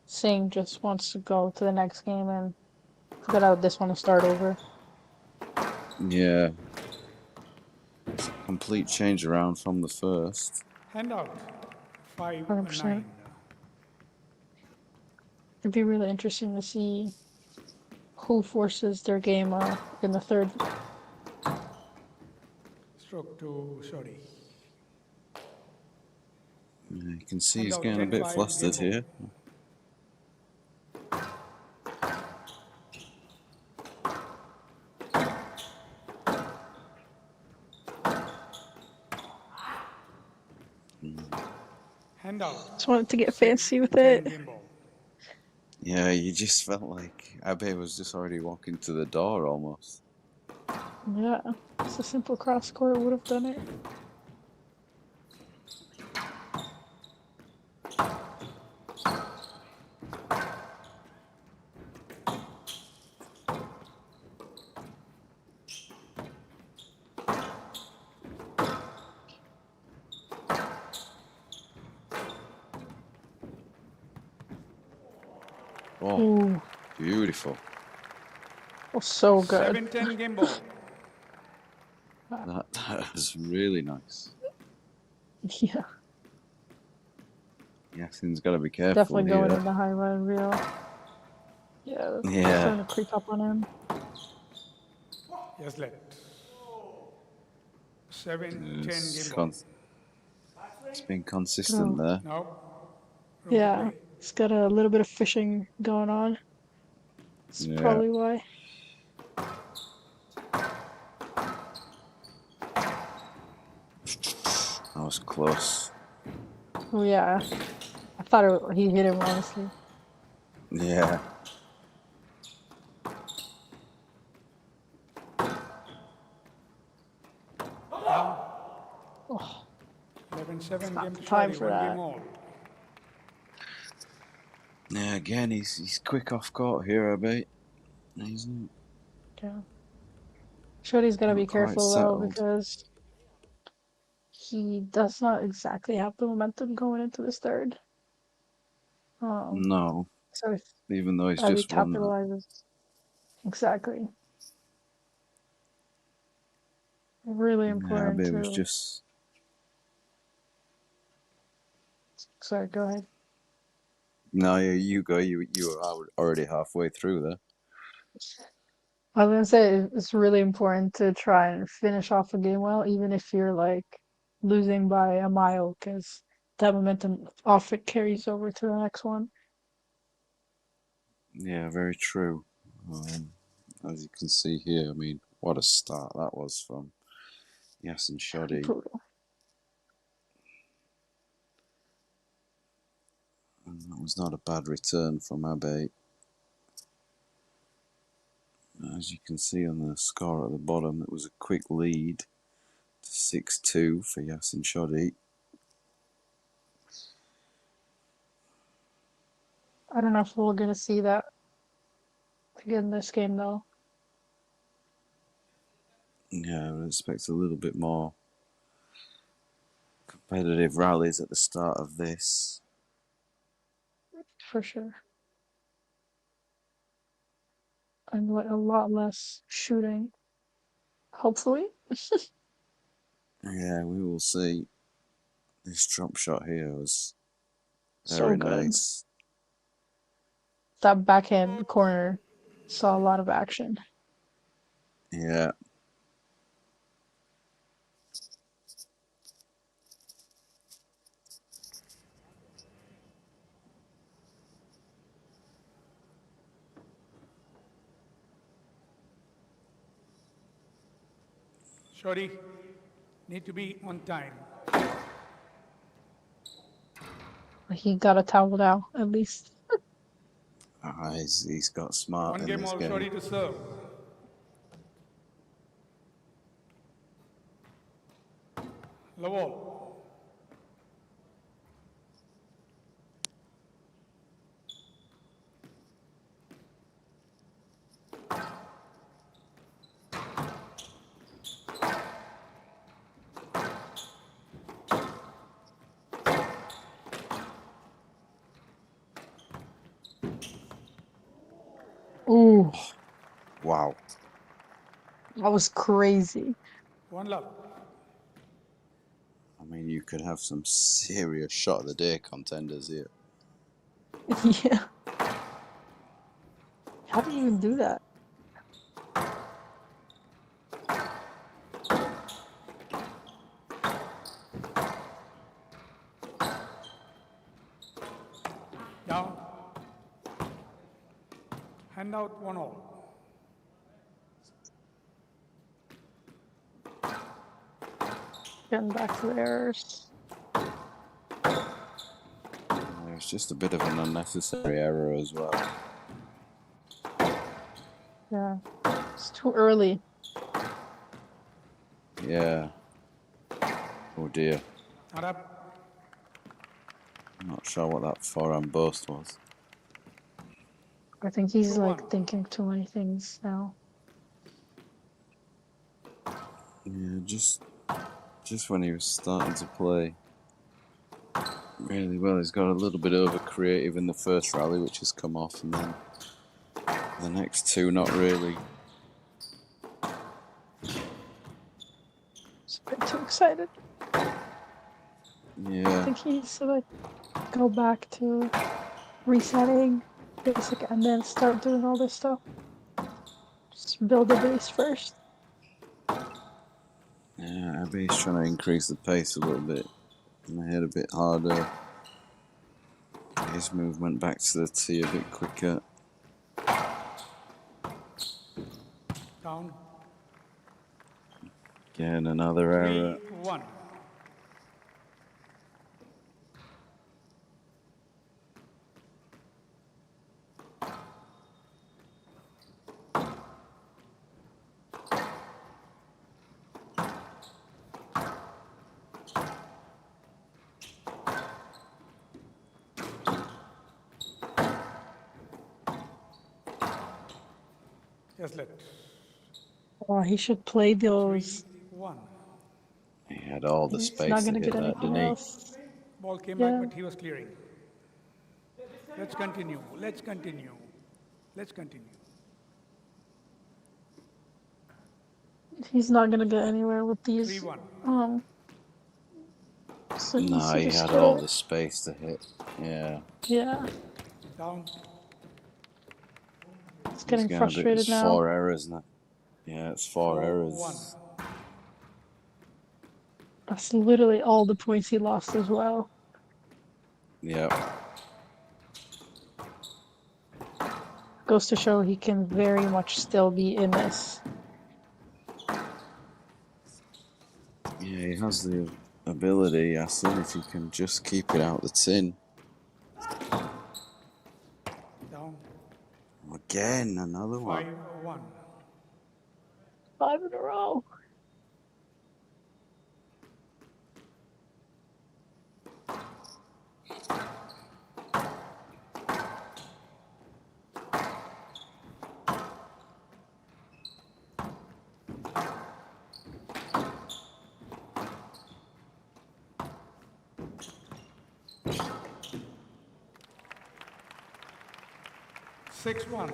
Singh just wants to go to the next game and forget out this one and start over. Yeah. It's a complete change around from the first. Handout 5-9. 100%. It'd be really interesting to see who forces their game in the third. Stroke to Shorty. Yeah, you can see he's Handout getting a bit 10-5, flustered game here. Hand out. Just wanted to get 6, fancy with 10 it. game ball. Yeah, you just felt like Abe was just already walking to the door almost. Yeah, it's a simple cross court would have done it. Oh, Ooh, beautiful. oh, so good. 7-10 game ball. That was really nice. Yeah, Yasin's got to be careful definitely going here. in the high run reel. Yeah, Yeah, starting to creep up on him. Yes, let. 7-10 it's, game ball. it's been consistent Good. there. Now, room to Yeah, play. it's got a little bit of fishing going on. That's Yeah, probably why. that was close. Oh yeah, I thought he hit him honestly. Yeah, Down. Oh, 11-7 not game the to time Shorty. for 1 that. game all. yeah. Again, he's quick off court here, Abe. He's Yeah, Shorty's gotta not be quite careful though settled. because he does not exactly have the momentum going into this third. Um, No, so if even though he's Abby just won that. capitalizes exactly, really Yeah, important Abe was to. just. Sorry, go ahead. No, yeah, you go. You were already halfway through there. I was gonna say it's really important to try and finish off a game well, even if you're like losing by a mile, because that momentum off it carries over to the next one. Yeah, very true. As you can see here, I mean, what a start that was from Yasin Shoddy. Brutal. And that was not a bad return from Abe. As you can see on the score at the bottom, it was a quick lead to 6-2 for Yasin Shoddy. I don't know if we're gonna see that again this game though. Yeah, I would expect a little bit more competitive rallies at the start of this. For sure. And a lot less shooting, hopefully. Yeah, we will see. This drop shot here was So very good. nice. That backhand corner saw a lot of action. Yeah. Shorty, need to be on time. He got a towel now, at least. He's got smart 1 in game this all. game. Shorty to serve. Low ball. Ooh, Wow. that was crazy. 1 love. I mean, you could have some serious shot of the day contenders here. Yeah. How do you even do that? Down. Hand out 1 all. Getting back to the errors. it's just a bit of an unnecessary error as well. Yeah, it's too early. Yeah. Oh dear. Not up. I'm not sure what that forehand burst was. I think he's 2-1. like thinking too many things now. Yeah, just when he was starting to play really well, he's got a little bit over creative in the first rally, which has come off, and then the next two not really. He's a bit too excited. I Yeah. think he needs to like go back to resetting basic and then start doing all this stuff. Just build the base first. Yeah, Abbey's trying to increase the pace a little bit and hit a bit harder. His movement back to the tee a bit quicker. Down. Again, another error. 3-1. Just let. Oh, he should play those. 3-1. He had all the He's space not to gonna hit get that, anything didn't he? else. Ball came Yeah. back, but he was clearing. Let's continue. Let's continue. Let's continue. He's not gonna get anywhere with these. 3-1. So No, he just had hit all it. the space to hit. Yeah. Yeah, Down. he's getting He's frustrated it's now. 4 errors now. Yeah, it's 4 errors. That's literally all the points he lost as well. Yep. Goes to show he can very much still be in this. Yeah, he has the ability, I think, if he can just keep it out the tin. Down. Again, another one. 5-1. 5 in a row. Six one.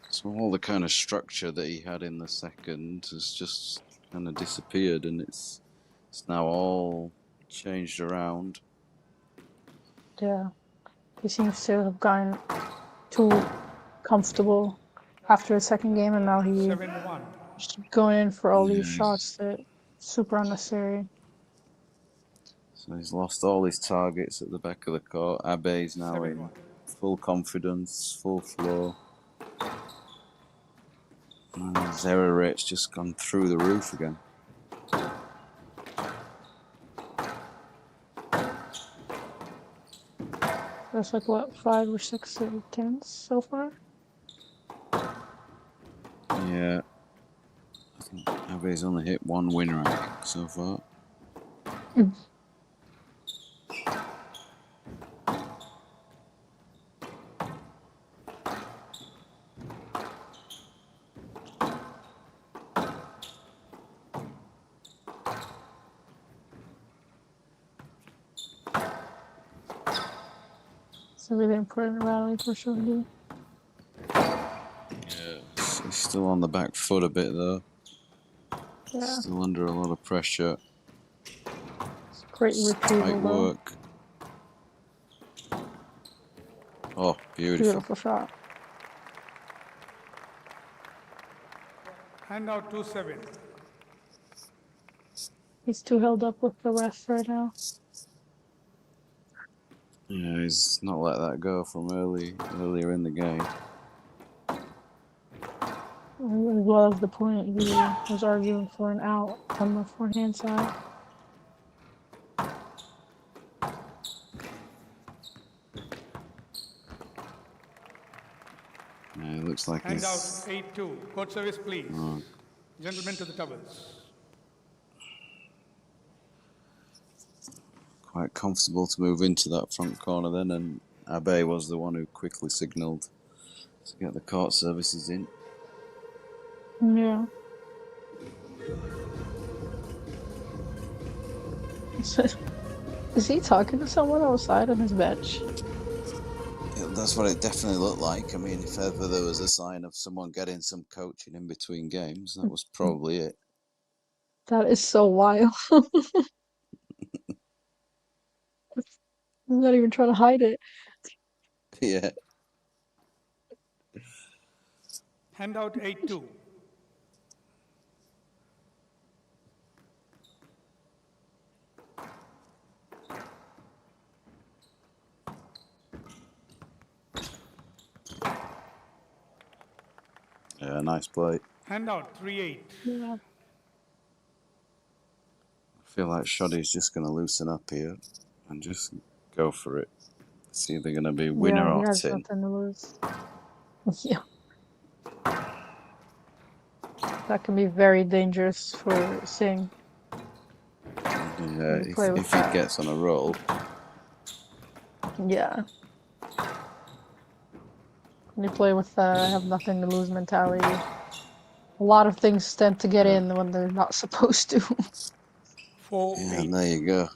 So all the kind of structure that he had in the second has just kind of disappeared, and it's now all changed around. Yeah, he seems to have gotten too comfortable after the second game, and now he's 7-1. just going in for all these Yeah, shots that super unnecessary. So he's lost all his targets at the back of the court. Abe's now 7-1. in full confidence, full flow. And his error rate's just gone through the roof again. That's like what, 5 or 6 tens so far? Yeah. I think Abe's only hit one winner, I think, so far. It's a really important rally for Shondi. Yeah. He's still on the back foot a bit, though. Yeah, Still under a lot of pressure. it's great Tight retrieval though. work. Oh, beautiful. Beautiful shot. Hand out 2-7. He's too held up with the rest right now. Yeah, he's not let that go from earlier in the game. As well as the point he was arguing for an out on the forehand side. Yeah, it looks like Hand out he's 8-2. Court service, please. oh, Gentlemen to the towels. quite comfortable to move into that front corner then, and Abe was the one who quickly signalled to get the court services in. Yeah. Is he talking to someone outside on his bench? That's what it definitely looked like. I mean, if ever there was a sign of someone getting some coaching in between games, that was probably it. That is so wild. I'm not even trying to hide it. Yeah. Hand out 8-2. Yeah, nice play. Hand out 3-8. Yeah. I feel like Shoddy's just going to loosen up here and just go for it. It's either going to be winner Yeah, he or has tin. nothing to lose. Yeah. That can be very dangerous for Singh. Yeah, When you play with if he that. gets on a roll. Yeah. When you play with I have nothing to lose mentality. A lot of things tend to get in when they're not supposed to. 4-8. Yeah, and there you go.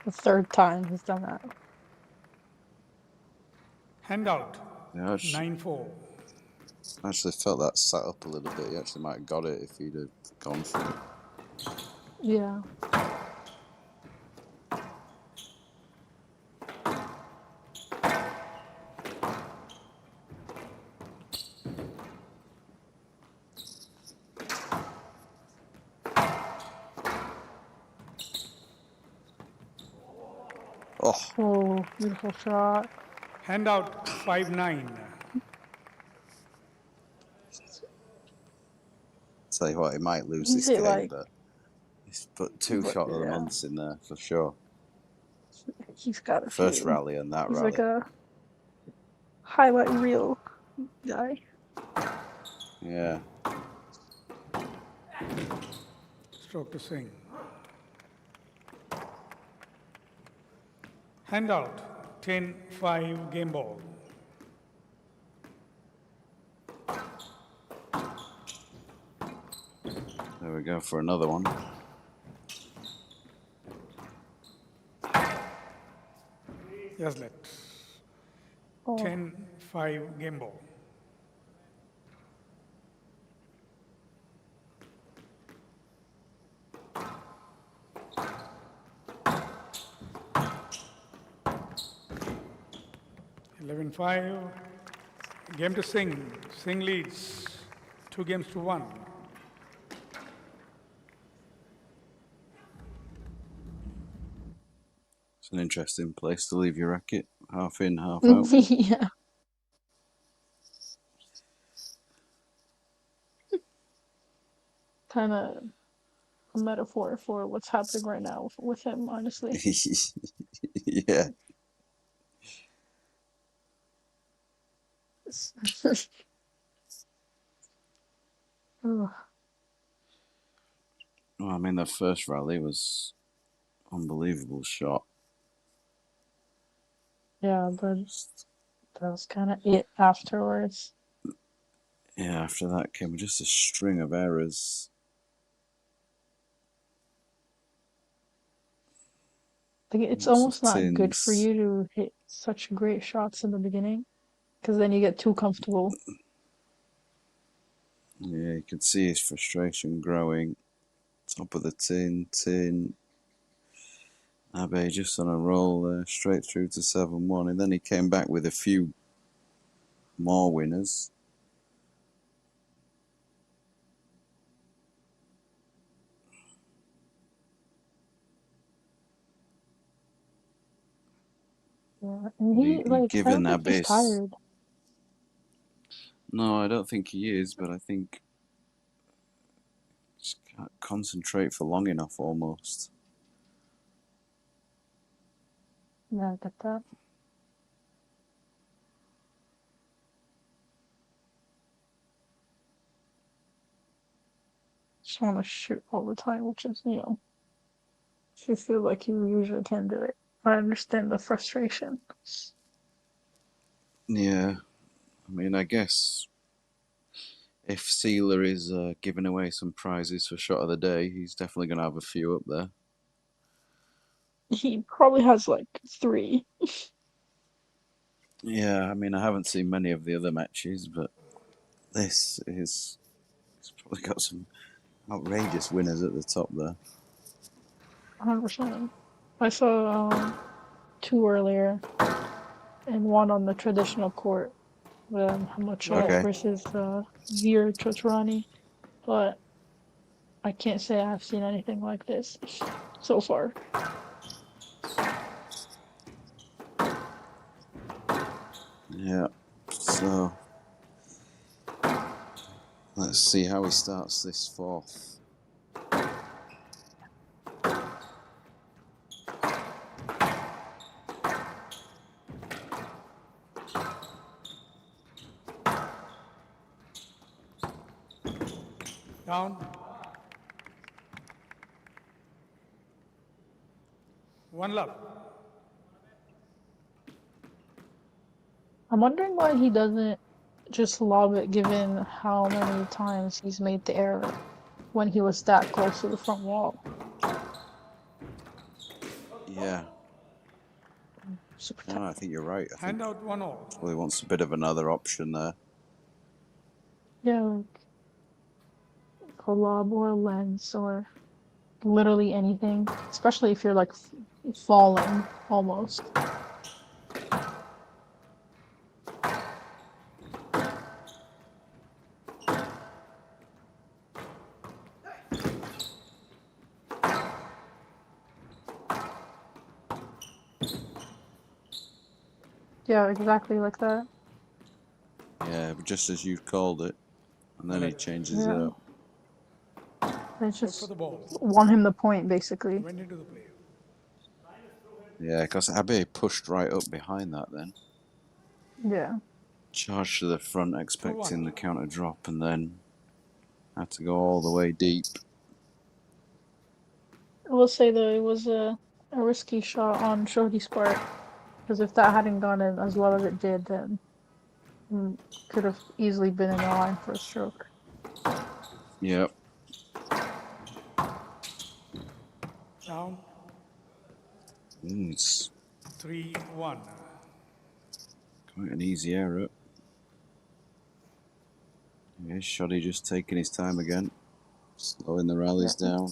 The third time he's done that. Hand out Yeah, I 9-4. actually felt that sat up a little bit. He actually might have got it if he'd have gone for it. Yeah. Oh, Oh, beautiful shot. Hand out 5-9. tell you what, he might lose He's this hit game, like, but he's put two shot of the yeah, months in there for sure. he's got a First few. rally and that He's like rally. a highlight reel guy. Yeah. Stroke to Singh. Hand out 10-5 game ball. There we go for another one. Yes, let. Oh. 10-5 game ball. (11-5). Game to Singh. Singh leads 2-1. It's an interesting place to leave your racket. Half in, half out. Yeah. Kind of a metaphor for what's happening right now with him, honestly. Yeah. Ugh. Well, I mean, the first rally was unbelievable shot. Yeah, but that was kind of it afterwards. Yeah, after that came just a string of errors. Like, it's Lots of almost not good for tins. you to hit such great shots in the beginning, because then you get too comfortable. Yeah, you can see his frustration growing. Top of the tin. Abe just on a roll there, straight through to 7-1. And then he came back with a few more winners. Yeah, and he like I Given don't think he's Abyss. tired. No, I don't think he is, but I think just can't concentrate for long enough almost. Yeah, I get that. Just want to shoot all the time, which is, if you feel like you usually can do it. I understand the frustration. Yeah, I mean, I guess if Sealer is giving away some prizes for shot of the day, he's definitely going to have a few up there. He probably has like 3. Yeah, I mean, I haven't seen many of the other matches, but this is. It's probably got some outrageous winners at the top there. 100%. I saw 2 earlier, and one on the traditional court, Hamachov Okay. versus Veer Chotrani, but I can't say I've seen anything like this so far. Yeah, so let's see how he starts this fourth. Down. 1 love. I'm wondering why he doesn't just lob it, given how many times he's made the error when he was that close to the front wall. Yeah. Super No, I think you're right. I think Hand out 1 all. probably wants a bit of another option there. Yeah, like a lob or a lens or literally anything, especially if you're like falling almost. Yeah, exactly like that. Yeah, but just as you called it, and then he changes it Yeah. up. It's Look for just the ball. want him the point, basically. Went into the play. Yeah, because Abe pushed right up behind that then. Yeah. Charged to the front, expecting 2-1. the counter drop, and then had to go all the way deep. I will say though, it was a risky shot on Shogi's part, because if that hadn't gone in as well as it did, then could have easily been in the line for a stroke. Yep. Down. It's 3-1. quite an easy error. Yeah, Shoddy just taking his time again. Slowing the rallies Yeah. down.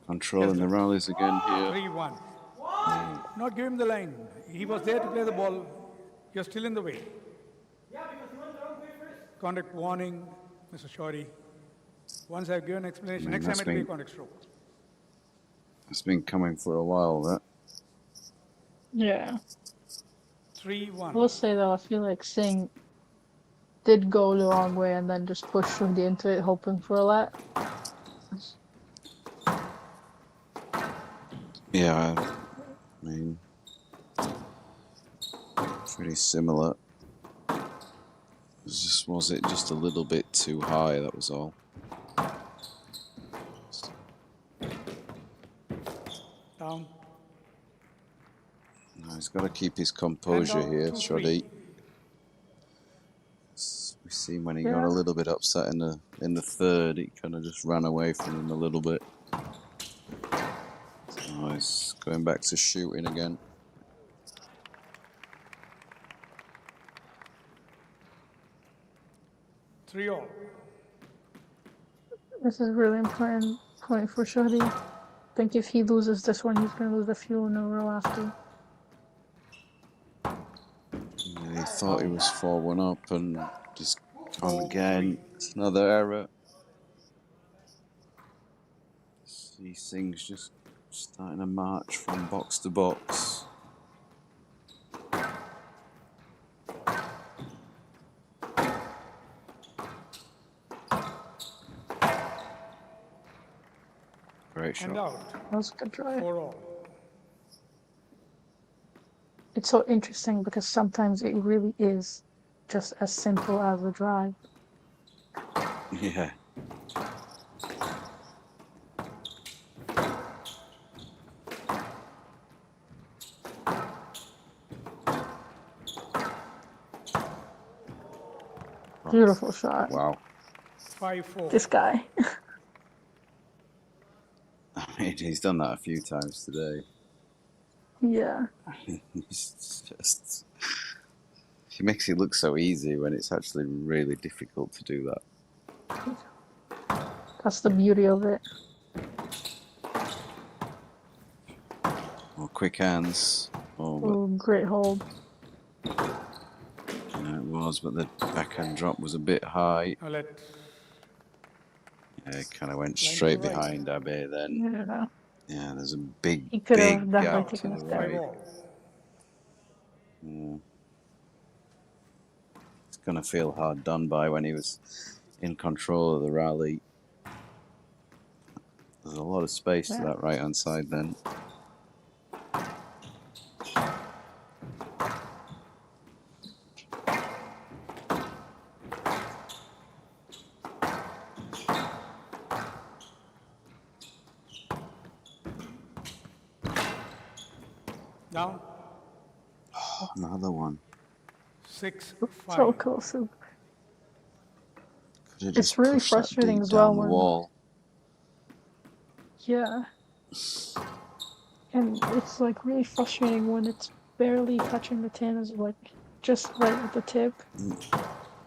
Controlling the rallies again here. 3-1. Not give him the line. He was there to play the ball. You're still in the way. Conduct warning, Mr. Shorty. Once I've given explanation, next time it'll be a conduct stroke. It's been coming for a while, that. Yeah. 3-1. I will say though, I feel like Singh did go the wrong way and then just pushed Shogi into it, hoping for a let. Yeah, I mean, pretty similar. Was it just a little bit too high, that was all. Down. No, he's got to keep his composure here, 2-3. Shoddy. We see when he got Yeah. a little bit upset in the third, he kind of just ran away from him a little bit. So he's going back to shooting again. 3-all. This is really important point for Shodi. I think if he loses this one, he's gonna lose a few in a row after. Yeah, he thought he was 4-1 up and just on again. It's another error. These things just starting to march from box to box. Great shot. And out. That was a good drive. 4-all. It's so interesting because sometimes it really is just as simple as a drive. Yeah. Beautiful shot. Wow. 5-4. This guy. I mean, he's done that a few times today. Yeah. He's just... He makes it look so easy when it's actually really difficult to do that. That's the beauty of it. Oh, quick hands. Oh, but... Ooh, great hold. Yeah, it was, but the backhand drop was a bit high. Now let Yeah, it kind of went straight right. behind Abe then. Yeah. Yeah, there's a big, He could have big definitely gap to taken the a step. right. 5-all. Yeah. It's going to feel hard done by when he was in control of the rally. There's a lot of space to that right-hand side then. Now Oh, another one. 6-5. So close. Could have It's just really pushed that frustrating deep as well down the when, wall. yeah. And it's like really frustrating when it's barely touching the tin, is like just right at the tip.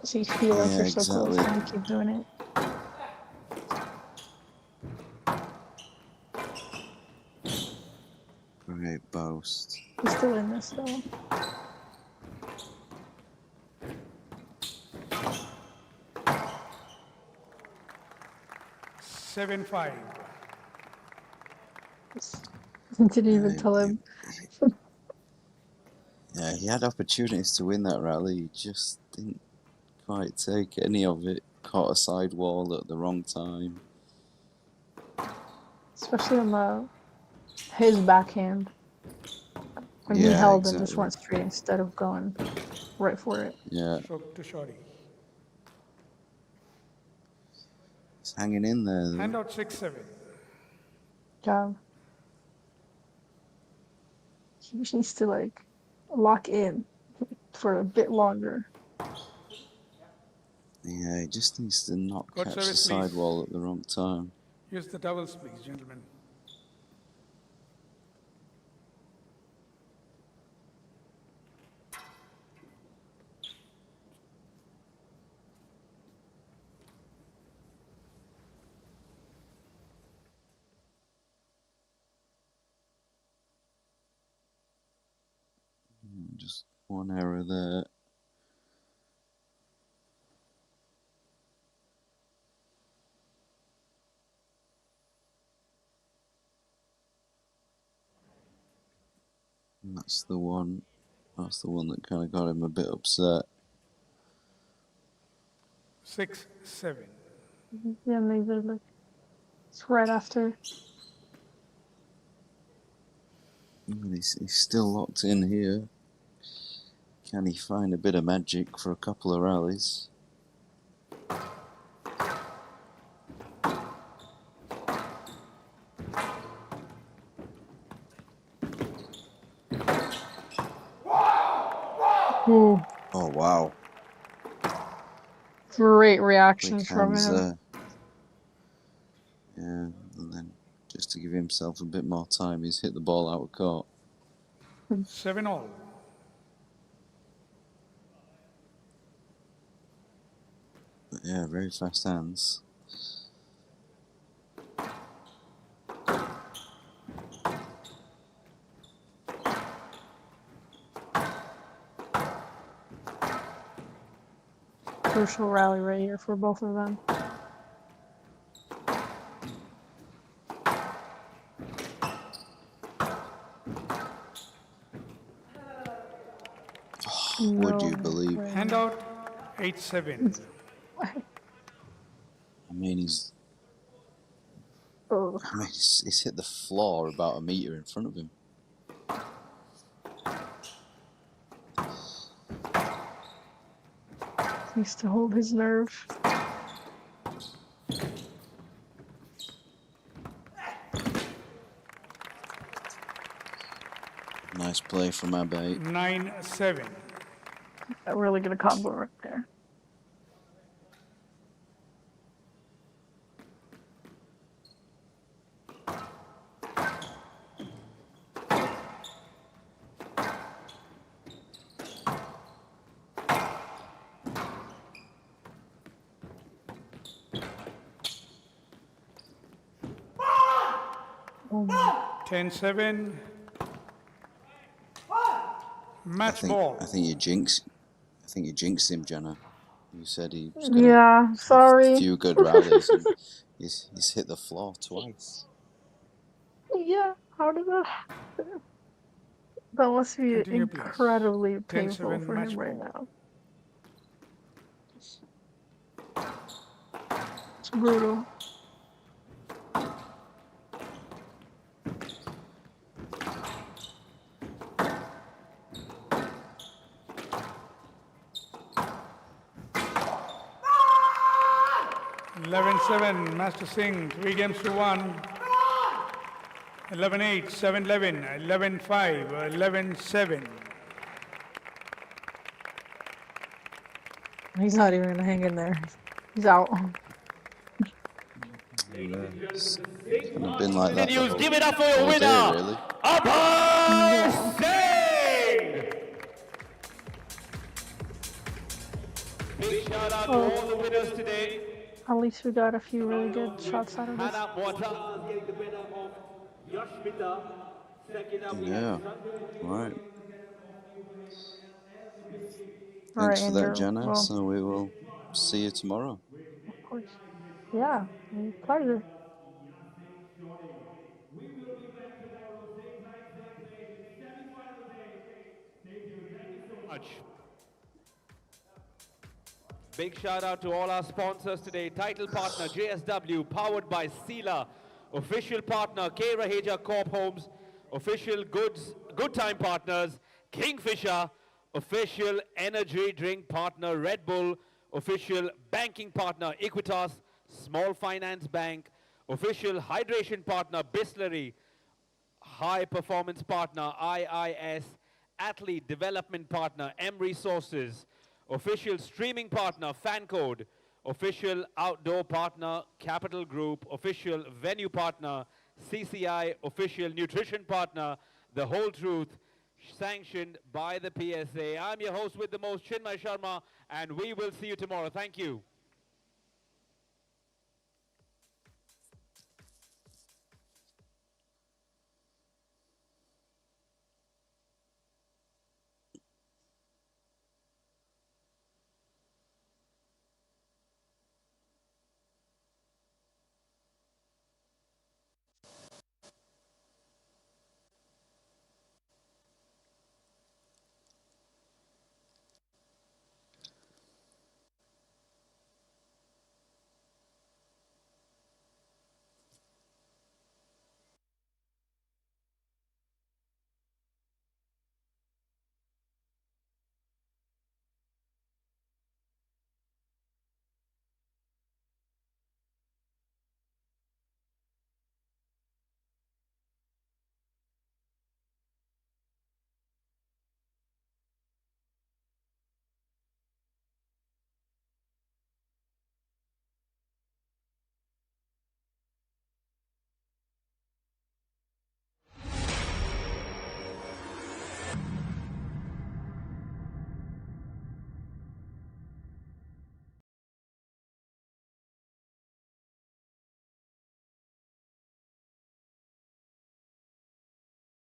So you feel like Yeah, you're so close exactly. and you keep doing it. Great boast. He's still in this though. Seven five. Didn't even tell him. Yeah, he had opportunities to win that rally. He just didn't quite take any of it. Caught a sidewall at the wrong time. Especially on his backhand. When he Yeah, held and just exactly. went straight instead of going right for it. Yeah, Stroke to shorty. he's hanging in there though. Hand out 6-7. Yeah. He needs to like lock in for a bit longer. Yeah, he just needs to not Good catch the service, please. sidewall at the wrong time. Use the doubles, please, gentlemen. Just one error there. And that's the one. That's the one that kind of got him a bit upset. 6-7. Yeah, maybe like it's right after. And he's still locked in here. Can he find a bit of magic for a couple of rallies? Ooh, Oh wow! great Quick reactions from hands him. there. Yeah, and then just to give himself a bit more time, he's hit the ball out of court. 7-all. But Yeah, very fast hands. Crucial rally right here for both of them. Would you believe? Handout 8-7. I mean, he's hit the floor about a meter in front of him. Needs to hold his nerve. Nice play from Abe. 9-7. A really good combo right there. Oh my. 10-7. Match ball. I think you jinxed him, Jenna. You said he was going Yeah, sorry. a few good rallies, and he's hit the floor twice. Yeah, how did that happen? That must be Continue, please. incredibly painful 10-7 for match him right ball. now. It's brutal. Seven, Master Singh, 3 games to 1. 11-8, 7-11, 11-5, 11-7. He's not even gonna hang in there. He's out. It's kind of been like that the whole, Give it up for your winner, day, really. Abhay Singh! Big shout out to all the winners today. At least we got a few really good shots out of this. Hannah Water. Yeah, right. All right, Thanks for that, Andrew. Jenna. Well, So we will see you tomorrow. of course. Yeah, pleasure. Big shout out to all our sponsors today. Title partner JSW, powered by Seela. Official partner K. Raheja Corp Homes. Official good time partners Kingfisher. Official energy drink partner Red Bull. Official banking partner Equitas Small Finance Bank. Official hydration partner Bisleri. High performance partner IIS. Athlete development partner M Resources. Official streaming partner FanCode. Official outdoor partner Capital Group. Official venue partner CCI. Official nutrition partner The Whole Truth. Sanctioned by the PSA. I'm your host with the most, Chinmay Sharma, and we will see you tomorrow. Thank you.